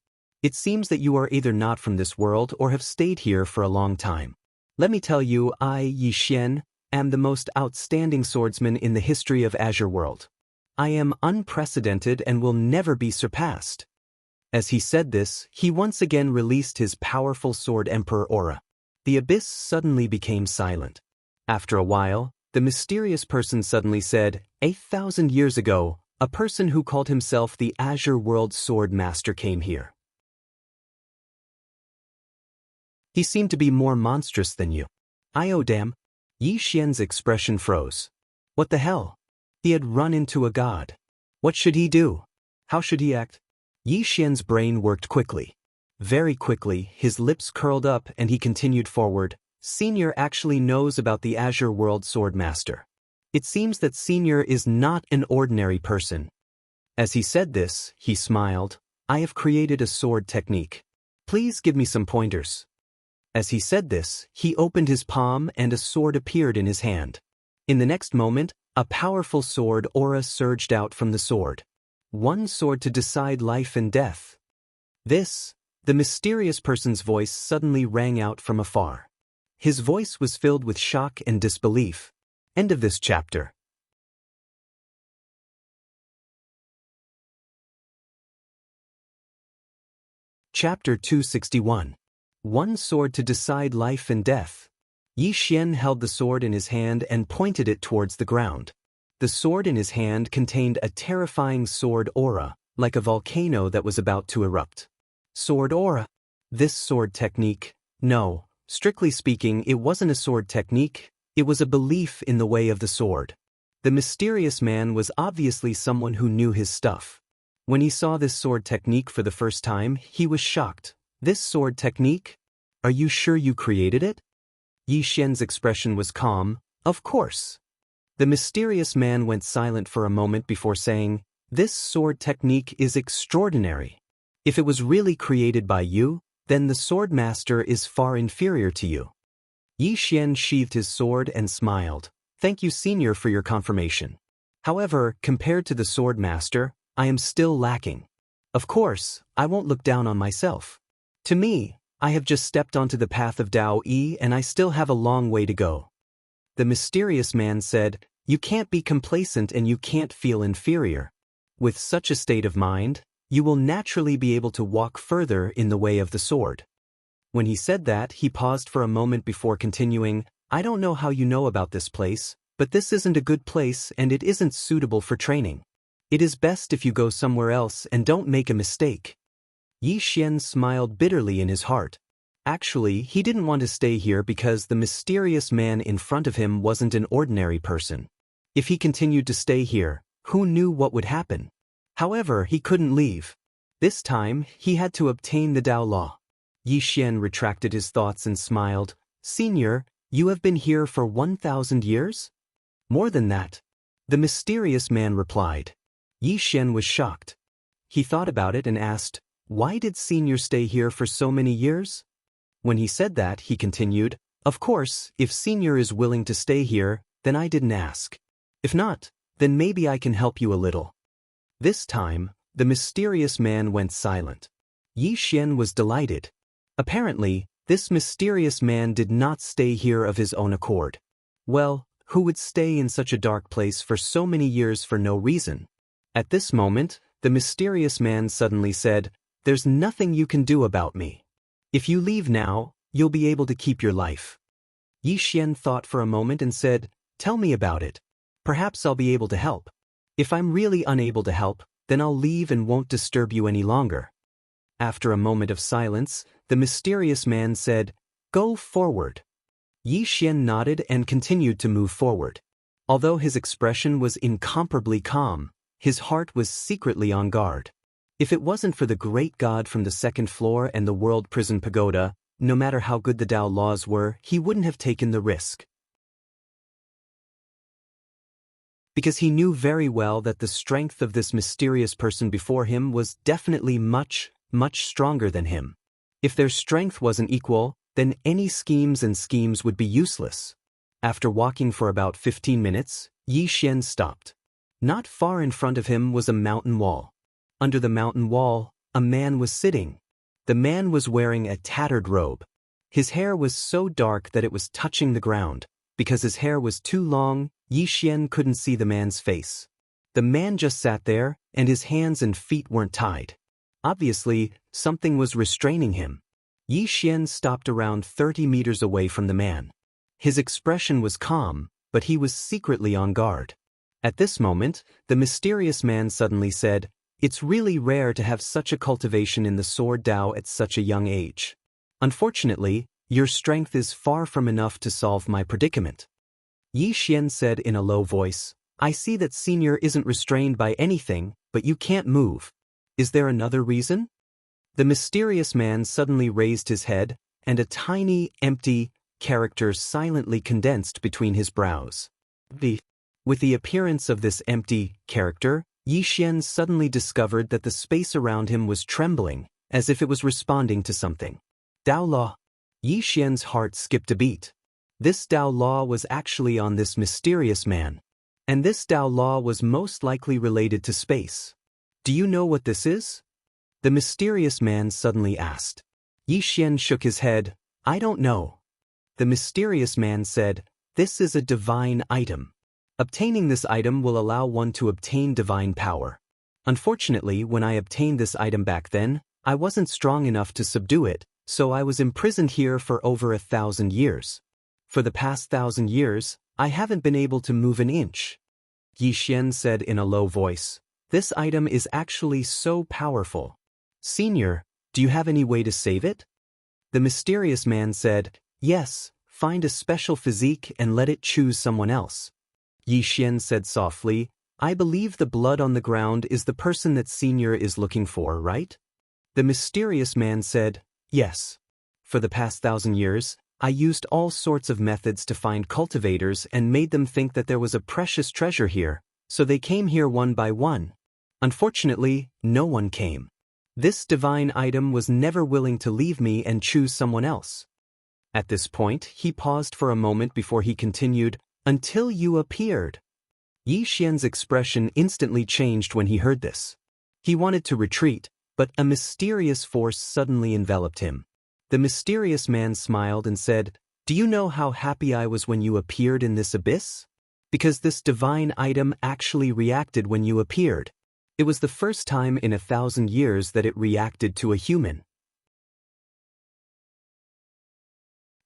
It seems that you are either not from this world or have stayed here for a long time. Let me tell you, I, Yixian, am the most outstanding swordsman in the history of Azure World. I am unprecedented and will never be surpassed." As he said this, he once again released his powerful Sword Emperor aura. The abyss suddenly became silent. After a while, the mysterious person suddenly said, 8,000 years ago, a person who called himself the Azure World Sword Master came here. He seemed to be more monstrous than you. Oh damn. Yixian's expression froze. What the hell? He had run into a god. What should he do? How should he act? Yixian's brain worked quickly. Very quickly, his lips curled up and he continued forward. Senior actually knows about the Azure World Sword Master. It seems that Senior is not an ordinary person. As he said this, he smiled. I have created a sword technique. Please give me some pointers. As he said this, he opened his palm and a sword appeared in his hand. In the next moment, a powerful sword aura surged out from the sword. One sword to decide life and death. This, the mysterious person's voice suddenly rang out from afar. His voice was filled with shock and disbelief. End of this chapter. Chapter 261. One sword to decide life and death. Yi Xian held the sword in his hand and pointed it towards the ground. The sword in his hand contained a terrifying sword aura, like a volcano that was about to erupt. Sword aura. This sword technique. No, strictly speaking, it wasn't a sword technique, it was a belief in the way of the sword. The mysterious man was obviously someone who knew his stuff. When he saw this sword technique for the first time, he was shocked. This sword technique? Are you sure you created it? Yi Xian's expression was calm. Of course. The mysterious man went silent for a moment before saying, "This sword technique is extraordinary. If it was really created by you, then the sword master is far inferior to you." Yi Xian sheathed his sword and smiled. "Thank you, senior, for your confirmation. However, compared to the sword master, I am still lacking. Of course, I won't look down on myself. To me, I have just stepped onto the path of Daoist and I still have a long way to go." The mysterious man said, "You can't be complacent and you can't feel inferior. With such a state of mind, you will naturally be able to walk further in the way of the sword." When he said that, he paused for a moment before continuing, "I don't know how you know about this place, but this isn't a good place and it isn't suitable for training. It is best if you go somewhere else and don't make a mistake." Yi Xian smiled bitterly in his heart. Actually, he didn't want to stay here because the mysterious man in front of him wasn't an ordinary person. If he continued to stay here, who knew what would happen? However, he couldn't leave. This time, he had to obtain the Dao Law. Yi Xian retracted his thoughts and smiled. "Senior, you have been here for 1,000 years? More than that." The mysterious man replied. Yi Xian was shocked. He thought about it and asked, "Why did senior stay here for so many years?" When he said that, he continued, "Of course, if senior is willing to stay here, then I didn't ask. If not, then maybe I can help you a little." This time, the mysterious man went silent. Yi Xian was delighted. Apparently, this mysterious man did not stay here of his own accord. Well, who would stay in such a dark place for so many years for no reason? At this moment, the mysterious man suddenly said, "There's nothing you can do about me. If you leave now, you'll be able to keep your life." Yi Xian thought for a moment and said, "Tell me about it. Perhaps I'll be able to help. If I'm really unable to help, then I'll leave and won't disturb you any longer." After a moment of silence, the mysterious man said, "Go forward." Yi Xian nodded and continued to move forward. Although his expression was incomparably calm, his heart was secretly on guard. If it wasn't for the great god from the second floor and the world prison pagoda, no matter how good the Dao laws were, he wouldn't have taken the risk. Because he knew very well that the strength of this mysterious person before him was definitely much, much stronger than him. If their strength wasn't equal, then any schemes would be useless. After walking for about 15 minutes, Yi Xian stopped. Not far in front of him was a mountain wall. Under the mountain wall, a man was sitting. The man was wearing a tattered robe. His hair was so dark that it was touching the ground. Because his hair was too long, Yi Xian couldn't see the man's face. The man just sat there, and his hands and feet weren't tied. Obviously, something was restraining him. Yi Xian stopped around 30 meters away from the man. His expression was calm, but he was secretly on guard. At this moment, the mysterious man suddenly said, "It's really rare to have such a cultivation in the sword Dao at such a young age. Unfortunately, your strength is far from enough to solve my predicament." Yi Xian said in a low voice, "I see that senior isn't restrained by anything, but you can't move. Is there another reason?" The mysterious man suddenly raised his head, and a tiny, empty character silently condensed between his brows. With the appearance of this empty character, Yi Xian suddenly discovered that the space around him was trembling, as if it was responding to something. Dao Law. Yi Xian's heart skipped a beat. This Dao Law was actually on this mysterious man. And this Dao Law was most likely related to space. Do you know what this is? The mysterious man suddenly asked. Yi Xian shook his head. I don't know. The mysterious man said, this is a divine item. Obtaining this item will allow one to obtain divine power. Unfortunately, when I obtained this item back then, I wasn't strong enough to subdue it, so I was imprisoned here for over 1,000 years. For the past 1,000 years, I haven't been able to move an inch. Yi Xian said in a low voice, this item is actually so powerful. Senior, do you have any way to save it? The mysterious man said, yes, find a special physique and let it choose someone else. Yi Xian said softly, I believe the blood on the ground is the person that Senior is looking for, right? The mysterious man said, yes. For the past 1,000 years, I used all sorts of methods to find cultivators and made them think that there was a precious treasure here, so they came here one by one. Unfortunately, no one came. This divine item was never willing to leave me and choose someone else. At this point, he paused for a moment before he continued, until you appeared. Yi Xian's expression instantly changed when he heard this. He wanted to retreat, but a mysterious force suddenly enveloped him. The mysterious man smiled and said, do you know how happy I was when you appeared in this abyss? Because this divine item actually reacted when you appeared. It was the first time in 1,000 years that it reacted to a human.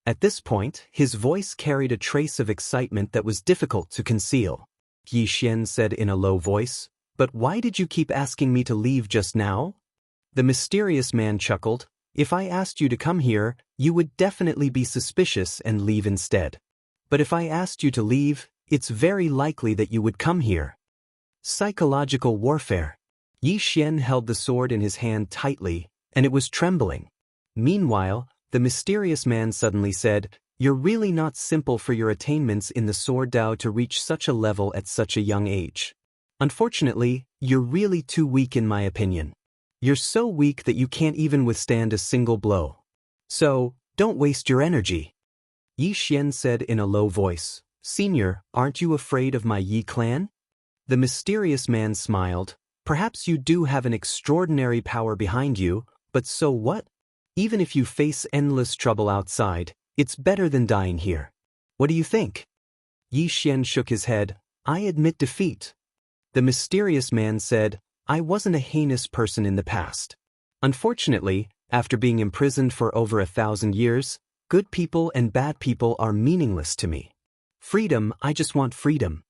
At this point, his voice carried a trace of excitement that was difficult to conceal. Yi Xian said in a low voice, but why did you keep asking me to leave just now? The mysterious man chuckled, if I asked you to come here, you would definitely be suspicious and leave instead. But if I asked you to leave, it's very likely that you would come here. Psychological warfare. Yi Xian held the sword in his hand tightly, and it was trembling. Meanwhile, the mysterious man suddenly said, you're really not simple for your attainments in the sword Dao to reach such a level at such a young age. Unfortunately, you're really too weak in my opinion. You're so weak that you can't even withstand a single blow. So, don't waste your energy. Yi Xian said in a low voice, Senior, aren't you afraid of my Yi clan? The mysterious man smiled, perhaps you do have an extraordinary power behind you, but so what? Even if you face endless trouble outside, it's better than dying here. What do you think? Yi Xian shook his head, I admit defeat. The mysterious man said, I wasn't a heinous person in the past. Unfortunately, after being imprisoned for over 1,000 years, good people and bad people are meaningless to me. Freedom, I just want freedom.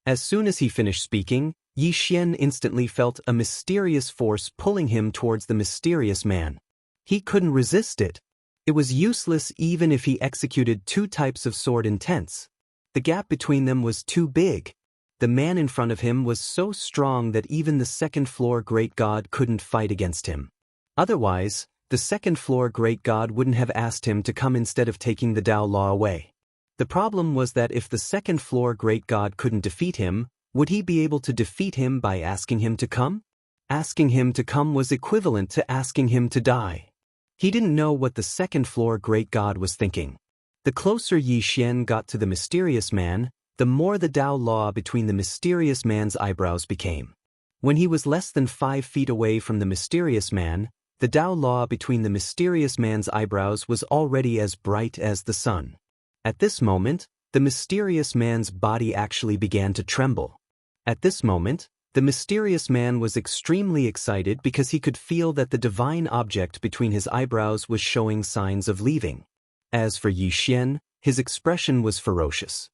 As soon as he finished speaking, Yi Xian instantly felt a mysterious force pulling him towards the mysterious man. He couldn't resist it. It was useless even if he executed 2 types of sword intents. The gap between them was too big. The man in front of him was so strong that even the second-floor great god couldn't fight against him. Otherwise, the second-floor great god wouldn't have asked him to come instead of taking the Dao Law away. The problem was that if the second-floor great god couldn't defeat him, would he be able to defeat him by asking him to come? Asking him to come was equivalent to asking him to die. He didn't know what the second-floor great god was thinking. The closer Yi Xian got to the mysterious man, the more the Dao Law between the mysterious man's eyebrows became. When he was less than 5 feet away from the mysterious man, the Dao Law between the mysterious man's eyebrows was already as bright as the sun. At this moment, the mysterious man's body actually began to tremble. At this moment, the mysterious man was extremely excited because he could feel that the divine object between his eyebrows was showing signs of leaving. As for Yi Xian, his expression was ferocious.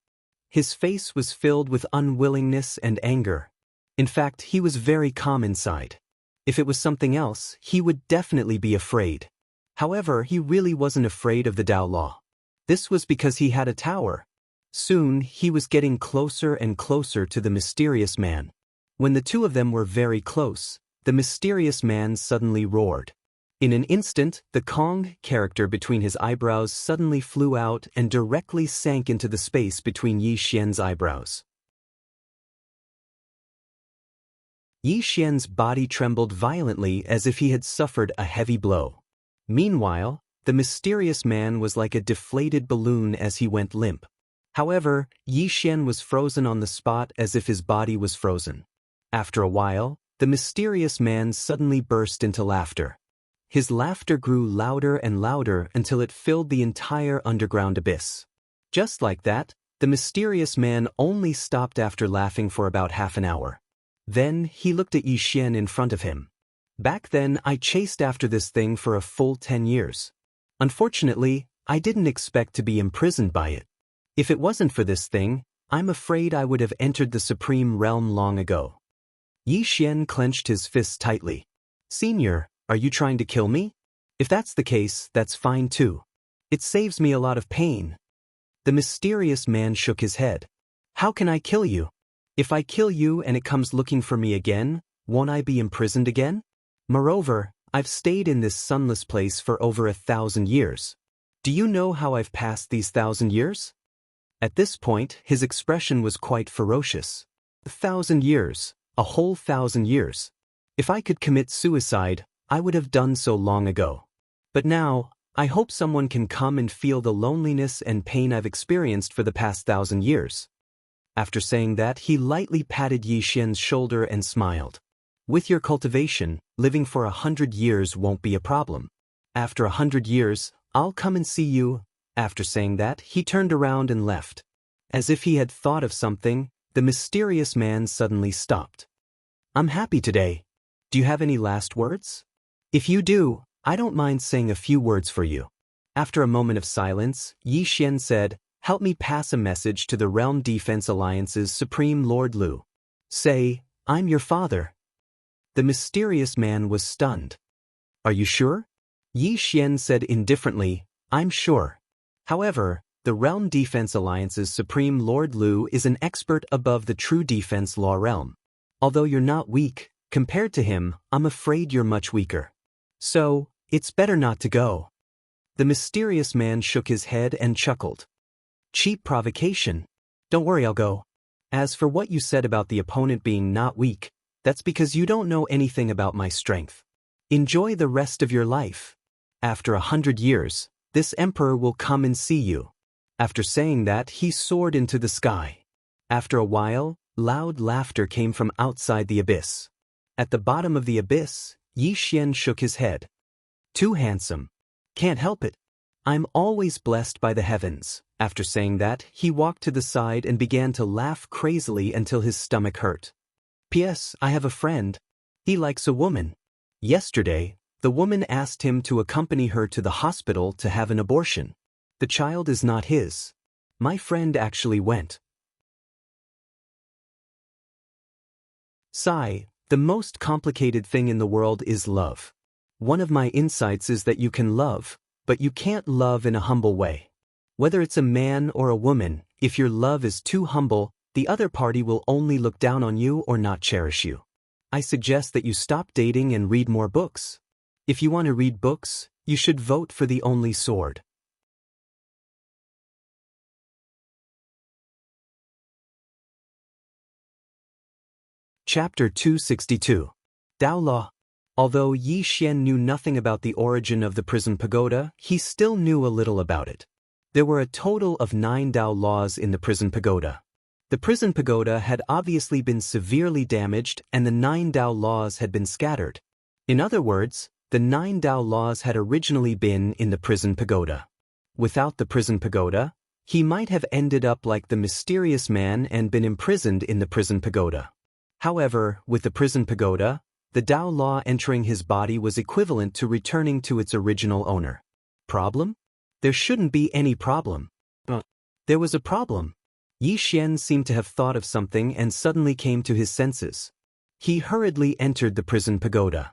His face was filled with unwillingness and anger. In fact, he was very calm inside. If it was something else, he would definitely be afraid. However, he really wasn't afraid of the Dao Law. This was because he had a tower. Soon, he was getting closer and closer to the mysterious man. When the two of them were very close, the mysterious man suddenly roared. In an instant, the Kong character between his eyebrows suddenly flew out and directly sank into the space between Yi Xian's eyebrows. Yi Xian's body trembled violently as if he had suffered a heavy blow. Meanwhile, the mysterious man was like a deflated balloon as he went limp. However, Yi Xian was frozen on the spot as if his body was frozen. After a while, The mysterious man suddenly burst into laughter. His laughter grew louder and louder until it filled the entire underground abyss. Just like that, the mysterious man only stopped after laughing for about half an hour. Then he looked at Yi Xian in front of him. Back then I chased after this thing for a full 10 years. Unfortunately, I didn't expect to be imprisoned by it. If it wasn't for this thing, I'm afraid I would have entered the Supreme Realm long ago. Yi Xian clenched his fists tightly. Senior, are you trying to kill me? If that's the case, that's fine too. It saves me a lot of pain. The mysterious man shook his head. How can I kill you? If I kill you and it comes looking for me again, won't I be imprisoned again? Moreover, I've stayed in this sunless place for over 1,000 years. Do you know how I've passed these 1,000 years? At this point, his expression was quite ferocious. 1,000 years, a whole 1,000 years. If I could commit suicide, I would have done so long ago. But now, I hope someone can come and feel the loneliness and pain I've experienced for the past 1,000 years. After saying that, he lightly patted Yi Xian's shoulder and smiled. With your cultivation, living for 100 years won't be a problem. After 100 years, I'll come and see you. After saying that, he turned around and left. As if he had thought of something, the mysterious man suddenly stopped. I'm happy today. Do you have any last words? If you do, I don't mind saying a few words for you. After a moment of silence, Yi Xian said, help me pass a message to the Realm Defense Alliance's Supreme Lord Lu. Say, I'm your father. The mysterious man was stunned. Are you sure? Yi Xian said indifferently, I'm sure. However, the Realm Defense Alliance's Supreme Lord Lu is an expert above the true defense law realm. Although you're not weak, compared to him, I'm afraid you're much weaker. So, it's better not to go. The mysterious man shook his head and chuckled. Cheap provocation. Don't worry, I'll go. As for what you said about the opponent being not weak, that's because you don't know anything about my strength. Enjoy the rest of your life. After 100 years, this emperor will come and see you. After saying that, he soared into the sky. After a while, loud laughter came from outside the abyss. At the bottom of the abyss, Yi Xian shook his head. Too handsome. Can't help it. I'm always blessed by the heavens. After saying that, he walked to the side and began to laugh crazily until his stomach hurt. P.S. I have a friend. He likes a woman. Yesterday, the woman asked him to accompany her to the hospital to have an abortion. The child is not his. My friend actually went. Sigh, the most complicated thing in the world is love. One of my insights is that you can love, but you can't love in a humble way. Whether it's a man or a woman, if your love is too humble, the other party will only look down on you or not cherish you. I suggest that you stop dating and read more books. If you want to read books, you should vote for The Only Sword. Chapter 262. Dao Law. Although Yi Xian knew nothing about the origin of the prison pagoda, he still knew a little about it. There were a total of 9 Dao laws in the prison pagoda. The prison pagoda had obviously been severely damaged and the 9 Dao laws had been scattered. In other words, the 9 Dao laws had originally been in the prison pagoda. Without the prison pagoda, he might have ended up like the mysterious man and been imprisoned in the prison pagoda. However, with the prison pagoda, the Dao law entering his body was equivalent to returning to its original owner. Problem? There shouldn't be any problem. But there was a problem. Yi Xian seemed to have thought of something and suddenly came to his senses. He hurriedly entered the prison pagoda.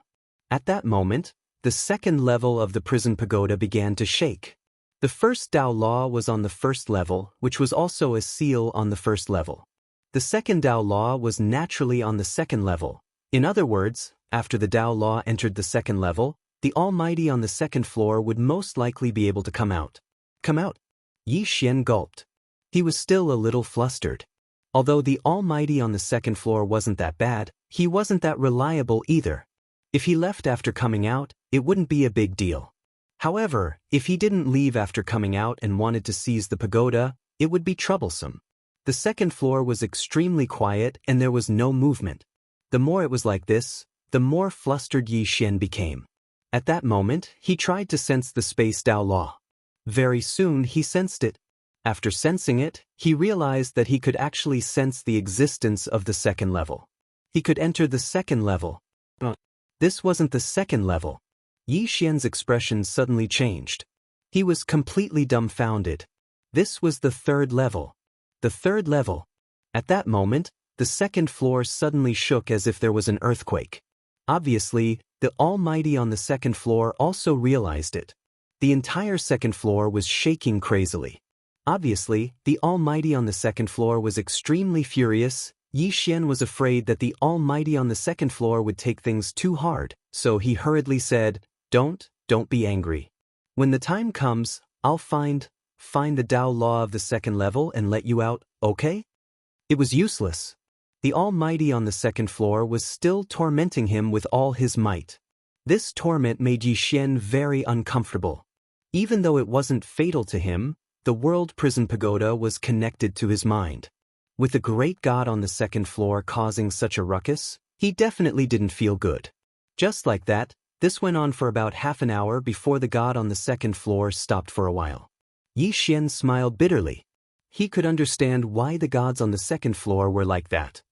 At that moment, the second level of the prison pagoda began to shake. The first Dao law was on the first level, which was also a seal on the first level. The second Dao law was naturally on the second level. In other words, after the Dao law entered the second level, the Almighty on the second floor would most likely be able to come out. Come out? Yi Xian gulped. He was still a little flustered. Although the Almighty on the second floor wasn't that bad, he wasn't that reliable either. If he left after coming out, it wouldn't be a big deal. However, if he didn't leave after coming out and wanted to seize the pagoda, it would be troublesome. The second floor was extremely quiet and there was no movement. The more it was like this, the more flustered Yi Xian became. At that moment, he tried to sense the space Dao law. Very soon he sensed it. After sensing it, he realized that he could actually sense the existence of the second level. He could enter the second level. But this wasn't the second level. Yi Xian's expression suddenly changed. He was completely dumbfounded. This was the third level. The third level. At that moment, the second floor suddenly shook as if there was an earthquake. Obviously, the Almighty on the second floor also realized it. The entire second floor was shaking crazily. Obviously, the Almighty on the second floor was extremely furious. Yi Xian was afraid that the Almighty on the second floor would take things too hard, so he hurriedly said, Don't be angry. When the time comes, I'll find the Tao law of the second level and let you out, okay? It was useless. The Almighty on the second floor was still tormenting him with all his might. This torment made Yi Xian very uncomfortable. Even though it wasn't fatal to him, the world prison pagoda was connected to his mind. With the great god on the second floor causing such a ruckus, he definitely didn't feel good. Just like that, this went on for about half an hour before the god on the second floor stopped for a while. Yi Xian smiled bitterly. He could understand why the gods on the second floor were like that.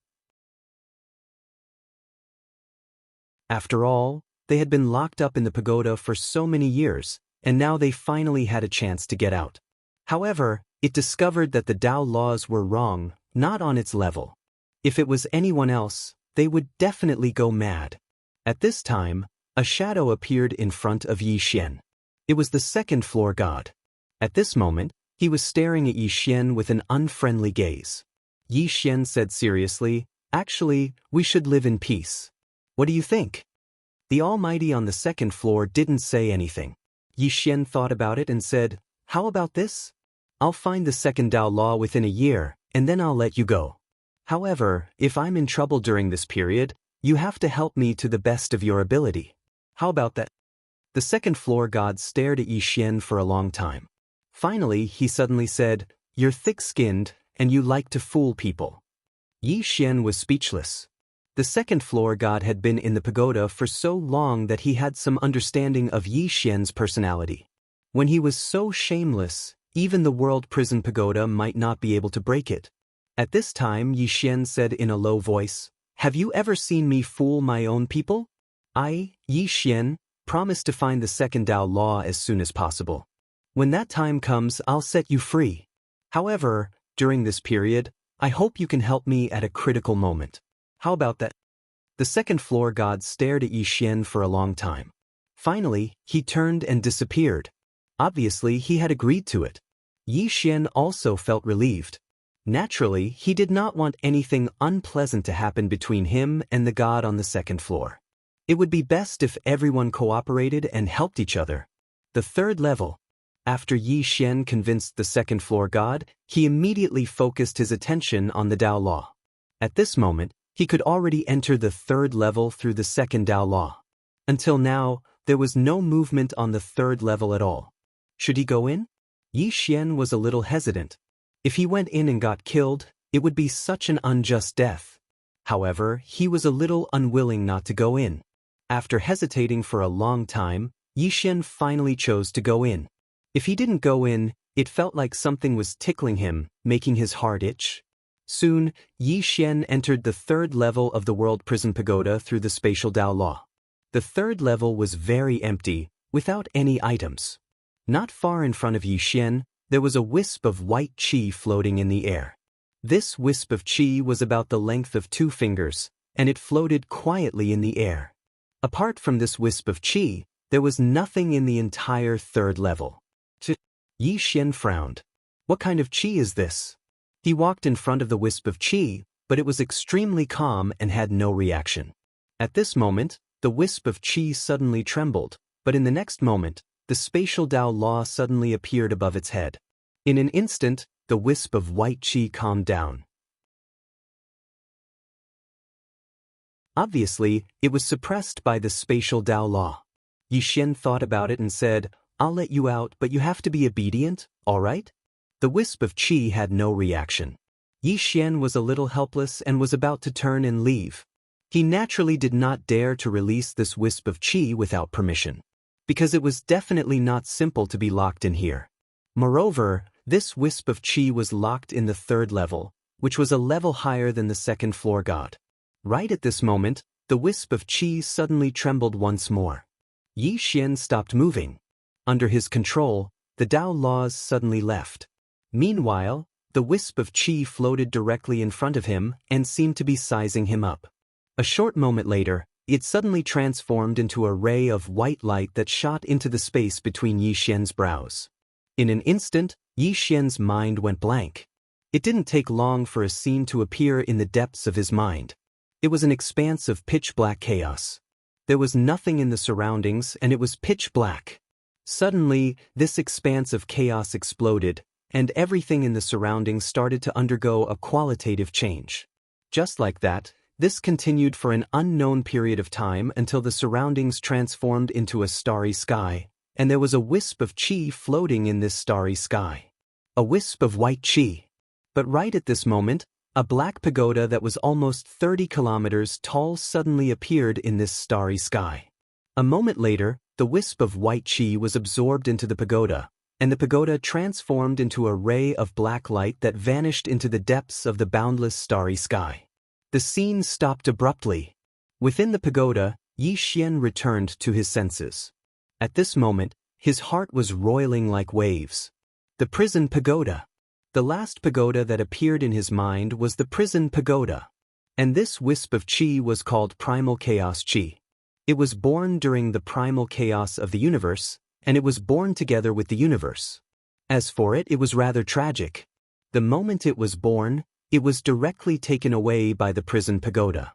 After all, they had been locked up in the pagoda for so many years, and now they finally had a chance to get out. However, it discovered that the Tao laws were wrong, not on its level. If it was anyone else, they would definitely go mad. At this time, a shadow appeared in front of Yi Xian. It was the second floor god. At this moment, he was staring at Yi Xian with an unfriendly gaze. Yi Xian said seriously, Actually, we should live in peace. What do you think? The Almighty on the second floor didn't say anything. Yi Xian thought about it and said, How about this? I'll find the second Tao law within a year, and then I'll let you go. However, if I'm in trouble during this period, you have to help me to the best of your ability. How about that? The second floor god stared at Yi Xian for a long time. Finally, he suddenly said, You're thick-skinned, and you like to fool people. Yi Xian was speechless. The second floor god had been in the pagoda for so long that he had some understanding of Yi Xian's personality. When he was so shameless, even the world prison pagoda might not be able to break it. At this time, Yi Xian said in a low voice, Have you ever seen me fool my own people? I, Yi Xian, promise to find the second Tao law as soon as possible. When that time comes, I'll set you free. However, during this period, I hope you can help me at a critical moment. How about that? The second floor god stared at Yi Xian for a long time. Finally, he turned and disappeared. Obviously, he had agreed to it. Yi Xian also felt relieved. Naturally, he did not want anything unpleasant to happen between him and the god on the second floor. It would be best if everyone cooperated and helped each other. The third level. After Yi Xian convinced the second floor god, he immediately focused his attention on the Tao law. At this moment, he could already enter the third level through the second Tao law. Until now, there was no movement on the third level at all. Should he go in? Yi Xian was a little hesitant. If he went in and got killed, it would be such an unjust death. However, he was a little unwilling not to go in. After hesitating for a long time, Yi Xian finally chose to go in. If he didn't go in, it felt like something was tickling him, making his heart itch. Soon, Yi Xian entered the third level of the World Prison Pagoda through the spatial Tao law. The third level was very empty, without any items. Not far in front of Yi Xian, there was a wisp of white qi floating in the air. This wisp of qi was about the length of 2 fingers, and it floated quietly in the air. Apart from this wisp of qi, there was nothing in the entire third level. Yi Xian frowned. What kind of qi is this? He walked in front of the wisp of qi, but it was extremely calm and had no reaction. At this moment, the wisp of qi suddenly trembled, but in the next moment, the spatial Tao law suddenly appeared above its head. In an instant, the wisp of white qi calmed down. Obviously, it was suppressed by the spatial Tao law. Yi Xian thought about it and said, I'll let you out, but you have to be obedient, all right? The wisp of qi had no reaction. Yi Xian was a little helpless and was about to turn and leave. He naturally did not dare to release this wisp of qi without permission, because it was definitely not simple to be locked in here. Moreover, this wisp of qi was locked in the third level, which was a level higher than the second floor god. Right at this moment, the wisp of qi suddenly trembled once more. Yi Xian stopped moving. Under his control, the Dao laws suddenly left. Meanwhile, the wisp of qi floated directly in front of him and seemed to be sizing him up. A short moment later, it suddenly transformed into a ray of white light that shot into the space between Yi Xian's brows. In an instant, Yi Xian's mind went blank. It didn't take long for a scene to appear in the depths of his mind. It was an expanse of pitch-black chaos. There was nothing in the surroundings and it was pitch black. Suddenly, this expanse of chaos exploded, and everything in the surroundings started to undergo a qualitative change. Just like that, this continued for an unknown period of time until the surroundings transformed into a starry sky, and there was a wisp of qi floating in this starry sky. A wisp of white qi. But right at this moment, a black pagoda that was almost 30 kilometers tall suddenly appeared in this starry sky. A moment later, the wisp of white qi was absorbed into the pagoda, and the pagoda transformed into a ray of black light that vanished into the depths of the boundless starry sky. The scene stopped abruptly. Within the pagoda, Yi Xian returned to his senses. At this moment, his heart was roiling like waves. The prison pagoda. The last pagoda that appeared in his mind was the prison pagoda. And this wisp of qi was called primal chaos qi. It was born during the primal chaos of the universe, and it was born together with the universe. As for it, it was rather tragic. The moment it was born, it was directly taken away by the prison pagoda.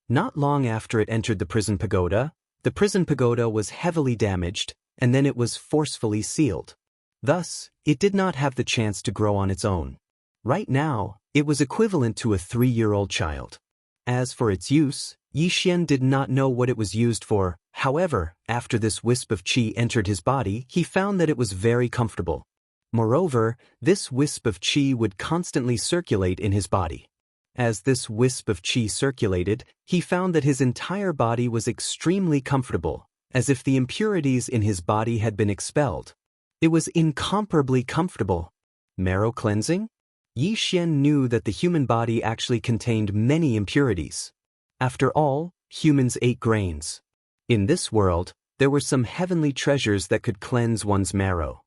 Not long after it entered the prison pagoda was heavily damaged, and then it was forcefully sealed. Thus, it did not have the chance to grow on its own. Right now, it was equivalent to a 3-year-old child. As for its use, Yi Xian did not know what it was used for. However, after this wisp of qi entered his body, he found that it was very comfortable. Moreover, this wisp of qi would constantly circulate in his body. As this wisp of qi circulated, he found that his entire body was extremely comfortable, as if the impurities in his body had been expelled. It was incomparably comfortable. Marrow cleansing? Yi Xian knew that the human body actually contained many impurities. After all, humans ate grains. In this world, there were some heavenly treasures that could cleanse one's marrow.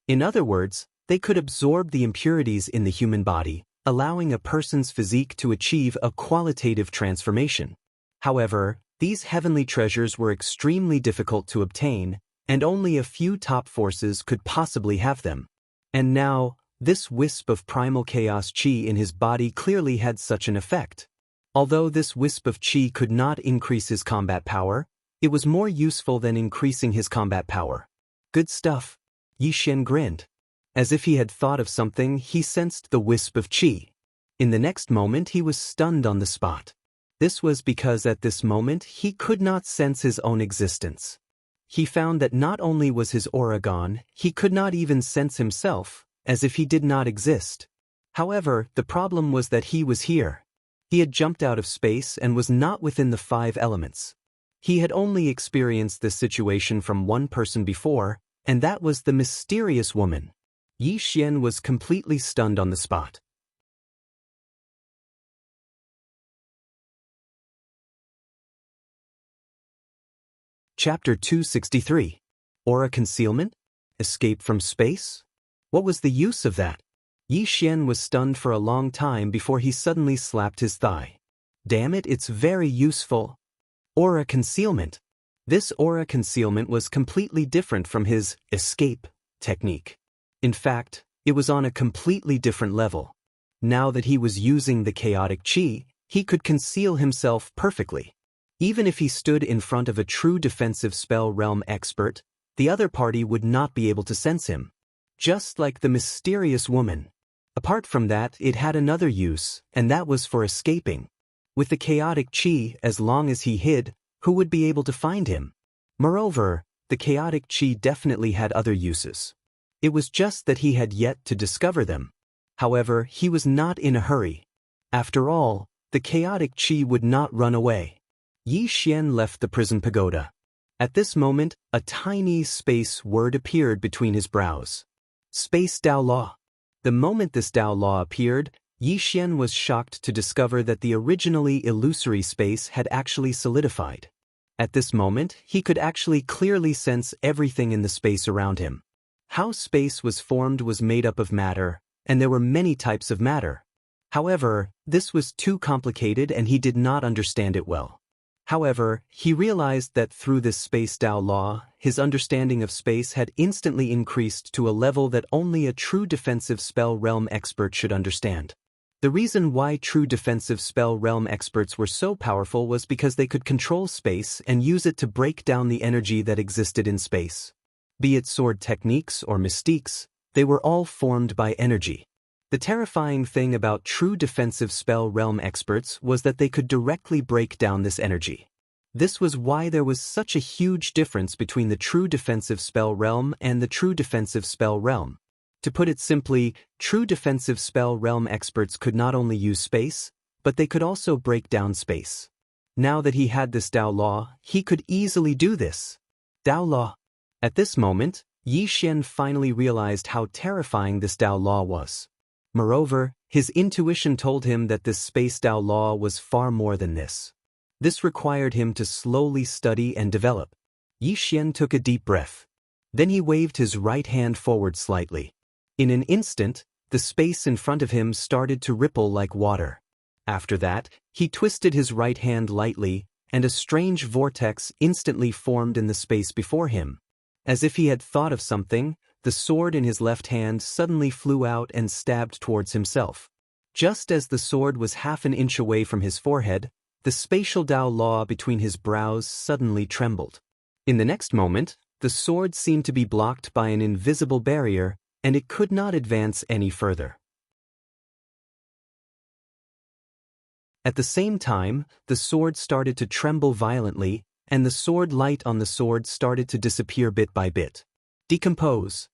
In other words, they could absorb the impurities in the human body, allowing a person's physique to achieve a qualitative transformation. However, these heavenly treasures were extremely difficult to obtain, and only a few top forces could possibly have them. And now, this wisp of primal chaos qi in his body clearly had such an effect. Although this wisp of qi could not increase his combat power, it was more useful than increasing his combat power. Good stuff. Yi Xian grinned. As if he had thought of something, he sensed the wisp of qi. In the next moment he was stunned on the spot. This was because at this moment he could not sense his own existence. He found that not only was his aura gone, he could not even sense himself, as if he did not exist. However, the problem was that he was here. He had jumped out of space and was not within the 5 elements. He had only experienced this situation from one person before, and that was the mysterious woman. Yi Xian was completely stunned on the spot. Chapter 263. Aura Concealment? Escape from space? What was the use of that? Yi Xian was stunned for a long time before he suddenly slapped his thigh. Damn it, it's very useful. Aura Concealment. This aura concealment was completely different from his escape technique. In fact, it was on a completely different level. Now that he was using the chaotic qi, he could conceal himself perfectly. Even if he stood in front of a true defensive spell realm expert, the other party would not be able to sense him. Just like the mysterious woman. Apart from that, it had another use, and that was for escaping. With the chaotic qi, as long as he hid, who would be able to find him? Moreover, the chaotic qi definitely had other uses. It was just that he had yet to discover them. However, he was not in a hurry. After all, the chaotic qi would not run away. Yi Xian left the prison pagoda. At this moment, a tiny space word appeared between his brows. Space Dao Law. The moment this Dao Law appeared, Yi Xian was shocked to discover that the originally illusory space had actually solidified. At this moment, he could actually clearly sense everything in the space around him. How space was formed was made up of matter, and there were many types of matter. However, this was too complicated and he did not understand it well. However, he realized that through this space Dao Law, his understanding of space had instantly increased to a level that only a true defensive spell realm expert should understand. The reason why true defensive spell realm experts were so powerful was because they could control space and use it to break down the energy that existed in space. Be it sword techniques or mystiques, they were all formed by energy. The terrifying thing about true defensive spell realm experts was that they could directly break down this energy. This was why there was such a huge difference between the true defensive spell realm and the true defensive spell realm. To put it simply, true defensive spell realm experts could not only use space, but they could also break down space. Now that he had this Dao Law, he could easily do this. Dao Law. At this moment, Yi Xian finally realized how terrifying this Dao Law was. Moreover, his intuition told him that this space Dao Law was far more than this. This required him to slowly study and develop. Yi Xian took a deep breath. Then he waved his right hand forward slightly. In an instant, the space in front of him started to ripple like water. After that, he twisted his right hand lightly, and a strange vortex instantly formed in the space before him. As if he had thought of something, the sword in his left hand suddenly flew out and stabbed towards himself. Just as the sword was half an inch away from his forehead, the spatial Dao Law between his brows suddenly trembled. In the next moment, the sword seemed to be blocked by an invisible barrier, and it could not advance any further. At the same time, the sword started to tremble violently, and the sword light on the sword started to disappear bit by bit. Decompose.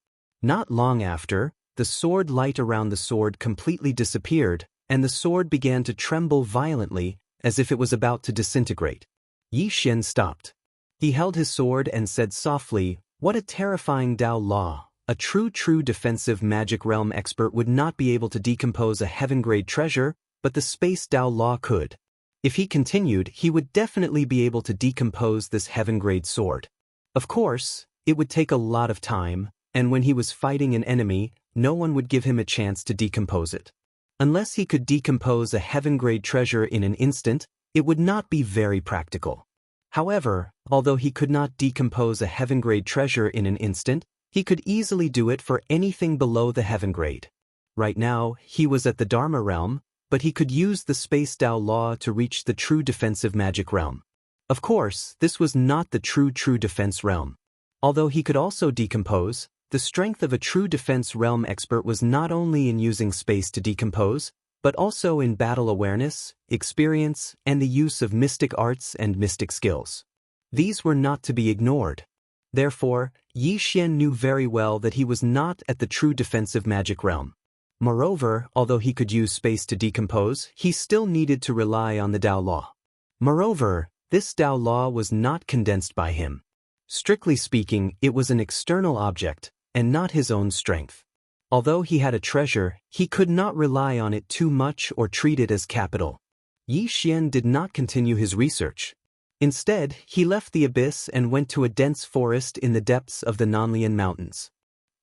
Not long after, the sword light around the sword completely disappeared, and the sword began to tremble violently, as if it was about to disintegrate. Yi Xian stopped. He held his sword and said softly, "What a terrifying Dao Law! A true defensive magic realm expert would not be able to decompose a heaven-grade treasure, but the space Dao Law could. If he continued, he would definitely be able to decompose this heaven-grade sword. Of course, it would take a lot of time, and when he was fighting an enemy, no one would give him a chance to decompose it. Unless he could decompose a heaven-grade treasure in an instant, it would not be very practical. However, although he could not decompose a heaven-grade treasure in an instant, he could easily do it for anything below the heaven grade. Right now, he was at the Dharma realm, but he could use the space Dao Law to reach the true defensive magic realm. Of course, this was not the true defense realm. Although he could also decompose, the strength of a true defense realm expert was not only in using space to decompose, but also in battle awareness, experience, and the use of mystic arts and mystic skills. These were not to be ignored. Therefore, Yi Xian knew very well that he was not at the true defensive magic realm. Moreover, although he could use space to decompose, he still needed to rely on the Dao Law. Moreover, this Dao Law was not condensed by him. Strictly speaking, it was an external object, and not his own strength. Although he had a treasure, he could not rely on it too much or treat it as capital. Yi Xian did not continue his research. Instead, he left the abyss and went to a dense forest in the depths of the Nanlian Mountains.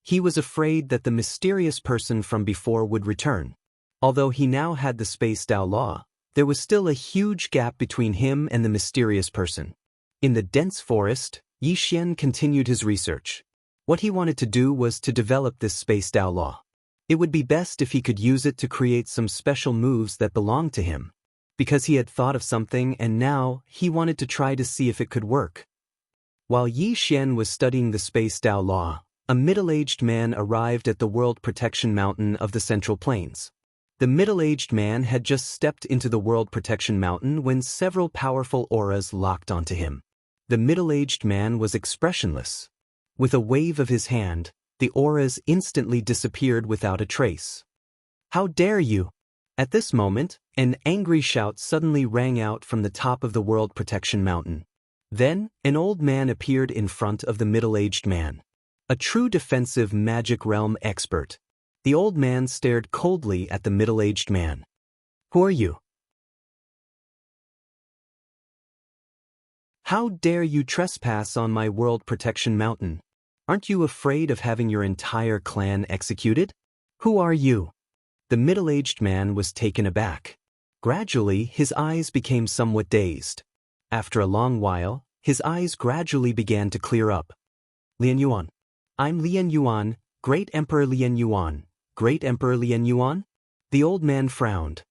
He was afraid that the mysterious person from before would return. Although he now had the space Dao Law, there was still a huge gap between him and the mysterious person. In the dense forest, Yi Xian continued his research. What he wanted to do was to develop this space Dao Law. It would be best if he could use it to create some special moves that belonged to him. Because he had thought of something and now he wanted to try to see if it could work. While Yi Xian was studying the space Dao Law, a middle-aged man arrived at the World Protection Mountain of the Central Plains. The middle-aged man had just stepped into the World Protection Mountain when several powerful auras locked onto him. The middle-aged man was expressionless. With a wave of his hand, the auras instantly disappeared without a trace. "How dare you!" At this moment, an angry shout suddenly rang out from the top of the World Protection Mountain. Then, an old man appeared in front of the middle-aged man. A true defensive magic realm expert. The old man stared coldly at the middle-aged man. Who are you? How dare you trespass on my World Protection Mountain? Aren't you afraid of having your entire clan executed? Who are you? The middle-aged man was taken aback. Gradually, his eyes became somewhat dazed. After a long while, his eyes gradually began to clear up. Lian Yuan. I'm Lian Yuan, Great Emperor Lian Yuan. Great Emperor Lian Yuan? The old man frowned.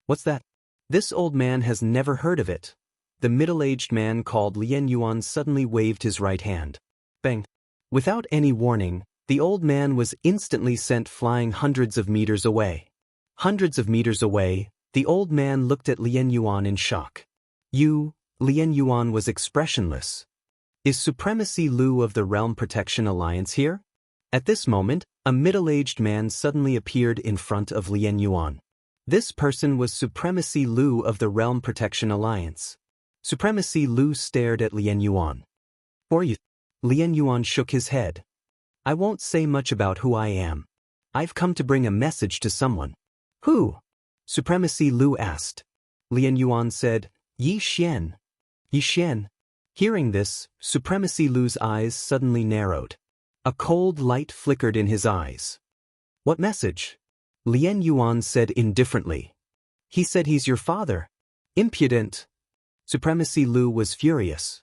What's that? This old man has never heard of it. The middle-aged man called Lian Yuan suddenly waved his right hand. Bang! Without any warning, the old man was instantly sent flying hundreds of meters away. Hundreds of meters away, the old man looked at Lian Yuan in shock. Lian Yuan was expressionless. Is Supremacy Lu of the Realm Protection Alliance here? At this moment, a middle-aged man suddenly appeared in front of Lian Yuan. This person was Supremacy Lu of the Realm Protection Alliance. Supremacy Lu stared at Lian Yuan. Who are you? Lian Yuan shook his head. I won't say much about who I am. I've come to bring a message to someone. Who? Supremacy Lu asked. Lian Yuan said, Yi Xian. Yi Xian. Hearing this, Supremacy Lu's eyes suddenly narrowed. A cold light flickered in his eyes. What message? Lian Yuan said indifferently. He said he's your father. Impudent. Supremacy Lu was furious.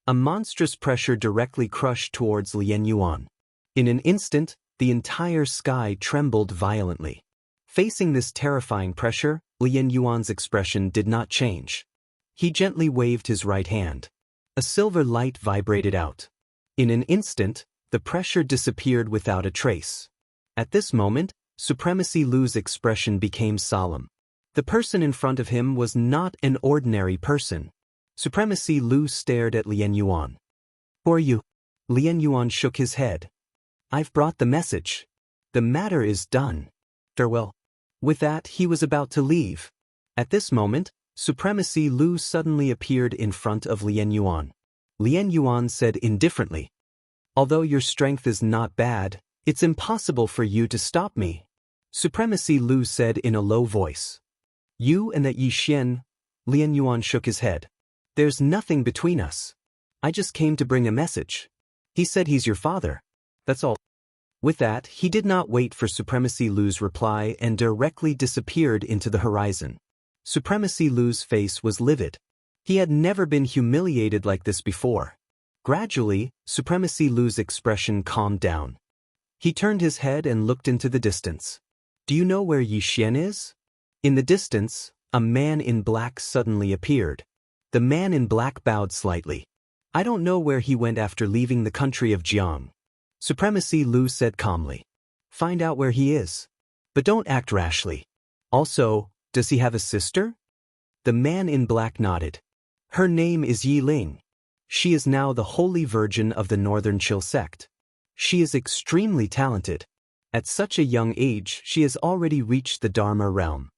A monstrous pressure directly crushed towards Lian Yuan. In an instant, the entire sky trembled violently. Facing this terrifying pressure, Lian Yuan's expression did not change. He gently waved his right hand. A silver light vibrated out. In an instant, the pressure disappeared without a trace. At this moment, Supremacy Lu's expression became solemn. The person in front of him was not an ordinary person. Supremacy Lu stared at Lian Yuan. Who are you? Lian Yuan shook his head. I've brought the message. The matter is done. Farewell. With that, he was about to leave. At this moment, Supremacy Lu suddenly appeared in front of Lian Yuan. Lian Yuan said indifferently, Although your strength is not bad, it's impossible for you to stop me. Supremacy Lu said in a low voice. You and that Yi Xian? Lian Yuan shook his head. There's nothing between us. I just came to bring a message. He said he's your father. That's all. With that, he did not wait for Supremacy Lu's reply and directly disappeared into the horizon. Supremacy Lu's face was livid. He had never been humiliated like this before. Gradually, Supremacy Lu's expression calmed down. He turned his head and looked into the distance. Do you know where Yi Xian is? In the distance, a man in black suddenly appeared. The man in black bowed slightly. I don't know where he went after leaving the country of Jiang. Supremacy Lu said calmly. Find out where he is. But don't act rashly. Also, does he have a sister? The man in black nodded. Her name is Yi Ling. She is now the Holy Virgin of the Northern Chill sect. She is extremely talented. At such a young age, she has already reached the Dharma realm.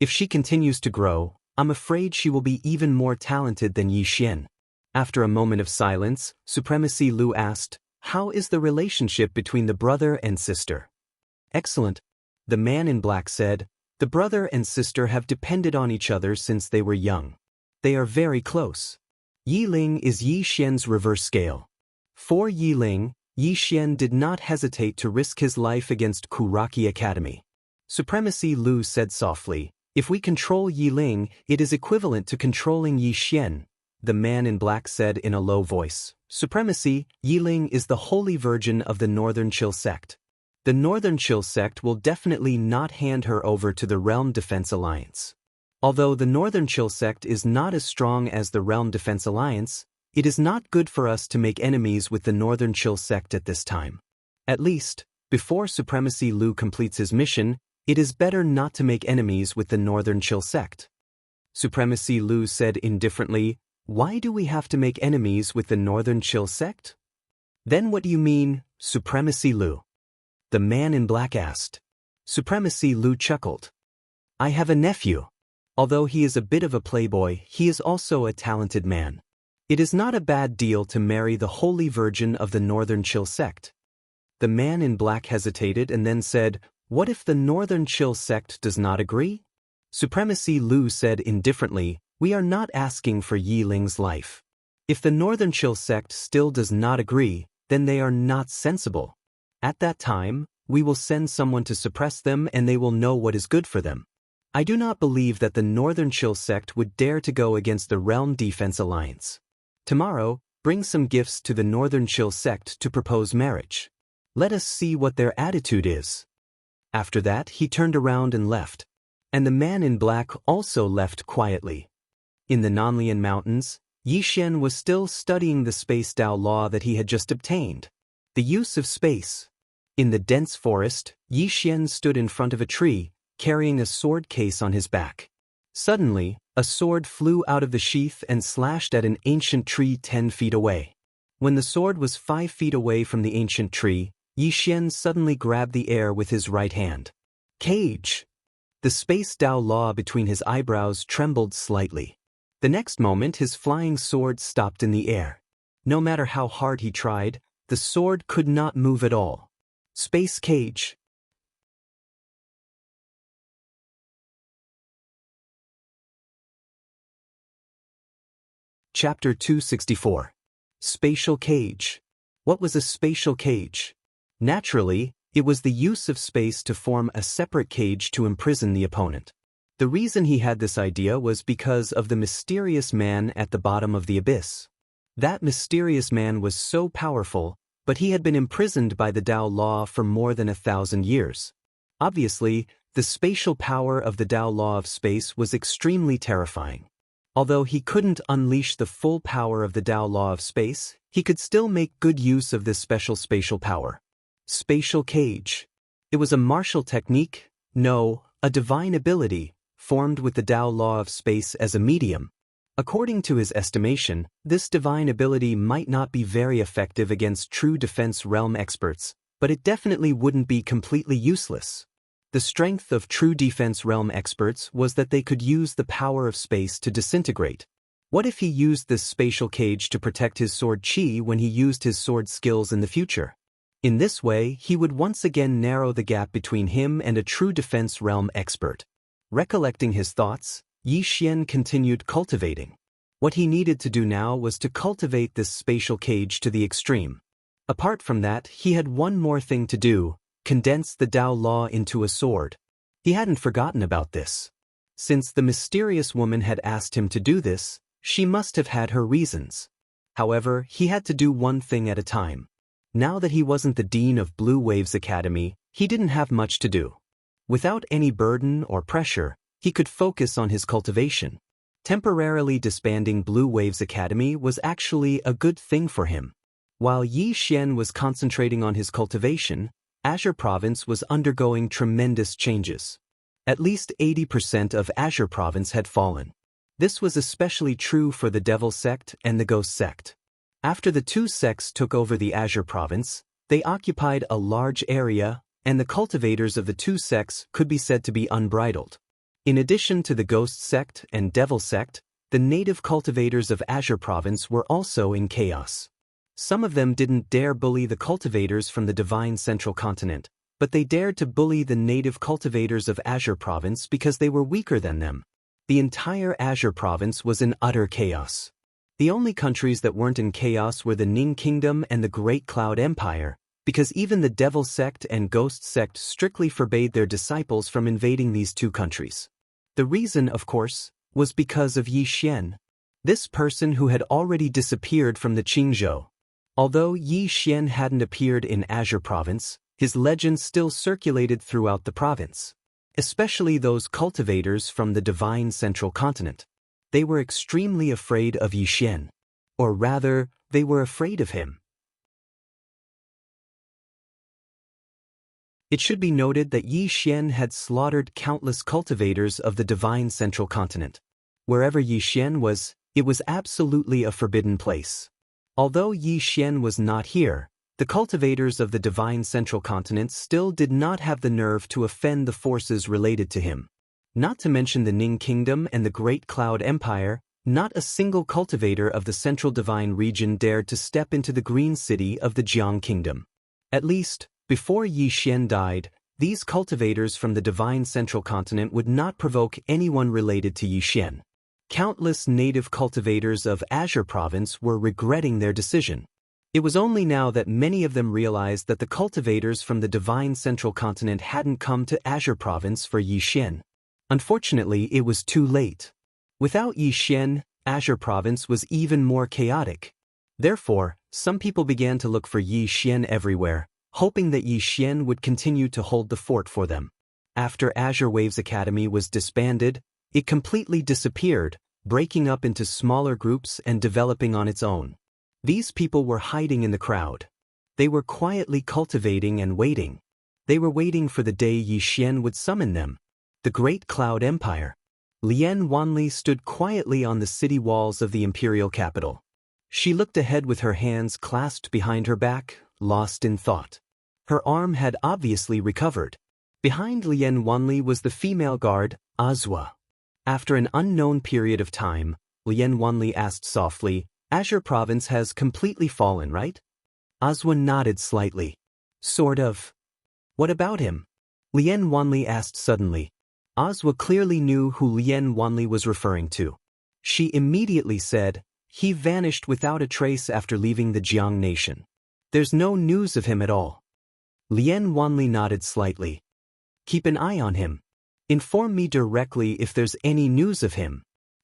If she continues to grow, I'm afraid she will be even more talented than Yi Xian. After a moment of silence, Supremacy Lu asked, How is the relationship between the brother and sister? Excellent. The man in black said, The brother and sister have depended on each other since they were young. They are very close. Yi Ling is Yi Xian's reverse scale. For Yi Ling, Yi Xian did not hesitate to risk his life against Kuraki Academy. Supremacy Lu said softly, If we control Yi Ling, it is equivalent to controlling Yi Xian. The man in black said in a low voice, Supremacy, Yi Ling is the Holy Virgin of the Northern Chill sect. The Northern Chill sect will definitely not hand her over to the Realm Defense Alliance. Although the Northern Chill sect is not as strong as the Realm Defense Alliance, it is not good for us to make enemies with the Northern Chill sect at this time. At least, before Supremacy Lu completes his mission, it is better not to make enemies with the Northern Chill sect. Supremacy Lu said indifferently, Why do we have to make enemies with the Northern Chill sect? Then what do you mean, Supremacy Lu? The man in black asked. Supremacy Lu chuckled. I have a nephew. Although he is a bit of a playboy, he is also a talented man. It is not a bad deal to marry the Holy Virgin of the Northern Chill sect. The man in black hesitated and then said, What if the Northern Chill sect does not agree? Supremacy Lu said indifferently, We are not asking for Yi Ling's life. If the Northern Chill sect still does not agree, then they are not sensible. At that time, we will send someone to suppress them and they will know what is good for them. I do not believe that the Northern Chill sect would dare to go against the Realm Defense Alliance. Tomorrow, bring some gifts to the Northern Chill sect to propose marriage. Let us see what their attitude is. After that, he turned around and left. And the man in black also left quietly. In the Nanlian Mountains, Yixian was still studying the space Dao law that he had just obtained. The use of space. In the dense forest, Yixian stood in front of a tree, carrying a sword case on his back. Suddenly, a sword flew out of the sheath and slashed at an ancient tree 10 feet away. When the sword was 5 feet away from the ancient tree, Yixian suddenly grabbed the air with his right hand. Cage! The space Dao law between his eyebrows trembled slightly. The next moment his flying sword stopped in the air. No matter how hard he tried, the sword could not move at all. Space cage. Chapter 264. Spatial cage. What was a spatial cage? Naturally, it was the use of space to form a separate cage to imprison the opponent. The reason he had this idea was because of the mysterious man at the bottom of the abyss. That mysterious man was so powerful, but he had been imprisoned by the Dao law for more than 1,000 years. Obviously, the spatial power of the Dao law of space was extremely terrifying. Although he couldn't unleash the full power of the Dao law of space, he could still make good use of this special spatial power. Spatial cage. It was a martial technique, no, a divine ability, formed with the Dao law of space as a medium. According to his estimation, this divine ability might not be very effective against true defense realm experts, but it definitely wouldn't be completely useless. The strength of true defense realm experts was that they could use the power of space to disintegrate. What if he used this spatial cage to protect his sword chi when he used his sword skills in the future? In this way, he would once again narrow the gap between him and a true defense realm expert. Recollecting his thoughts, Yixian continued cultivating. What he needed to do now was to cultivate this spatial cage to the extreme. Apart from that, he had one more thing to do: condense the Dao law into a sword. He hadn't forgotten about this. Since the mysterious woman had asked him to do this, she must have had her reasons. However, he had to do one thing at a time. Now that he wasn't the dean of Blue Waves Academy, he didn't have much to do. Without any burden or pressure, he could focus on his cultivation. Temporarily disbanding Blue Waves Academy was actually a good thing for him. While Yixian was concentrating on his cultivation, Azure Province was undergoing tremendous changes. At least 80% of Azure Province had fallen. This was especially true for the Devil Sect and the Ghost Sect. After the two sects took over the Azure Province, they occupied a large area, and the cultivators of the two sects could be said to be unbridled. In addition to the Ghost Sect and Devil Sect, the native cultivators of Azure Province were also in chaos. Some of them didn't dare bully the cultivators from the Divine Central Continent, but they dared to bully the native cultivators of Azure Province because they were weaker than them. The entire Azure Province was in utter chaos. The only countries that weren't in chaos were the Ning Kingdom and the Great Cloud Empire, because even the Devil Sect and Ghost Sect strictly forbade their disciples from invading these two countries. The reason, of course, was because of Yixian, this person who had already disappeared from the Qingzhou. Although Yixian hadn't appeared in Azure Province, his legend still circulated throughout the province, especially those cultivators from the Divine Central Continent. They were extremely afraid of Yixian, or rather, they were afraid of him. It should be noted that Yixian had slaughtered countless cultivators of the Divine Central Continent. Wherever Yixian was, it was absolutely a forbidden place. Although Yixian was not here, The cultivators of the divine central continent still did not have the nerve to offend the forces related to him. Not to mention the Ning Kingdom and the Great Cloud Empire, not a single cultivator of the central divine region dared to step into the green city of the Jiang Kingdom. At least, before Yi Xian died, these cultivators from the divine central continent would not provoke anyone related to Yi Xian. Countless native cultivators of Azure Province were regretting their decision. It was only now that many of them realized that the cultivators from the divine central continent hadn't come to Azure Province for Yi Xian. Unfortunately, it was too late. Without Yi Xian, Azure Province was even more chaotic. Therefore, some people began to look for Yi Xian everywhere, hoping that Yi Xian would continue to hold the fort for them. After Azure Waves Academy was disbanded, it completely disappeared, breaking up into smaller groups and developing on its own. These people were hiding in the crowd. They were quietly cultivating and waiting. They were waiting for the day Yi Xian would summon them. The Great Cloud Empire. Lian Wanli stood quietly on the city walls of the imperial capital. She looked ahead with her hands clasped behind her back, lost in thought. Her arm had obviously recovered. Behind Lian Wanli was the female guard, Azwa. After an unknown period of time, Lian Wanli asked softly, "Azure Province has completely fallen, right?" Azwa nodded slightly. "Sort of." "What about him?" Lian Wanli asked suddenly. Azwa clearly knew who Lian Wanli was referring to. She immediately said, "He vanished without a trace after leaving the Jiang nation. There's no news of him at all." Lian Wanli nodded slightly. "Keep an eye on him. Inform me directly if there's any news of him."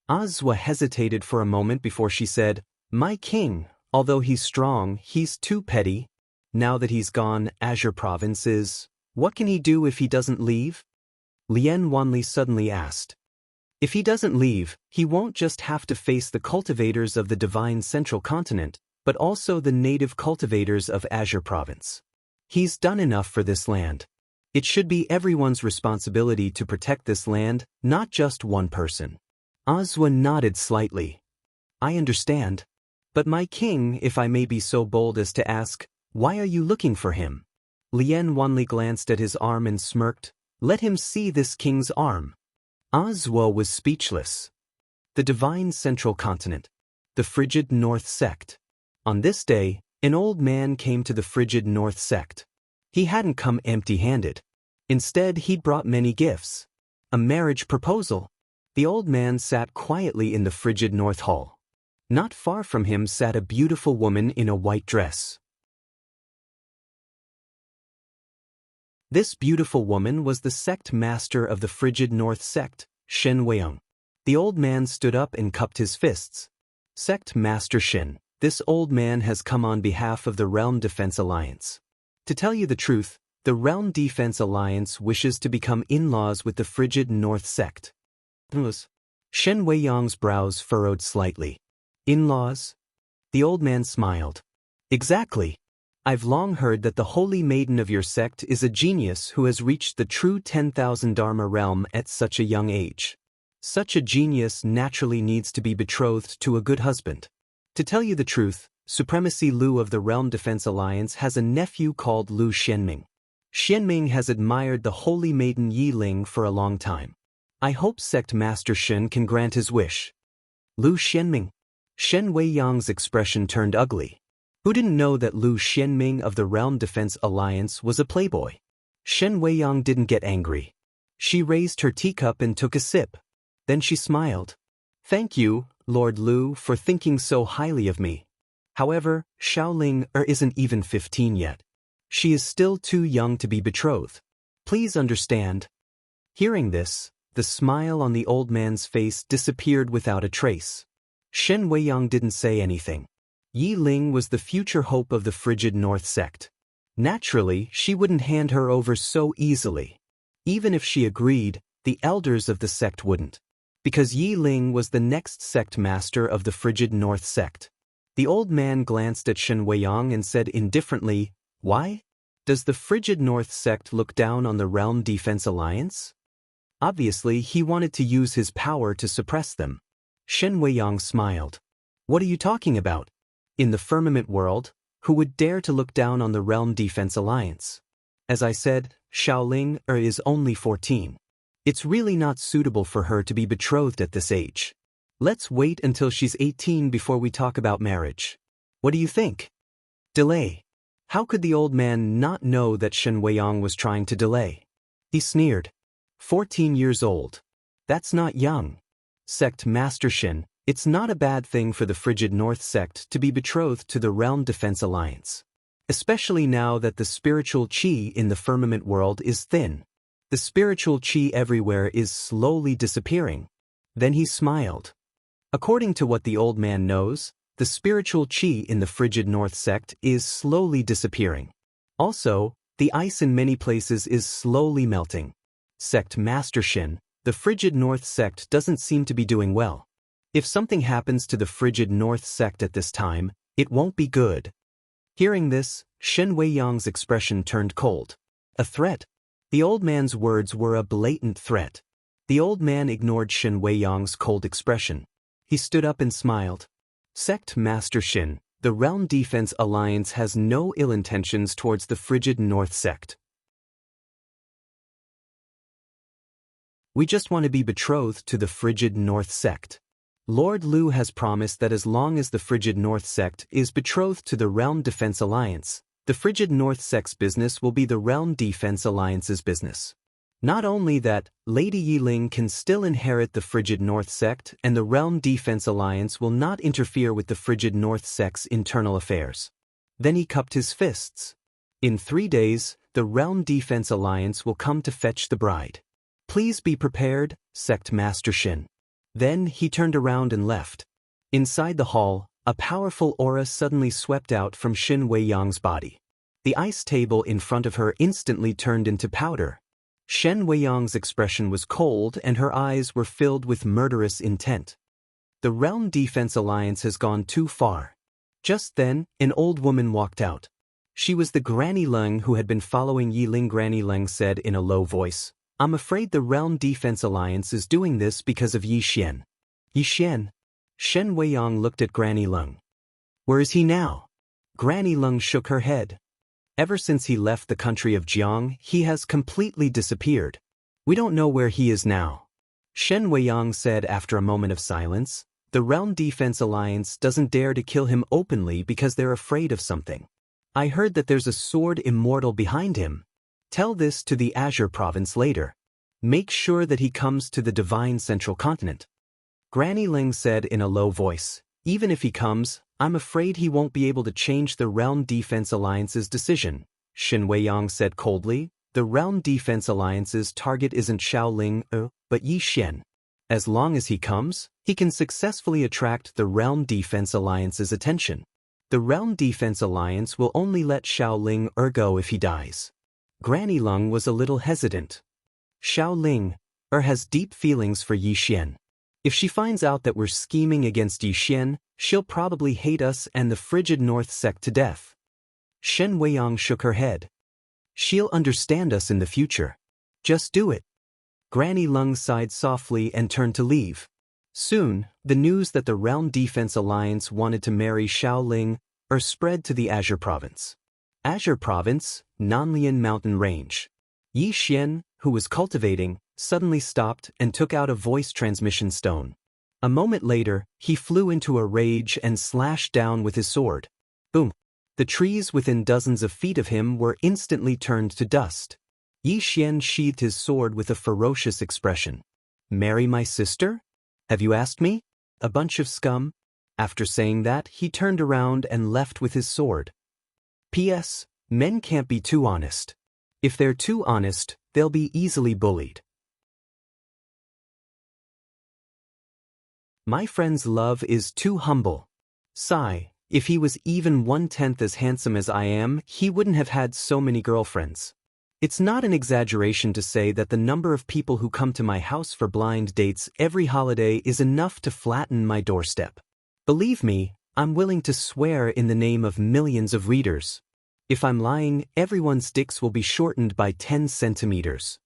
Azwa hesitated for a moment before she said, "My king, although he's strong, he's too petty. Now that he's gone, Azure Province is... What can he do if he doesn't leave?" Lian Wanli suddenly asked. "If he doesn't leave, he won't just have to face the cultivators of the divine central continent, but also the native cultivators of Azure Province. He's done enough for this land. It should be everyone's responsibility to protect this land, not just one person." Azwa nodded slightly. "I understand. But my king, if I may be so bold as to ask, why are you looking for him?" Lian Wanli glanced at his arm and smirked. "Let him see this king's arm." Azwa was speechless. The divine central continent. The frigid North sect. On this day, an old man came to the frigid North sect. He hadn't come empty-handed. Instead, he'd brought many gifts. A marriage proposal. The old man sat quietly in the frigid North hall. Not far from him sat a beautiful woman in a white dress. This beautiful woman was the sect master of the frigid North sect, Shen Weiyang. The old man stood up and cupped his fists. "Sect Master Shen, this old man has come on behalf of the Realm Defense Alliance. To tell you the truth, the Realm Defense Alliance wishes to become in-laws with the frigid North sect." Shen Weiyang's brows furrowed slightly. "In-laws?" The old man smiled. "Exactly. I've long heard that the holy maiden of your sect is a genius who has reached the true 10,000 Dharma realm at such a young age. Such a genius naturally needs to be betrothed to a good husband. To tell you the truth, Supremacy Lu of the Realm Defense Alliance has a nephew called Lu Xianming. Xianming has admired the holy maiden Yi Ling for a long time. I hope Sect Master Shen can grant his wish." Lu Xianming. Shen Weiyang's expression turned ugly. Who didn't know that Lu Xianming of the Realm Defense Alliance was a playboy? Shen Weiyang didn't get angry. She raised her teacup and took a sip. Then she smiled. "Thank you, Lord Lu, for thinking so highly of me. However, Xiaoling isn't even 15 yet. She is still too young to be betrothed. Please understand." Hearing this, the smile on the old man's face disappeared without a trace. Shen Weiyang didn't say anything. Yi Ling was the future hope of the frigid North sect. Naturally, she wouldn't hand her over so easily. Even if she agreed, the elders of the sect wouldn't. Because Yi Ling was the next sect master of the frigid North sect. The old man glanced at Shen Weiyang and said indifferently, "Why? Does the frigid North sect look down on the Realm Defense Alliance?" Obviously, he wanted to use his power to suppress them. Shen Weiyang smiled. "What are you talking about? In the firmament world, Who would dare to look down on the Realm Defense Alliance? As I said, Xiaoling is only 14. It's really not suitable for her to be betrothed at this age. Let's wait until she's 18 before we talk about marriage. What do you think? Delay. How could the old man not know that Shen Weiyang was trying to delay? He sneered. 14 years old. That's not young. Sect Master Shen, it's not a bad thing for the Frigid North sect to be betrothed to the Realm Defense Alliance. Especially now that the spiritual qi in the firmament world is thin. The spiritual qi everywhere is slowly disappearing. Then he smiled. According to what the old man knows, the spiritual qi in the Frigid North sect is slowly disappearing. Also, the ice in many places is slowly melting. Sect Master Shen, the Frigid North sect doesn't seem to be doing well. If something happens to the Frigid North sect at this time, it won't be good. Hearing this, Shen Weiyang's expression turned cold. A threat? The old man's words were a blatant threat. The old man ignored Shen Weiyang's cold expression. He stood up and smiled. Sect Master Shen, the Realm Defense Alliance has no ill intentions towards the Frigid North sect. We just want to be betrothed to the Frigid North sect. Lord Lu has promised that as long as the Frigid North sect is betrothed to the Realm Defense Alliance, the Frigid North sect's business will be the Realm Defense Alliance's business. Not only that, Lady Yiling can still inherit the Frigid North sect and the Realm Defense Alliance will not interfere with the Frigid North sect's internal affairs. Then he cupped his fists. In 3 days, the Realm Defense Alliance will come to fetch the bride. Please be prepared, Sect Master Shen. Then he turned around and left. Inside the hall, a powerful aura suddenly swept out from Shen Weiyang's body. The ice table in front of her instantly turned into powder. Shen Weiyang's expression was cold and her eyes were filled with murderous intent. The Realm Defense Alliance has gone too far. Just then, an old woman walked out. She was the Granny Leng who had been following Yiling. Granny Leng said in a low voice, "I'm afraid the Realm Defense Alliance is doing this because of Yi Xian." Yi Xian? Shen Weiyang looked at Granny Leng. Where is he now? Granny Leng shook her head. Ever since he left the country of Jiang, he has completely disappeared. We don't know where he is now. Shen Weiyang said after a moment of silence, the Realm Defense Alliance doesn't dare to kill him openly because they're afraid of something. I heard that there's a sword Immortal behind him. Tell this to the Azure Province later. Make sure that he comes to the Divine Central Continent. Granny Ling said in a low voice, even if he comes, I'm afraid he won't be able to change the Realm Defense Alliance's decision. Shen Weiyang said coldly, the Realm Defense Alliance's target isn't Xiaoling, but Yi Xian. As long as he comes, he can successfully attract the Realm Defense Alliance's attention. The Realm Defense Alliance will only let Xiaoling go if he dies. Granny Lung was a little hesitant. Xiaoling has deep feelings for Yi Xian. If she finds out that we're scheming against Yi Xian, she'll probably hate us and the Frigid North sect to death. Shen Weiyang shook her head. She'll understand us in the future. Just do it. Granny Lung sighed softly and turned to leave. Soon, the news that the Realm Defense Alliance wanted to marry Xiaoling spread to the Azure Province. Azure Province, Nanlian Mountain Range. Yi Xian, who was cultivating, suddenly stopped and took out a voice transmission stone. A moment later, he flew into a rage and slashed down with his sword. Boom! The trees within dozens of feet of him were instantly turned to dust. Yi Xian sheathed his sword with a ferocious expression. Marry my sister? Have you asked me? A bunch of scum? After saying that, he turned around and left with his sword. P.S. Men can't be too honest. If they're too honest, they'll be easily bullied. My friend's love is too humble. Sigh, if he was even 1/10 as handsome as I am, he wouldn't have had so many girlfriends. It's not an exaggeration to say that the number of people who come to my house for blind dates every holiday is enough to flatten my doorstep. Believe me, I'm willing to swear in the name of millions of readers. If I'm lying, everyone's dicks will be shortened by 10 centimeters.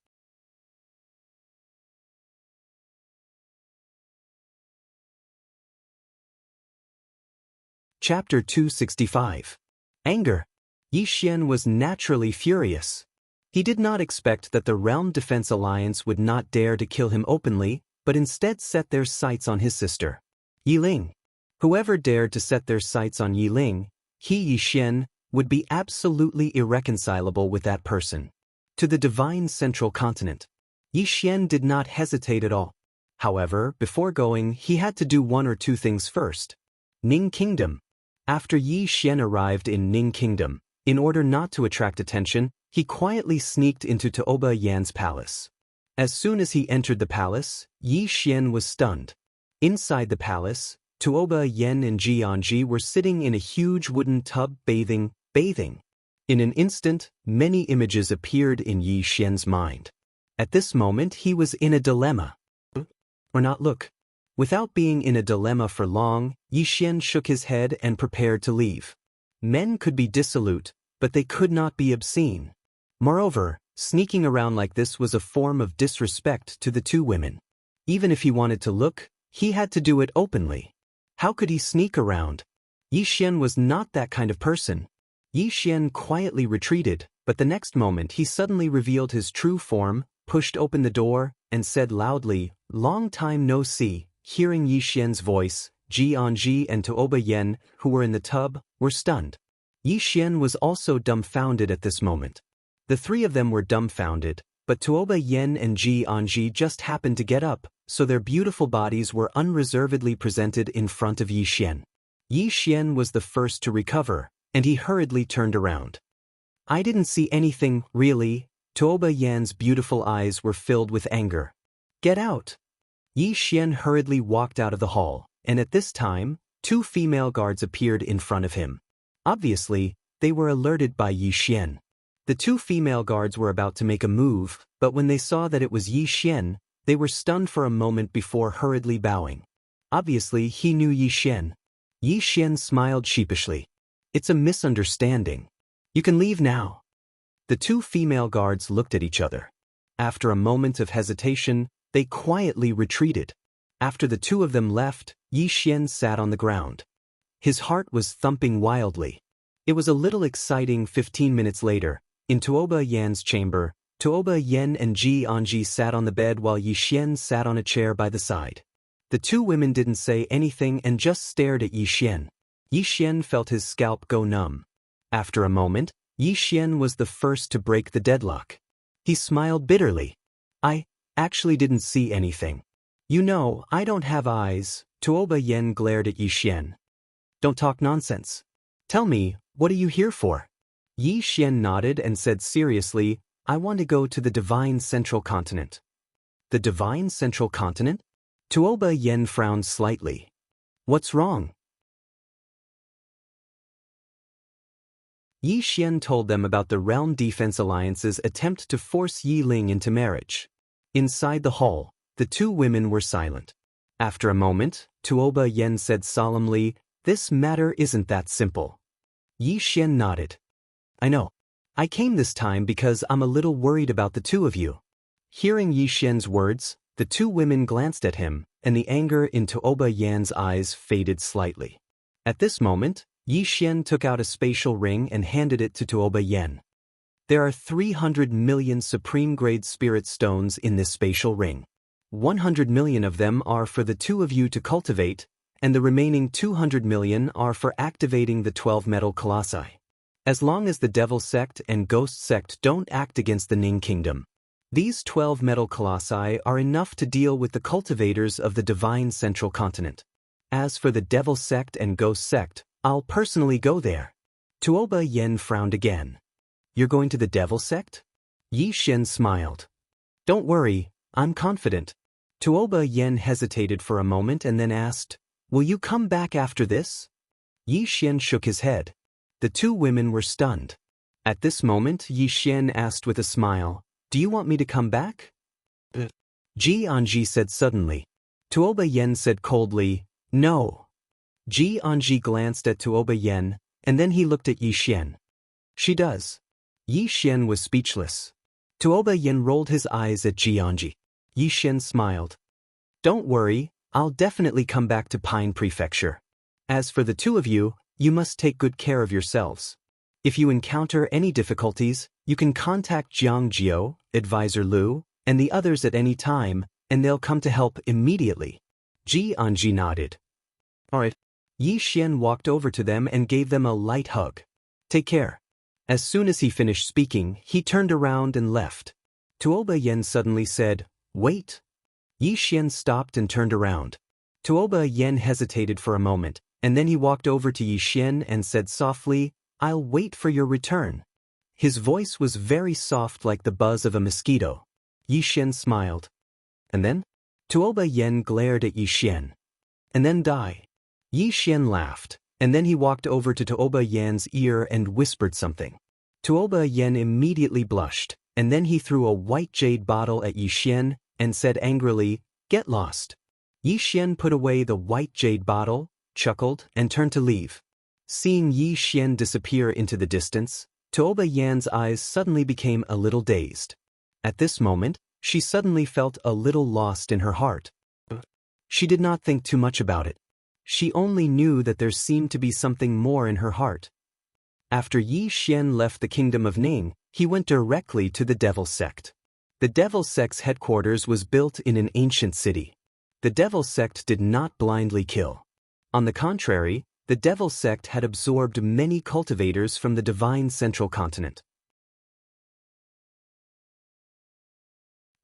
Chapter 265. Anger. Yi Xian was naturally furious. He did not expect that the Realm Defense Alliance would not dare to kill him openly, but instead set their sights on his sister, Yi Ling. Whoever dared to set their sights on Yi Ling, Yi Xian, would be absolutely irreconcilable with that person. To the divine central continent. Yi Xian did not hesitate at all. However, before going, he had to do one or two things first. Ning Kingdom. After Yi Xian arrived in Ning Kingdom, in order not to attract attention, he quietly sneaked into Tuoba Yan's palace. As soon as he entered the palace, Yi Xian was stunned. Inside the palace, Tuoba Yan and Xianxia were sitting in a huge wooden tub bathing. In an instant, many images appeared in Yi Xian's mind. At this moment he was in a dilemma. Or not look. Without being in a dilemma for long, Yi Xian shook his head and prepared to leave. Men could be dissolute, but they could not be obscene. Moreover, sneaking around like this was a form of disrespect to the two women. Even if he wanted to look, he had to do it openly. How could he sneak around? Yi Xian was not that kind of person. Yi Xian quietly retreated, but the next moment he suddenly revealed his true form, pushed open the door, and said loudly, "Long time no see." Hearing Yi Xian's voice, Xianxia and Tuoba Yan, who were in the tub, were stunned. Yi Xian was also dumbfounded at this moment. The three of them were dumbfounded, but Tuoba Yan and Xianxia just happened to get up, so their beautiful bodies were unreservedly presented in front of Yi Xian. Yi Xian was the first to recover, and he hurriedly turned around. "I didn't see anything, really." Tuoba Yan's beautiful eyes were filled with anger. "Get out!" Yi Xian hurriedly walked out of the hall, and at this time, two female guards appeared in front of him. Obviously, they were alerted by Yi Xian. The two female guards were about to make a move, but when they saw that it was Yi Xian, they were stunned for a moment before hurriedly bowing. Obviously, he knew Yi Xian. Yi Xian smiled sheepishly. "It's a misunderstanding. You can leave now." The two female guards looked at each other. After a moment of hesitation, they quietly retreated. After the two of them left, Yi Xian sat on the ground. His heart was thumping wildly. It was a little exciting. 15 minutes later, in Tuoba Yan's chamber, Tuoba Yan and Xianxia sat on the bed while Yi Xian sat on a chair by the side. The two women didn't say anything and just stared at Yi Xian. Yi Xian felt his scalp go numb. After a moment, Yi Xian was the first to break the deadlock. He smiled bitterly. "I actually didn't see anything. You know, I don't have eyes." Tuoba Yan glared at Yi Xian. "Don't talk nonsense. Tell me, what are you here for?" Yi Xian nodded and said seriously, "I want to go to the divine central continent." "The divine central continent?" Tuoba Yan frowned slightly. "What's wrong?" Yi Xian told them about the Realm Defense Alliance's attempt to force Yi Ling into marriage. Inside the hall, the two women were silent. After a moment, Tuoba Yan said solemnly, "This matter isn't that simple." Yi Xian nodded. "I know. I came this time because I'm a little worried about the two of you." Hearing Yi Xian's words, the two women glanced at him, and the anger in Tuoba Yan's eyes faded slightly. At this moment, Yi Xian took out a spatial ring and handed it to Tuoba Yan. "There are 300 million supreme-grade spirit stones in this spatial ring. 100 million of them are for the two of you to cultivate, and the remaining 200 million are for activating the 12 metal colossi. As long as the Devil Sect and Ghost Sect don't act against the Ning Kingdom, these 12 metal colossi are enough to deal with the cultivators of the divine central continent. As for the Devil Sect and Ghost Sect, I'll personally go there." Tuoba Yan frowned again. "You're going to the Devil Sect?" Yi Xian smiled. "Don't worry, I'm confident." Tuoba Yan hesitated for a moment and then asked, "Will you come back after this?" Yi Xian shook his head. The two women were stunned. At this moment, Yi Xian asked with a smile, "Do you want me to come back?" Xianxia said suddenly. Tuoba Yan said coldly, "No." Xianxia glanced at Tuoba Yan, and then he looked at Yi Xian. "She does." Yi Xian was speechless. Tuoba Yan rolled his eyes at Xianxia. Yi Xian smiled. "Don't worry, I'll definitely come back to Pine Prefecture. As for the two of you, you must take good care of yourselves." If you encounter any difficulties, you can contact Jiang Jiao, Advisor Lu, and the others at any time, and they'll come to help immediately. Ji Anji nodded. Alright. Yi Xian walked over to them and gave them a light hug. Take care. As soon as he finished speaking, he turned around and left. Tuoba Yen suddenly said, Wait. Yi Xian stopped and turned around. Tuoba Yen hesitated for a moment, and then he walked over to Yi Xian and said softly, I'll wait for your return. His voice was very soft like the buzz of a mosquito. Yi Xian smiled. And then? Tuoba Yen glared at Yi Xian. And then die. Yi Xian laughed, and then he walked over to Tuoba Yan's ear and whispered something. Tuoba Yen immediately blushed, and then he threw a white jade bottle at Yi Xian and said angrily, Get lost. Yi Xian put away the white jade bottle, chuckled, and turned to leave. Seeing Yi Xian disappear into the distance, Tuoba Yan's eyes suddenly became a little dazed. At this moment, she suddenly felt a little lost in her heart. She did not think too much about it. She only knew that there seemed to be something more in her heart. After Yi Xian left the kingdom of Ning, he went directly to the Devil Sect. The Devil Sect's headquarters was built in an ancient city. The Devil Sect did not blindly kill. On the contrary, the Devil Sect had absorbed many cultivators from the divine central continent.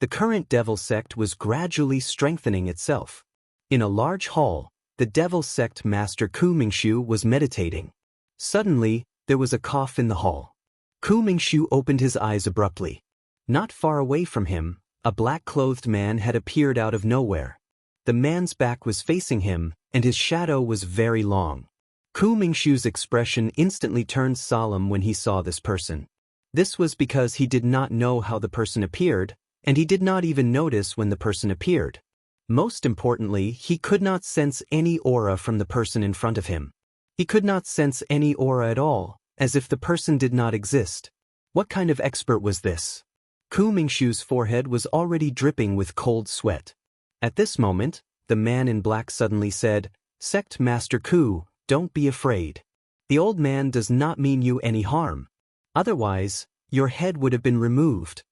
The current Devil Sect was gradually strengthening itself. In a large hall, the Devil Sect Master Ku Mingshu was meditating. Suddenly, there was a cough in the hall. Ku Mingshu opened his eyes abruptly. Not far away from him, a black-clothed man had appeared out of nowhere. The man's back was facing him, and his shadow was very long. Ku Mingshu's expression instantly turned solemn when he saw this person. This was because he did not know how the person appeared, and he did not even notice when the person appeared. Most importantly, he could not sense any aura from the person in front of him. He could not sense any aura at all, as if the person did not exist. What kind of expert was this? Ku Mingshu's forehead was already dripping with cold sweat. At this moment, the man in black suddenly said, Sect Master Ku, don't be afraid. The old man does not mean you any harm. Otherwise, your head would have been removed.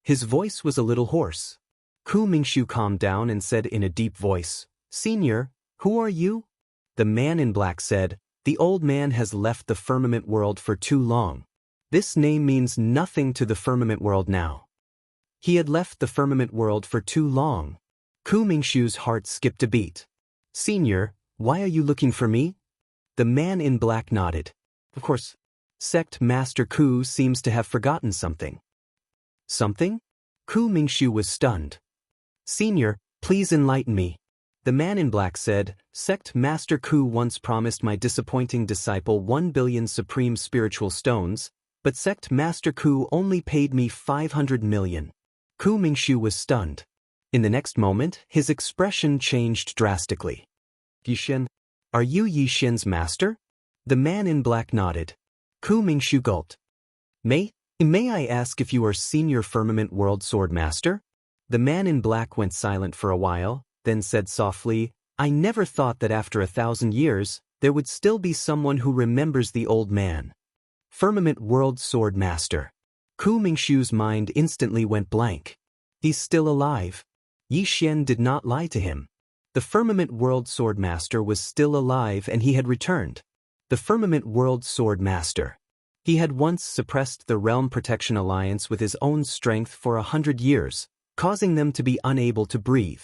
His voice was a little hoarse. Ku Mingshu calmed down and said in a deep voice, Senior, who are you? The man in black said, The old man has left the firmament world for too long. This name means nothing to the firmament world now. He had left the firmament world for too long. Ku Mingshu's heart skipped a beat. Senior, why are you looking for me? The man in black nodded. Of course. Sect Master Ku seems to have forgotten something. Something? Ku Mingshu was stunned. Senior, please enlighten me. The man in black said, Sect Master Ku once promised my disappointing disciple 1 billion supreme spiritual stones, but Sect Master Ku only paid me 500 million. Ku Mingshu was stunned. In the next moment, his expression changed drastically. Yi Xian, are you Yi Xian's master? The man in black nodded. Ku Mingshu gulped. May I ask if you are Senior Firmament World Sword Master? The man in black went silent for a while, then said softly, I never thought that after 1,000 years, there would still be someone who remembers the old man. Firmament World Sword Master. Ku Mingshu's mind instantly went blank. He's still alive. Yi Xian did not lie to him. The Firmament World Sword Master was still alive and he had returned. The Firmament World Sword Master. He had once suppressed the Realm Protection Alliance with his own strength for 100 years, causing them to be unable to breathe.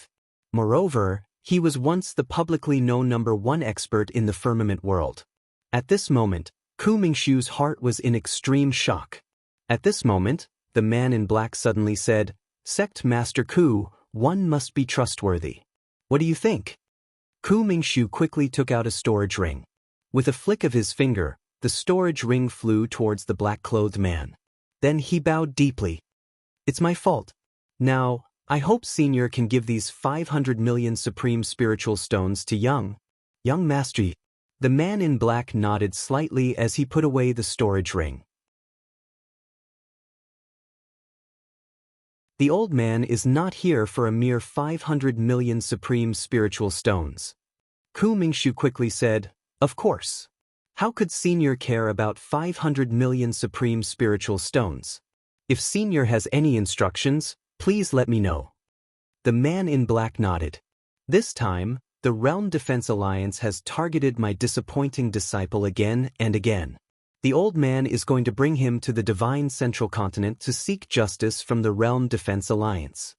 Moreover, he was once the publicly known #1 expert in the firmament world. At this moment, Ku Mingshu's heart was in extreme shock. At this moment, the man in black suddenly said, Sect Master Ku, one must be trustworthy. What do you think? Ku Mingshu quickly took out a storage ring. With a flick of his finger, the storage ring flew towards the black-clothed man. Then he bowed deeply. It's my fault. Now, I hope Senior can give these 500 million supreme spiritual stones to young Master. The man in black nodded slightly as he put away the storage ring. The old man is not here for a mere 500 million supreme spiritual stones. Ku Mingshu quickly said, Of course. How could Senior care about 500 million supreme spiritual stones? If Senior has any instructions, please let me know. The man in black nodded. This time, the Realm Defense Alliance has targeted my disappointing disciple again and again. The old man is going to bring him to the Divine Central Continent to seek justice from the Realm Defense Alliance.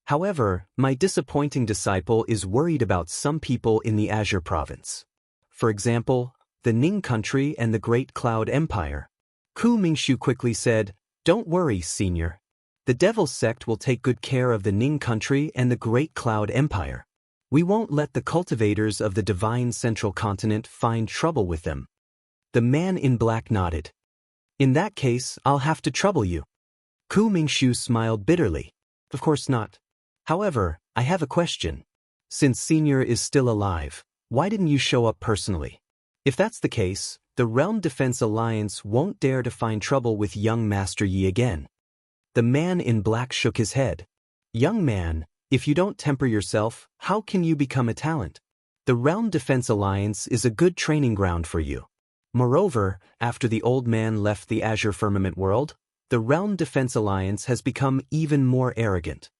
However, my disappointing disciple is worried about some people in the Azure Province. For example, the Ning country and the Great Cloud Empire. Ku Mingshu quickly said, "Don't worry, Senior. The Devil's Sect will take good care of the Ning country and the Great Cloud Empire. We won't let the cultivators of the Divine Central Continent find trouble with them." The man in black nodded. "In that case, I'll have to trouble you." Ku Mingshu smiled bitterly. "Of course not. However, I have a question. Since Senior is still alive, why didn't you show up personally? If that's the case, the Realm Defense Alliance won't dare to find trouble with young Master Yi again." The man in black shook his head. "Young man, if you don't temper yourself, how can you become a talent? The Realm Defense Alliance is a good training ground for you. Moreover, after the old man left the Azure Firmament world, the Realm Defense Alliance has become even more arrogant."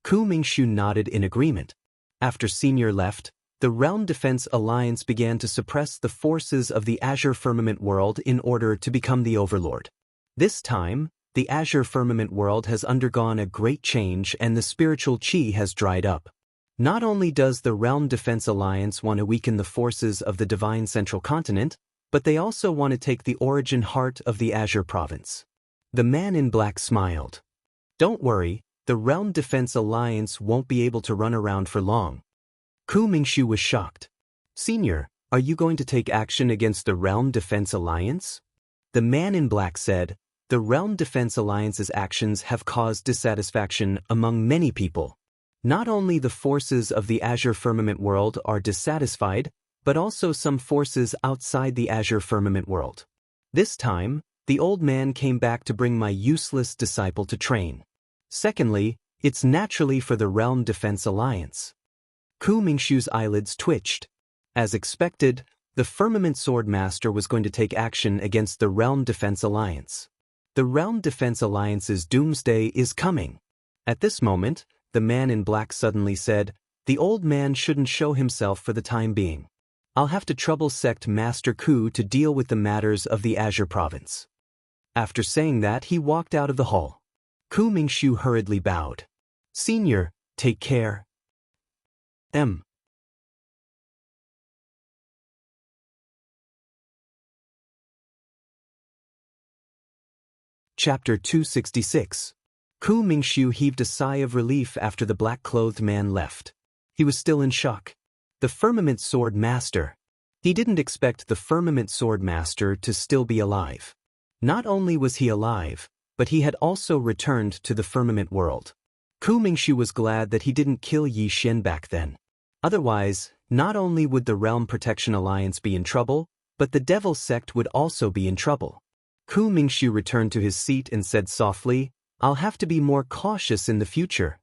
Ku Mingshu nodded in agreement. After Senior left, the Realm Defense Alliance began to suppress the forces of the Azure Firmament world in order to become the overlord. This time, the Azure Firmament world has undergone a great change and the spiritual chi has dried up. Not only does the Realm Defense Alliance want to weaken the forces of the Divine Central Continent, but they also want to take the origin heart of the Azure Province. The man in black smiled. "Don't worry, the Realm Defense Alliance won't be able to run around for long." Ku Mingshu was shocked. "Senior, are you going to take action against the Realm Defense Alliance?" The man in black said, "The Realm Defense Alliance's actions have caused dissatisfaction among many people. Not only the forces of the Azure Firmament world are dissatisfied, but also some forces outside the Azure Firmament world. This time, the old man came back to bring my useless disciple to train. Secondly, it's naturally for the Realm Defense Alliance." Ku Mingshu's eyelids twitched. As expected, the Firmament Sword Master was going to take action against the Realm Defense Alliance. The Realm Defense Alliance's doomsday is coming. At this moment, the man in black suddenly said, "The old man shouldn't show himself for the time being. I'll have to trouble Sect Master Ku to deal with the matters of the Azure Province." After saying that, he walked out of the hall. Ku Mingshu hurriedly bowed. "Senior, take care." Chapter 266. Ku Mingshu heaved a sigh of relief after the black-clothed man left. He was still in shock. The Firmament Sword Master. He didn't expect the Firmament Sword Master to still be alive. Not only was he alive, but he had also returned to the Firmament world. Ku Mingshu was glad that he didn't kill Yi Xian back then. Otherwise, not only would the Realm Protection Alliance be in trouble, but the Devil Sect would also be in trouble. Ku Mingshu returned to his seat and said softly, "I'll have to be more cautious in the future."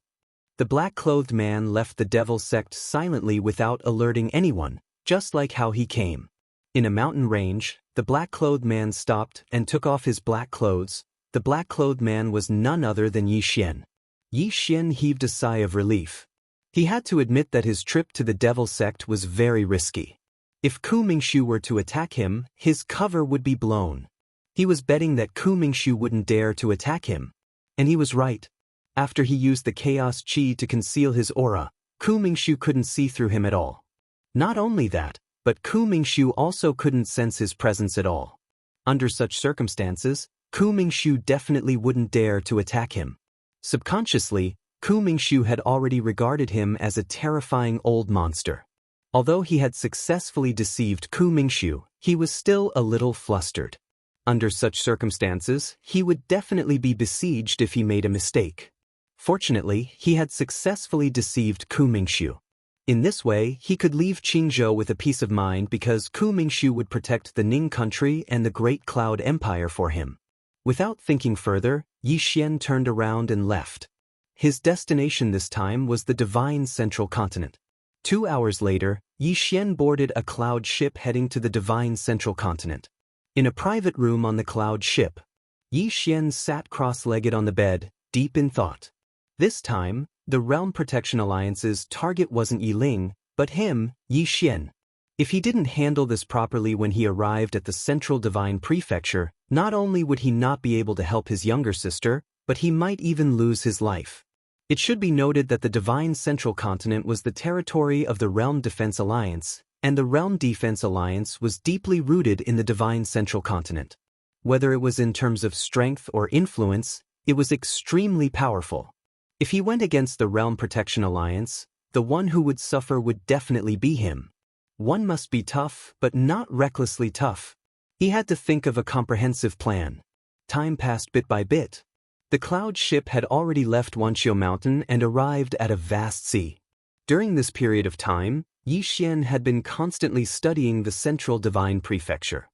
The black-clothed man left the Devil Sect silently without alerting anyone, just like how he came. In a mountain range, the black-clothed man stopped and took off his black clothes. The black-clothed man was none other than Yi Xian. Yi Xian heaved a sigh of relief. He had to admit that his trip to the Devil Sect was very risky. If Ku Mingshu were to attack him, his cover would be blown. He was betting that Ku Mingshu wouldn't dare to attack him. And he was right. After he used the Chaos Chi to conceal his aura, Ku Mingshu couldn't see through him at all. Not only that, but Ku Mingshu also couldn't sense his presence at all. Under such circumstances, Ku Mingshu definitely wouldn't dare to attack him. Subconsciously, Ku Mingshu had already regarded him as a terrifying old monster. Although he had successfully deceived Ku Mingshu, he was still a little flustered. Under such circumstances, he would definitely be besieged if he made a mistake. Fortunately, he had successfully deceived Ku Mingshu. In this way, he could leave Qingzhou with a peace of mind because Ku Mingshu would protect the Ning country and the Great Cloud Empire for him. Without thinking further, Yi Xian turned around and left. His destination this time was the Divine Central Continent. 2 hours later, Yi Xian boarded a cloud ship heading to the divine central continent. In a private room on the cloud ship, Yi Xian sat cross-legged on the bed, deep in thought. This time, the Realm Protection Alliance's target wasn't Yi Ling, but him, Yi Xian. If he didn't handle this properly when he arrived at the Central Divine Prefecture, not only would he not be able to help his younger sister, but he might even lose his life. It should be noted that the Divine Central Continent was the territory of the Realm Defense Alliance, and the Realm Defense Alliance was deeply rooted in the Divine Central Continent. Whether it was in terms of strength or influence, it was extremely powerful. If he went against the Realm Protection Alliance, the one who would suffer would definitely be him. One must be tough, but not recklessly tough. He had to think of a comprehensive plan. Time passed bit by bit. The cloud ship had already left Wuxia Mountain and arrived at a vast sea. During this period of time, Yi Xian had been constantly studying the Central Divine Prefecture.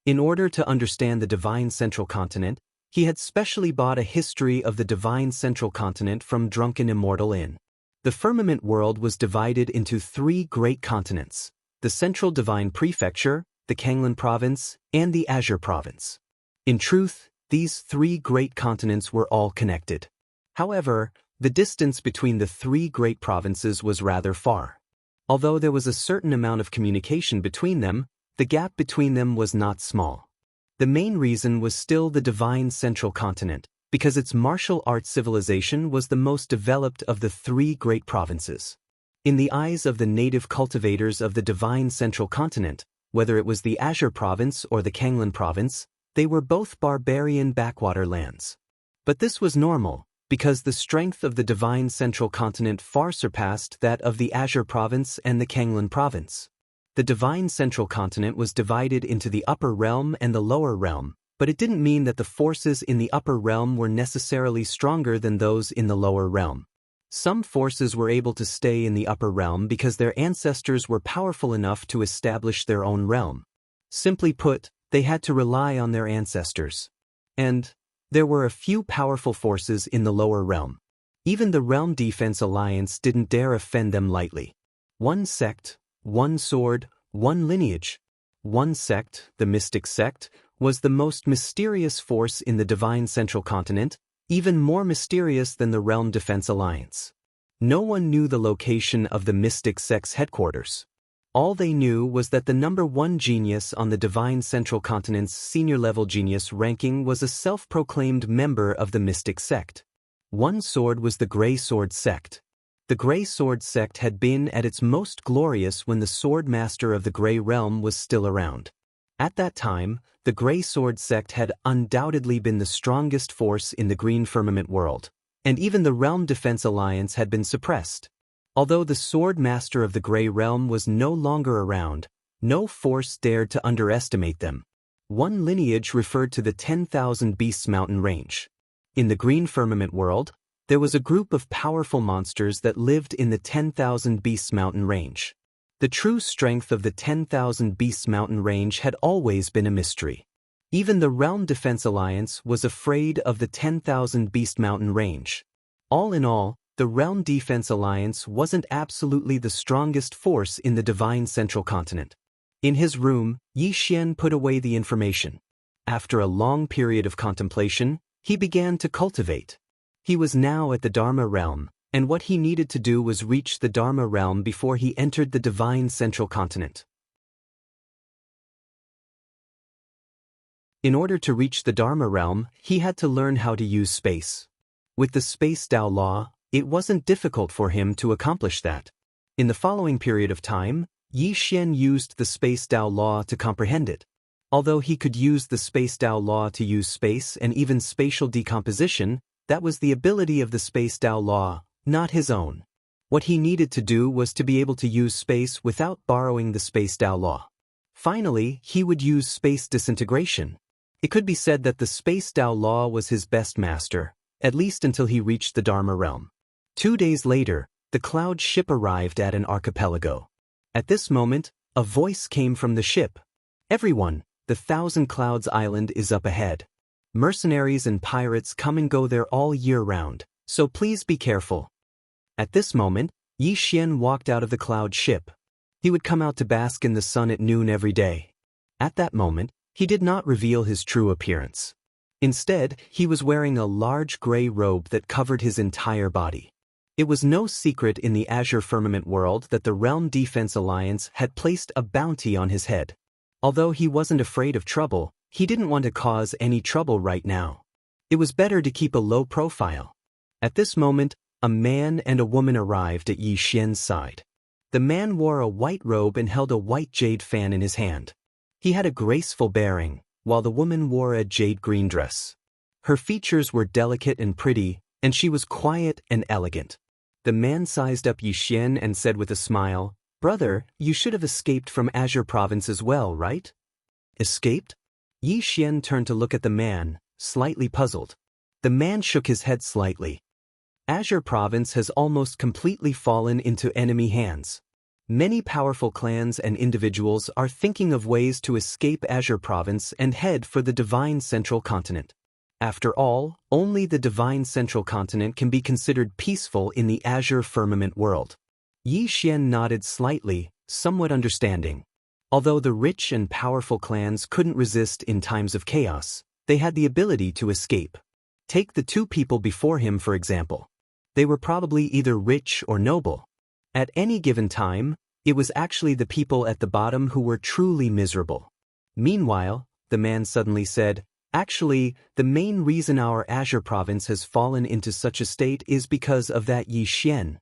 In order to understand the Divine Central Continent, he had specially bought a history of the Divine Central Continent from drunken Immortal Inn. The firmament world was divided into 3 great continents: the Central Divine Prefecture, the Kanglan Province, and the Azure Province. In truth, these 3 great continents were all connected. However, the distance between the 3 great provinces was rather far. Although there was a certain amount of communication between them, the gap between them was not small. The main reason was still the Divine Central Continent, because its martial arts civilization was the most developed of the 3 great provinces. In the eyes of the native cultivators of the Divine Central Continent, whether it was the Azure Province or the Kanglan Province, they were both barbarian backwater lands. But this was normal, because the strength of the Divine Central Continent far surpassed that of the Azure Province and the Kanglan Province. The Divine Central Continent was divided into the Upper Realm and the Lower Realm, but it didn't mean that the forces in the Upper Realm were necessarily stronger than those in the Lower Realm. Some forces were able to stay in the Upper Realm because their ancestors were powerful enough to establish their own realm. Simply put, they had to rely on their ancestors. And there were a few powerful forces in the Lower Realm. Even the Realm Defense Alliance didn't dare offend them lightly. One sect, one sword, one lineage. One sect, the Mystic Sect, was the most mysterious force in the Divine Central Continent, even more mysterious than the Realm Defense Alliance. No one knew the location of the Mystic Sect's headquarters. All they knew was that the number 1 genius on the Divine Central Continent's senior-level genius ranking was a self-proclaimed member of the Mystic Sect. One sword was the Grey Sword Sect. The Grey Sword Sect had been at its most glorious when the Sword Master of the Grey Realm was still around. At that time, the Grey Sword Sect had undoubtedly been the strongest force in the Green Firmament world, and even the Realm Defense Alliance had been suppressed. Although the Sword Master of the Grey Realm was no longer around, no force dared to underestimate them. One lineage referred to the 10,000 Beasts mountain range. In the Green Firmament world, there was a group of powerful monsters that lived in the 10,000 Beasts mountain range. The true strength of the 10,000 Beasts mountain range had always been a mystery. Even the Realm Defense Alliance was afraid of the 10,000 Beast mountain range. All in all, the Realm Defense Alliance wasn't absolutely the strongest force in the Divine Central Continent. In his room, Yi Xian put away the information. After a long period of contemplation, he began to cultivate. He was now at the Dharma realm, and what he needed to do was reach the Dharma realm before he entered the Divine Central Continent. In order to reach the Dharma realm, he had to learn how to use space. With the Space Tao Law, it wasn't difficult for him to accomplish that. In the following period of time, Yi Xian used the Space Tao Law to comprehend it. Although he could use the Space Tao Law to use space and even spatial decomposition, that was the ability of the Space Tao Law, not his own. What he needed to do was to be able to use space without borrowing the Space Tao Law. Finally, he would use space disintegration. It could be said that the Space Tao Law was his best master, at least until he reached the Dharma realm. 2 days later, the cloud ship arrived at an archipelago. At this moment, a voice came from the ship. "Everyone, the Thousand Clouds Island is up ahead. Mercenaries and pirates come and go there all year round, So please be careful. At this moment, Yi Xian walked out of the cloud ship. He would come out to bask in the sun at noon every day. At that moment, he did not reveal his true appearance. Instead, he was wearing a large gray robe that covered his entire body. It was no secret in the Azure Firmament world that the Realm Defense Alliance had placed a bounty on his head. Although he wasn't afraid of trouble, he didn't want to cause any trouble right now. It was better to keep a low profile. At this moment, a man and a woman arrived at Yi Xian's side. The man wore a white robe and held a white jade fan in his hand. He had a graceful bearing, while the woman wore a jade green dress. Her features were delicate and pretty, and she was quiet and elegant. The man sized up Yi Xian and said with a smile, "Brother, you should have escaped from Azure Province as well, right?" Escaped? Yi Xian turned to look at the man, slightly puzzled. The man shook his head slightly. Azure Province has almost completely fallen into enemy hands. Many powerful clans and individuals are thinking of ways to escape Azure Province and head for the Divine Central Continent. After all, only the Divine Central Continent can be considered peaceful in the Azure Firmament world. Yi Xian nodded slightly, somewhat understanding. Although the rich and powerful clans couldn't resist in times of chaos, they had the ability to escape. Take the two people before him, for example. They were probably either rich or noble. At any given time, it was actually the people at the bottom who were truly miserable. Meanwhile, the man suddenly said, "Actually, the main reason our Azure Province has fallen into such a state is because of that Yi Xian."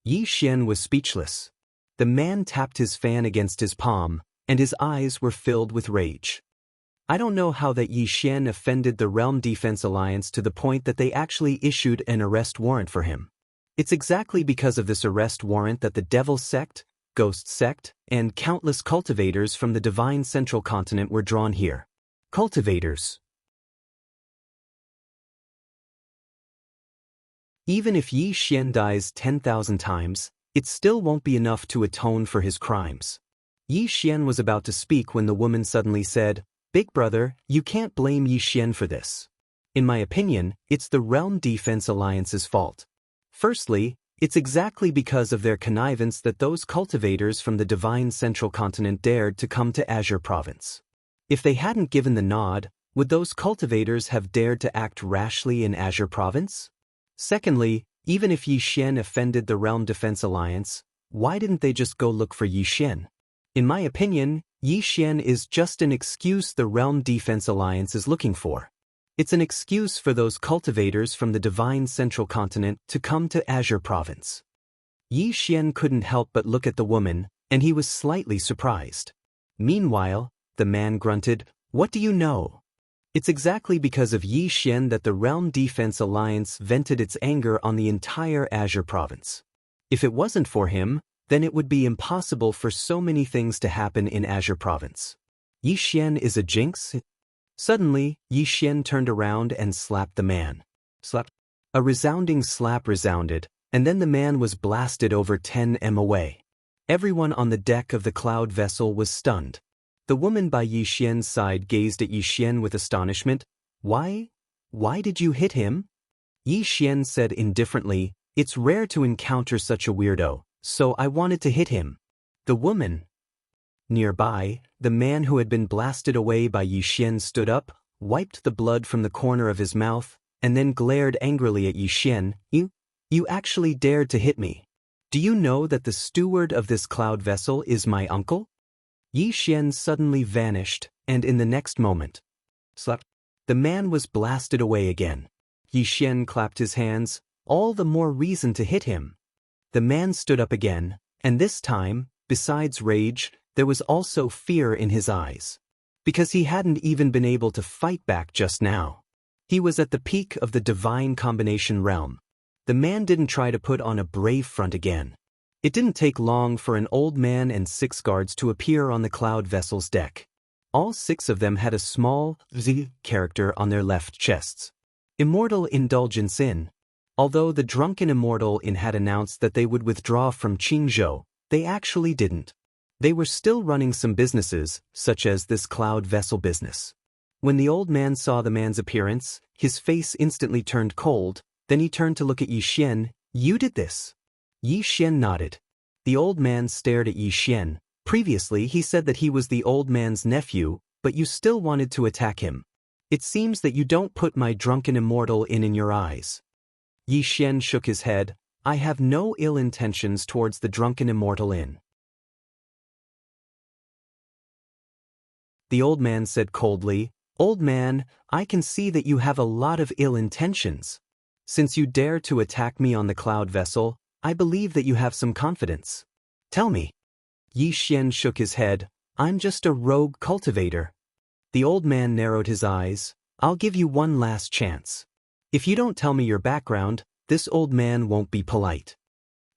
Yi Xian was speechless. The man tapped his fan against his palm, and his eyes were filled with rage. I don't know how that Yi Xian offended the Realm Defense Alliance to the point that they actually issued an arrest warrant for him. It's exactly because of this arrest warrant that the Devil Sect, Ghost Sect, and countless cultivators from the Divine Central Continent were drawn here. Cultivators. Even if Yi Xian dies 10,000 times, it still won't be enough to atone for his crimes. Yi Xian was about to speak when the woman suddenly said, "Big brother, you can't blame Yi Xian for this. In my opinion, it's the Realm Defense Alliance's fault. Firstly, it's exactly because of their connivance that those cultivators from the Divine Central Continent dared to come to Azure Province. If they hadn't given the nod, would those cultivators have dared to act rashly in Azure Province? Secondly, even if Yi Xian offended the Realm Defense Alliance, why didn't they just go look for Yi Xian? In my opinion, Yi Xian is just an excuse the Realm Defense Alliance is looking for. It's an excuse for those cultivators from the Divine Central Continent to come to Azure Province." Yi Xian couldn't help but look at the woman, and he was slightly surprised. Meanwhile, the man grunted, "What do you know?" It's exactly because of Yi Xian that the Realm Defense Alliance vented its anger on the entire Azure Province. If it wasn't for him, then it would be impossible for so many things to happen in Azure Province. Yi Xian is a jinx? Suddenly, Yi Xian turned around and slapped the man. Slap. A resounding slap resounded, and then the man was blasted over 10 m away. Everyone on the deck of the cloud vessel was stunned. The woman by Yi Xian's side gazed at Yi Xian with astonishment. Why did you hit him?" Yi Xian said indifferently, "It's rare to encounter such a weirdo, so I wanted to hit him." The woman. Nearby, the man who had been blasted away by Yi Xian stood up, wiped the blood from the corner of his mouth, and then glared angrily at Yi Xian. You actually dared to hit me. Do you know that the steward of this cloud vessel is my uncle?" Yi Xian suddenly vanished, and in the next moment, slap, the man was blasted away again. Yi Xian clapped his hands, all the more reason to hit him. The man stood up again, and this time, besides rage, there was also fear in his eyes. Because he hadn't even been able to fight back just now. He was at the peak of the divine combination realm. The man didn't try to put on a brave front again. It didn't take long for an old man and 6 guards to appear on the cloud vessel's deck. All 6 of them had a small Z character on their left chests. Immortal Indulgence In. Although the drunken Immortal In had announced that they would withdraw from Qingzhou, they actually didn't. They were still running some businesses, such as this cloud vessel business. When the old man saw the man's appearance, his face instantly turned cold, Then he turned to look at Yi Xian. You did this? Yi Xian nodded. The old man stared at Yi Xian. Previously he said that he was the old man's nephew, but you still wanted to attack him. It seems that you don't put my drunken immortal in your eyes. Yi Xian shook his head. I have no ill intentions towards the drunken immortal in. The old man said coldly, Old man, I can see that you have a lot of ill intentions. Since you dare to attack me on the cloud vessel, I believe that you have some confidence. Tell me. Yi Xian shook his head. I'm just a rogue cultivator. The old man narrowed his eyes. I'll give you one last chance. If you don't tell me your background, this old man won't be polite.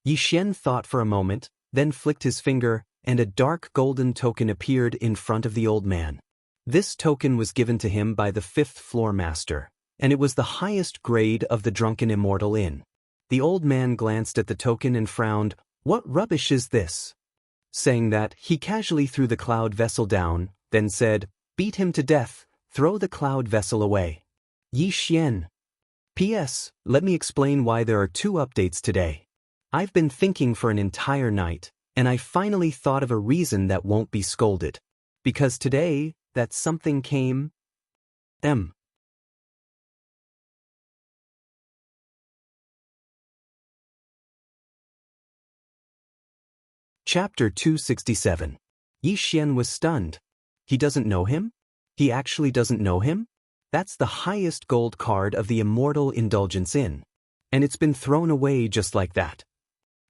Yi Xian thought for a moment, then flicked his finger, and a dark golden token appeared in front of the old man. This token was given to him by the 5th floor master, and it was the highest grade of the drunken immortal inn. The old man glanced at the token and frowned. What rubbish is this? Saying that, he casually threw the cloud vessel down, then said, Beat him to death, throw the cloud vessel away. Yi Xian. P.S. Let me explain why there are 2 updates today. I've been thinking for an entire night, and I finally thought of a reason that won't be scolded. Because today, that something came. Chapter 267. Yi Xian was stunned. He doesn't know him? He actually doesn't know him? That's the highest gold card of the Immortal Indulgence Inn. And it's been thrown away just like that.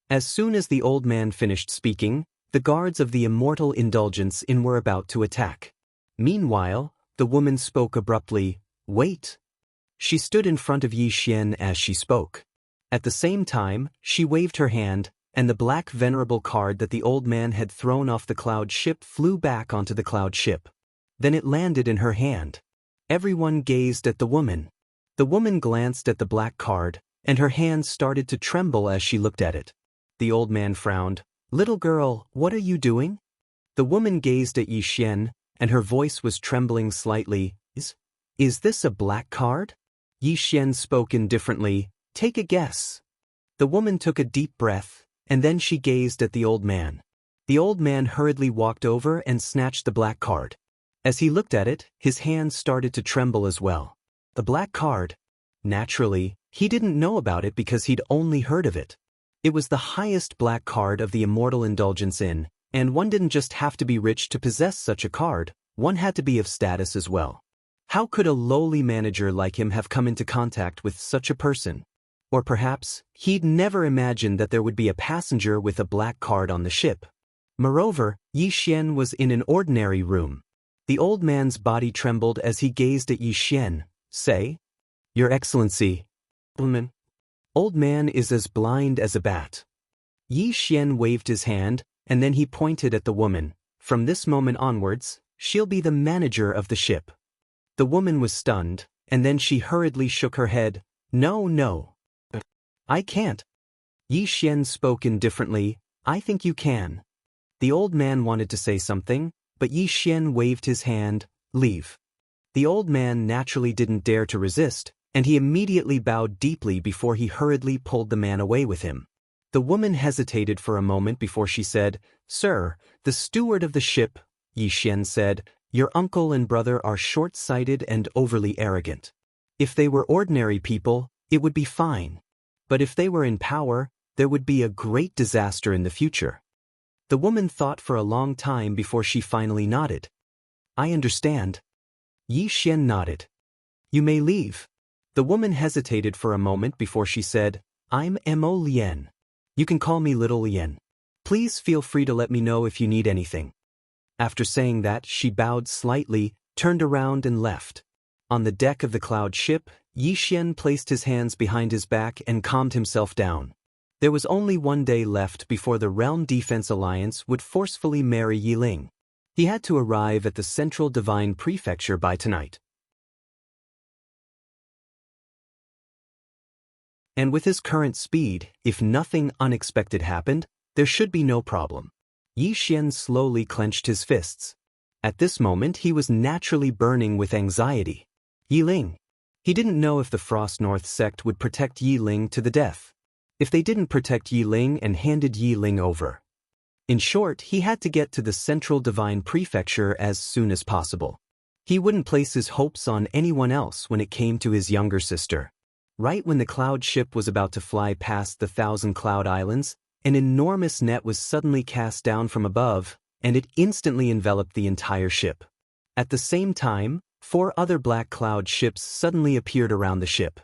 As soon as the old man finished speaking, the guards of the Immortal Indulgence Inn were about to attack. Meanwhile, the woman spoke abruptly, Wait. She stood in front of Yi Xian as she spoke. At the same time, she waved her hand, and the black venerable card that the old man had thrown off the cloud ship flew back onto the cloud ship. Then it landed in her hand. Everyone gazed at the woman. The woman glanced at the black card, and her hand started to tremble as she looked at it. The old man frowned. Little girl, what are you doing? The woman gazed at Yi Xian, and her voice was trembling slightly. Is this a black card? Yi Xian spoke indifferently. Take a guess. The woman took a deep breath, and then she gazed at the old man. The old man hurriedly walked over and snatched the black card. As he looked at it, his hands started to tremble as well. The black card. Naturally, he didn't know about it because he'd only heard of it. It was the highest black card of the Immortal Indulgence Inn, and one didn't just have to be rich to possess such a card, one had to be of status as well. How could a lowly manager like him have come into contact with such a person? Or perhaps, he'd never imagined that there would be a passenger with a black card on the ship. Moreover, Yi Xian was in an ordinary room. The old man's body trembled as he gazed at Yi Xian. Say, Your Excellency. Old man is as blind as a bat. Yi Xian waved his hand, and then he pointed at the woman. From this moment onwards, she'll be the manager of the ship. The woman was stunned, and then she hurriedly shook her head. No. I can't. Yi Xian spoke indifferently. I think you can. The old man wanted to say something, but Yi Xian waved his hand. Leave. The old man naturally didn't dare to resist, and he immediately bowed deeply before he hurriedly pulled the man away with him. The woman hesitated for a moment before she said, Sir, the steward of the ship, Yi Xian said, Your uncle and brother are short-sighted and overly arrogant. If they were ordinary people, it would be fine. But if they were in power, there would be a great disaster in the future. The woman thought for a long time before she finally nodded. I understand. Yi Xian nodded. You may leave. The woman hesitated for a moment before she said, I'm Mo Lien. You can call me Little Lien. Please feel free to let me know if you need anything. After saying that, she bowed slightly, turned around and left. On the deck of the cloud ship, Yi Xian placed his hands behind his back and calmed himself down. There was only one day left before the Realm Defense Alliance would forcefully marry Yiling. He had to arrive at the Central Divine Prefecture by tonight. And with his current speed, if nothing unexpected happened, there should be no problem. Yi Xian slowly clenched his fists. At this moment he was naturally burning with anxiety. Yiling. He didn't know if the Frost North sect would protect Yi Ling to the death. If they didn't protect Yi Ling and handed Yi Ling over. In short, he had to get to the Central Divine Prefecture as soon as possible. He wouldn't place his hopes on anyone else when it came to his younger sister. Right when the cloud ship was about to fly past the Thousand Cloud Islands, an enormous net was suddenly cast down from above, and it instantly enveloped the entire ship. At the same time, 4 other black cloud ships suddenly appeared around the ship.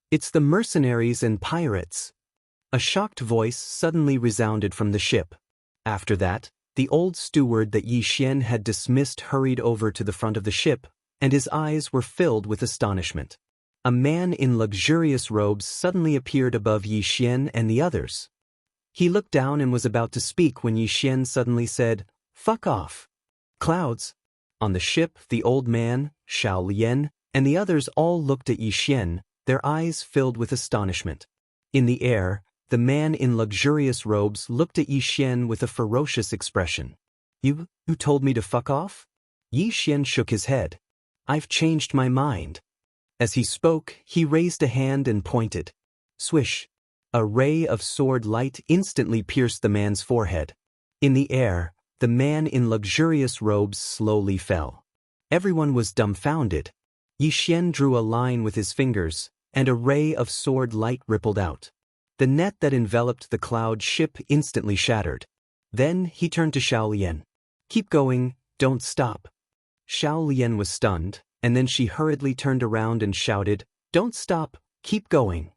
It's the mercenaries and pirates. A shocked voice suddenly resounded from the ship. After that, the old steward that Yi Xian had dismissed hurried over to the front of the ship, and his eyes were filled with astonishment. A man in luxurious robes suddenly appeared above Yi Xian and the others. He looked down and was about to speak when Yi Xian suddenly said, "Fuck off." Clouds. On the ship, the old man, Xiao Lian, and the others all looked at Yi Xian, their eyes filled with astonishment. In the air, the man in luxurious robes looked at Yi Xian with a ferocious expression. You told me to fuck off?" Yi Xian shook his head. "I've changed my mind." As he spoke, he raised a hand and pointed. Swish. A ray of sword light instantly pierced the man's forehead. In the air, the man in luxurious robes slowly fell. Everyone was dumbfounded. Yi Xian drew a line with his fingers, and a ray of sword light rippled out. The net that enveloped the cloud ship instantly shattered. Then he turned to Xiao Lian. "Keep going, don't stop." Xiao Lian was stunned, and then she hurriedly turned around and shouted, "Don't stop, keep going."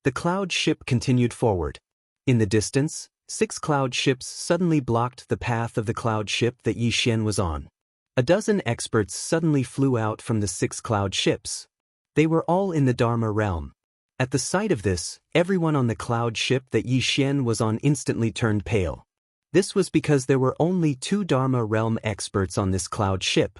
The cloud ship continued forward. In the distance, 6 cloud ships suddenly blocked the path of the cloud ship that Yi Xian was on. A dozen experts suddenly flew out from the 6 cloud ships. They were all in the Dharma realm. At the sight of this, everyone on the cloud ship that Yi Xian was on instantly turned pale. This was because there were only 2 Dharma realm experts on this cloud ship.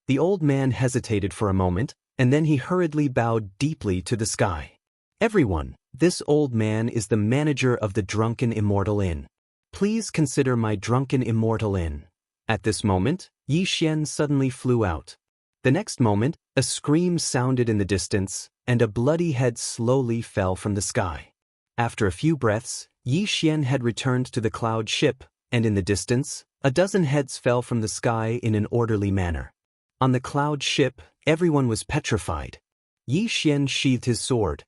The old man hesitated for a moment, and then he hurriedly bowed deeply to the sky. "Everyone, this old man is the manager of the Drunken Immortal Inn. Please consider my Drunken Immortal Inn." At this moment, Yi Xian suddenly flew out. The next moment, a scream sounded in the distance, and a bloody head slowly fell from the sky. After a few breaths, Yi Xian had returned to the cloud ship, and in the distance, a dozen heads fell from the sky in an orderly manner. On the cloud ship, everyone was petrified. Yi Xian sheathed his sword.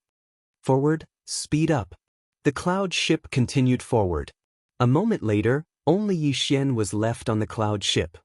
"Forward, speed up." The cloud ship continued forward. A moment later, only Yi Xian was left on the cloud ship.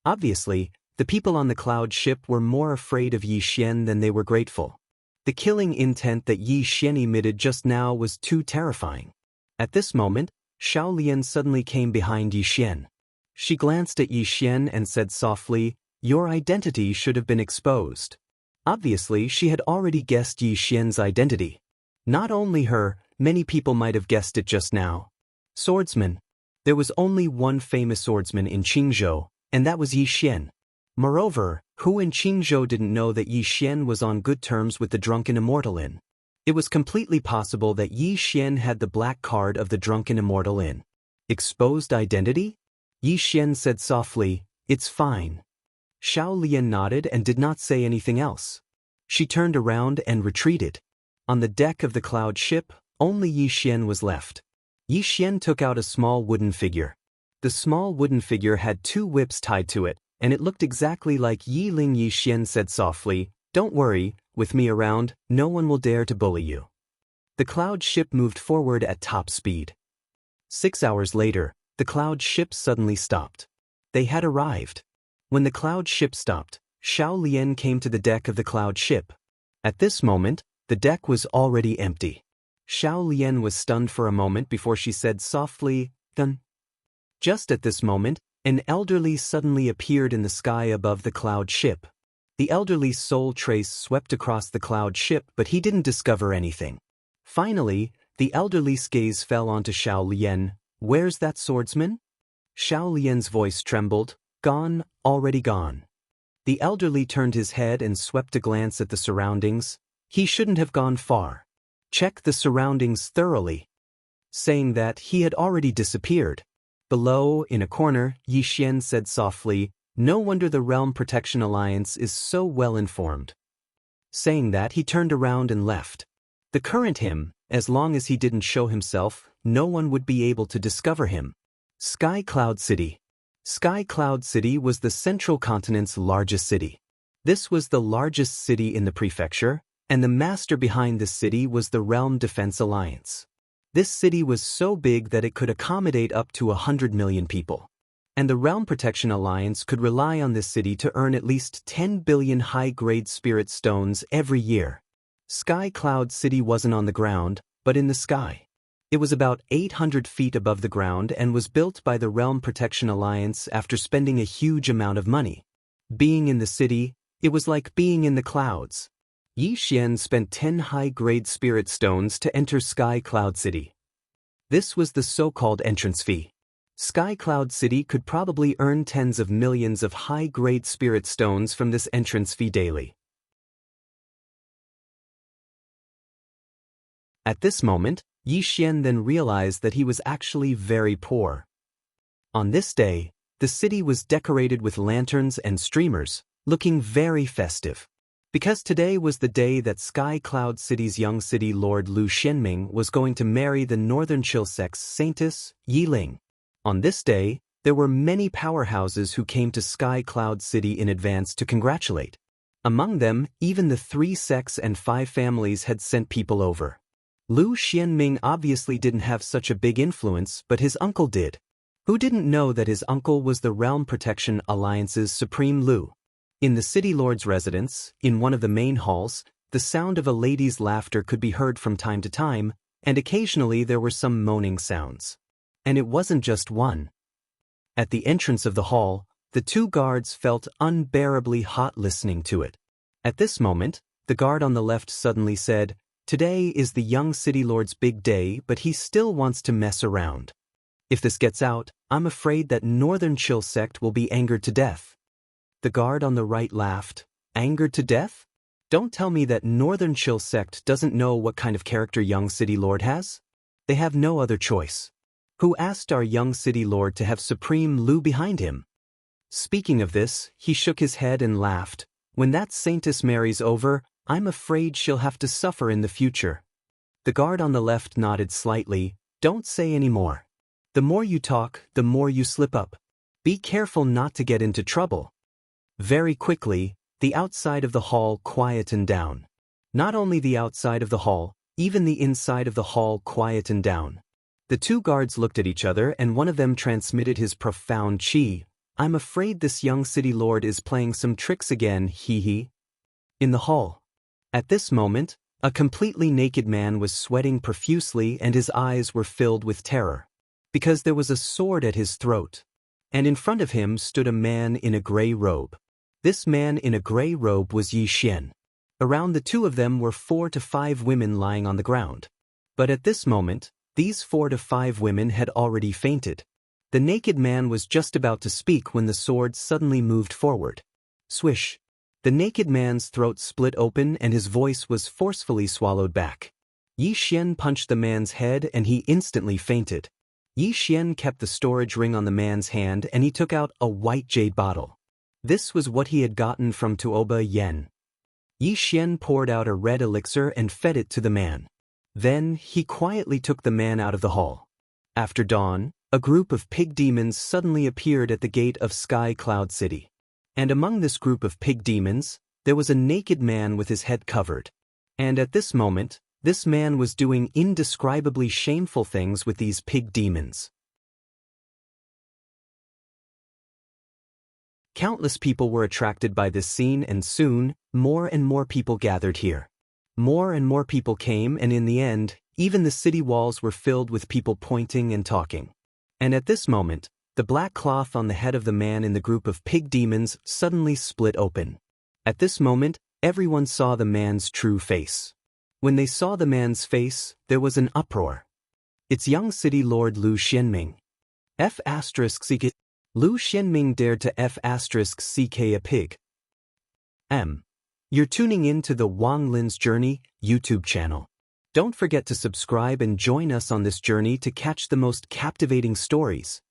Obviously, the people on the cloud ship were more afraid of Yi Xian than they were grateful. The killing intent that Yi Xian emitted just now was too terrifying. At this moment, Xiao Lian suddenly came behind Yi Xian. She glanced at Yi Xian and said softly, "Your identity should have been exposed." Obviously, she had already guessed Yi Xian's identity. Not only her, many people might have guessed it just now. Swordsman. There was only one famous swordsman in Qingzhou, and that was Yi Xian. Moreover, who in Qingzhou didn't know that Yi Xian was on good terms with the Drunken Immortal Inn? It was completely possible that Yi Xian had the black card of the Drunken Immortal Inn. Exposed identity? Yi Xian said softly, "It's fine." Xiao Lian nodded and did not say anything else. She turned around and retreated. On the deck of the cloud ship, only Yi Xian was left. Yi Xian took out a small wooden figure. The small wooden figure had 2 whips tied to it, and it looked exactly like Yi Ling. Yi Xian said softly, "Don't worry, with me around, no one will dare to bully you." The cloud ship moved forward at top speed. 6 hours later, the cloud ship suddenly stopped. They had arrived. When the cloud ship stopped, Xiao Lian came to the deck of the cloud ship. At this moment, the deck was already empty. Xiao Lian was stunned for a moment before she said softly, "Dun." Just at this moment, an elderly suddenly appeared in the sky above the cloud ship. The elderly's soul trace swept across the cloud ship, but he didn't discover anything. Finally, the elderly's gaze fell onto Xiao Lian. "Where's that swordsman?" Xiao Lian's voice trembled. "Gone, already gone." The elderly turned his head and swept a glance at the surroundings. He shouldn't have gone far. Check the surroundings thoroughly. Saying that, he had already disappeared. Below, in a corner, Yi Xian said softly, No wonder the Realm Protection Alliance is so well informed. Saying that, he turned around and left. The current him, as long as he didn't show himself, no one would be able to discover him. Sky Cloud City. Sky Cloud City was the central continent's largest city. This was the largest city in the prefecture, and the master behind this city was the Realm Defense Alliance. This city was so big that it could accommodate up to 100 million people. And the Realm Protection Alliance could rely on this city to earn at least 10 billion high-grade spirit stones every year. Sky Cloud City wasn't on the ground, but in the sky. It was about 800 feet above the ground and was built by the Realm Protection Alliance after spending a huge amount of money. Being in the city, it was like being in the clouds. Yi Xian spent 10 high-grade spirit stones to enter Sky Cloud City. This was the so-called entrance fee. Sky Cloud City could probably earn tens of millions of high-grade spirit stones from this entrance fee daily. At this moment, Yi Xian then realized that he was actually very poor. On this day, the city was decorated with lanterns and streamers, looking very festive. Because today was the day that Sky Cloud City's young city lord Lu Xianming was going to marry the Northern Chill Sect's saintess, Yi Ling. On this day, there were many powerhouses who came to Sky Cloud City in advance to congratulate. Among them, even the 3 sects and 5 families had sent people over. Lu Xianming obviously didn't have such a big influence, but his uncle did. Who didn't know that his uncle was the Realm Protection Alliance's Supreme Lu? In the city lord's residence, in one of the main halls, the sound of a lady's laughter could be heard from time to time, and occasionally there were some moaning sounds. And it wasn't just one. At the entrance of the hall, the 2 guards felt unbearably hot listening to it. At this moment, the guard on the left suddenly said, "Today is the young city lord's big day, but he still wants to mess around. If this gets out, I'm afraid that Northern Chill Sect will be angered to death." The guard on the right laughed. "Angered to death? Don't tell me that Northern Chill Sect doesn't know what kind of character young city lord has? They have no other choice. Who asked our young city lord to have Supreme Lu behind him?" Speaking of this, he shook his head and laughed. "When that saintess marries over, I'm afraid she'll have to suffer in the future." The guard on the left nodded slightly. "Don't say any more. The more you talk, the more you slip up. Be careful not to get into trouble." Very quickly, the outside of the hall quietened down. Not only the outside of the hall, even the inside of the hall quietened down. The 2 guards looked at each other and one of them transmitted his profound chi. "I'm afraid this young city lord is playing some tricks again, hee." In the hall. At this moment, a completely naked man was sweating profusely and his eyes were filled with terror. Because there was a sword at his throat. And in front of him stood a man in a gray robe. This man in a gray robe was Yi Xian. Around the 2 of them were 4 to 5 women lying on the ground. But at this moment, these 4 to 5 women had already fainted. The naked man was just about to speak when the sword suddenly moved forward. Swish! The naked man's throat split open and his voice was forcefully swallowed back. Yi Xian punched the man's head and he instantly fainted. Yi Xian kept the storage ring on the man's hand and he took out a white jade bottle. This was what he had gotten from Tuoba Yen. Yi Xian poured out a red elixir and fed it to the man. Then, he quietly took the man out of the hall. After dawn, a group of pig demons suddenly appeared at the gate of Sky Cloud City. And among this group of pig demons, there was a naked man with his head covered. And at this moment, this man was doing indescribably shameful things with these pig demons. Countless people were attracted by this scene and soon, more and more people gathered here. More and more people came and in the end, even the city walls were filled with people pointing and talking. And at this moment, the black cloth on the head of the man in the group of pig demons suddenly split open. At this moment, everyone saw the man's true face. When they saw the man's face, there was an uproar. "It's young city lord Lu Xianming. F***ck. Lu Xianming dared to F***ck a pig. You're tuning in to the Wang Lin's Journey YouTube channel. Don't forget to subscribe and join us on this journey to catch the most captivating stories.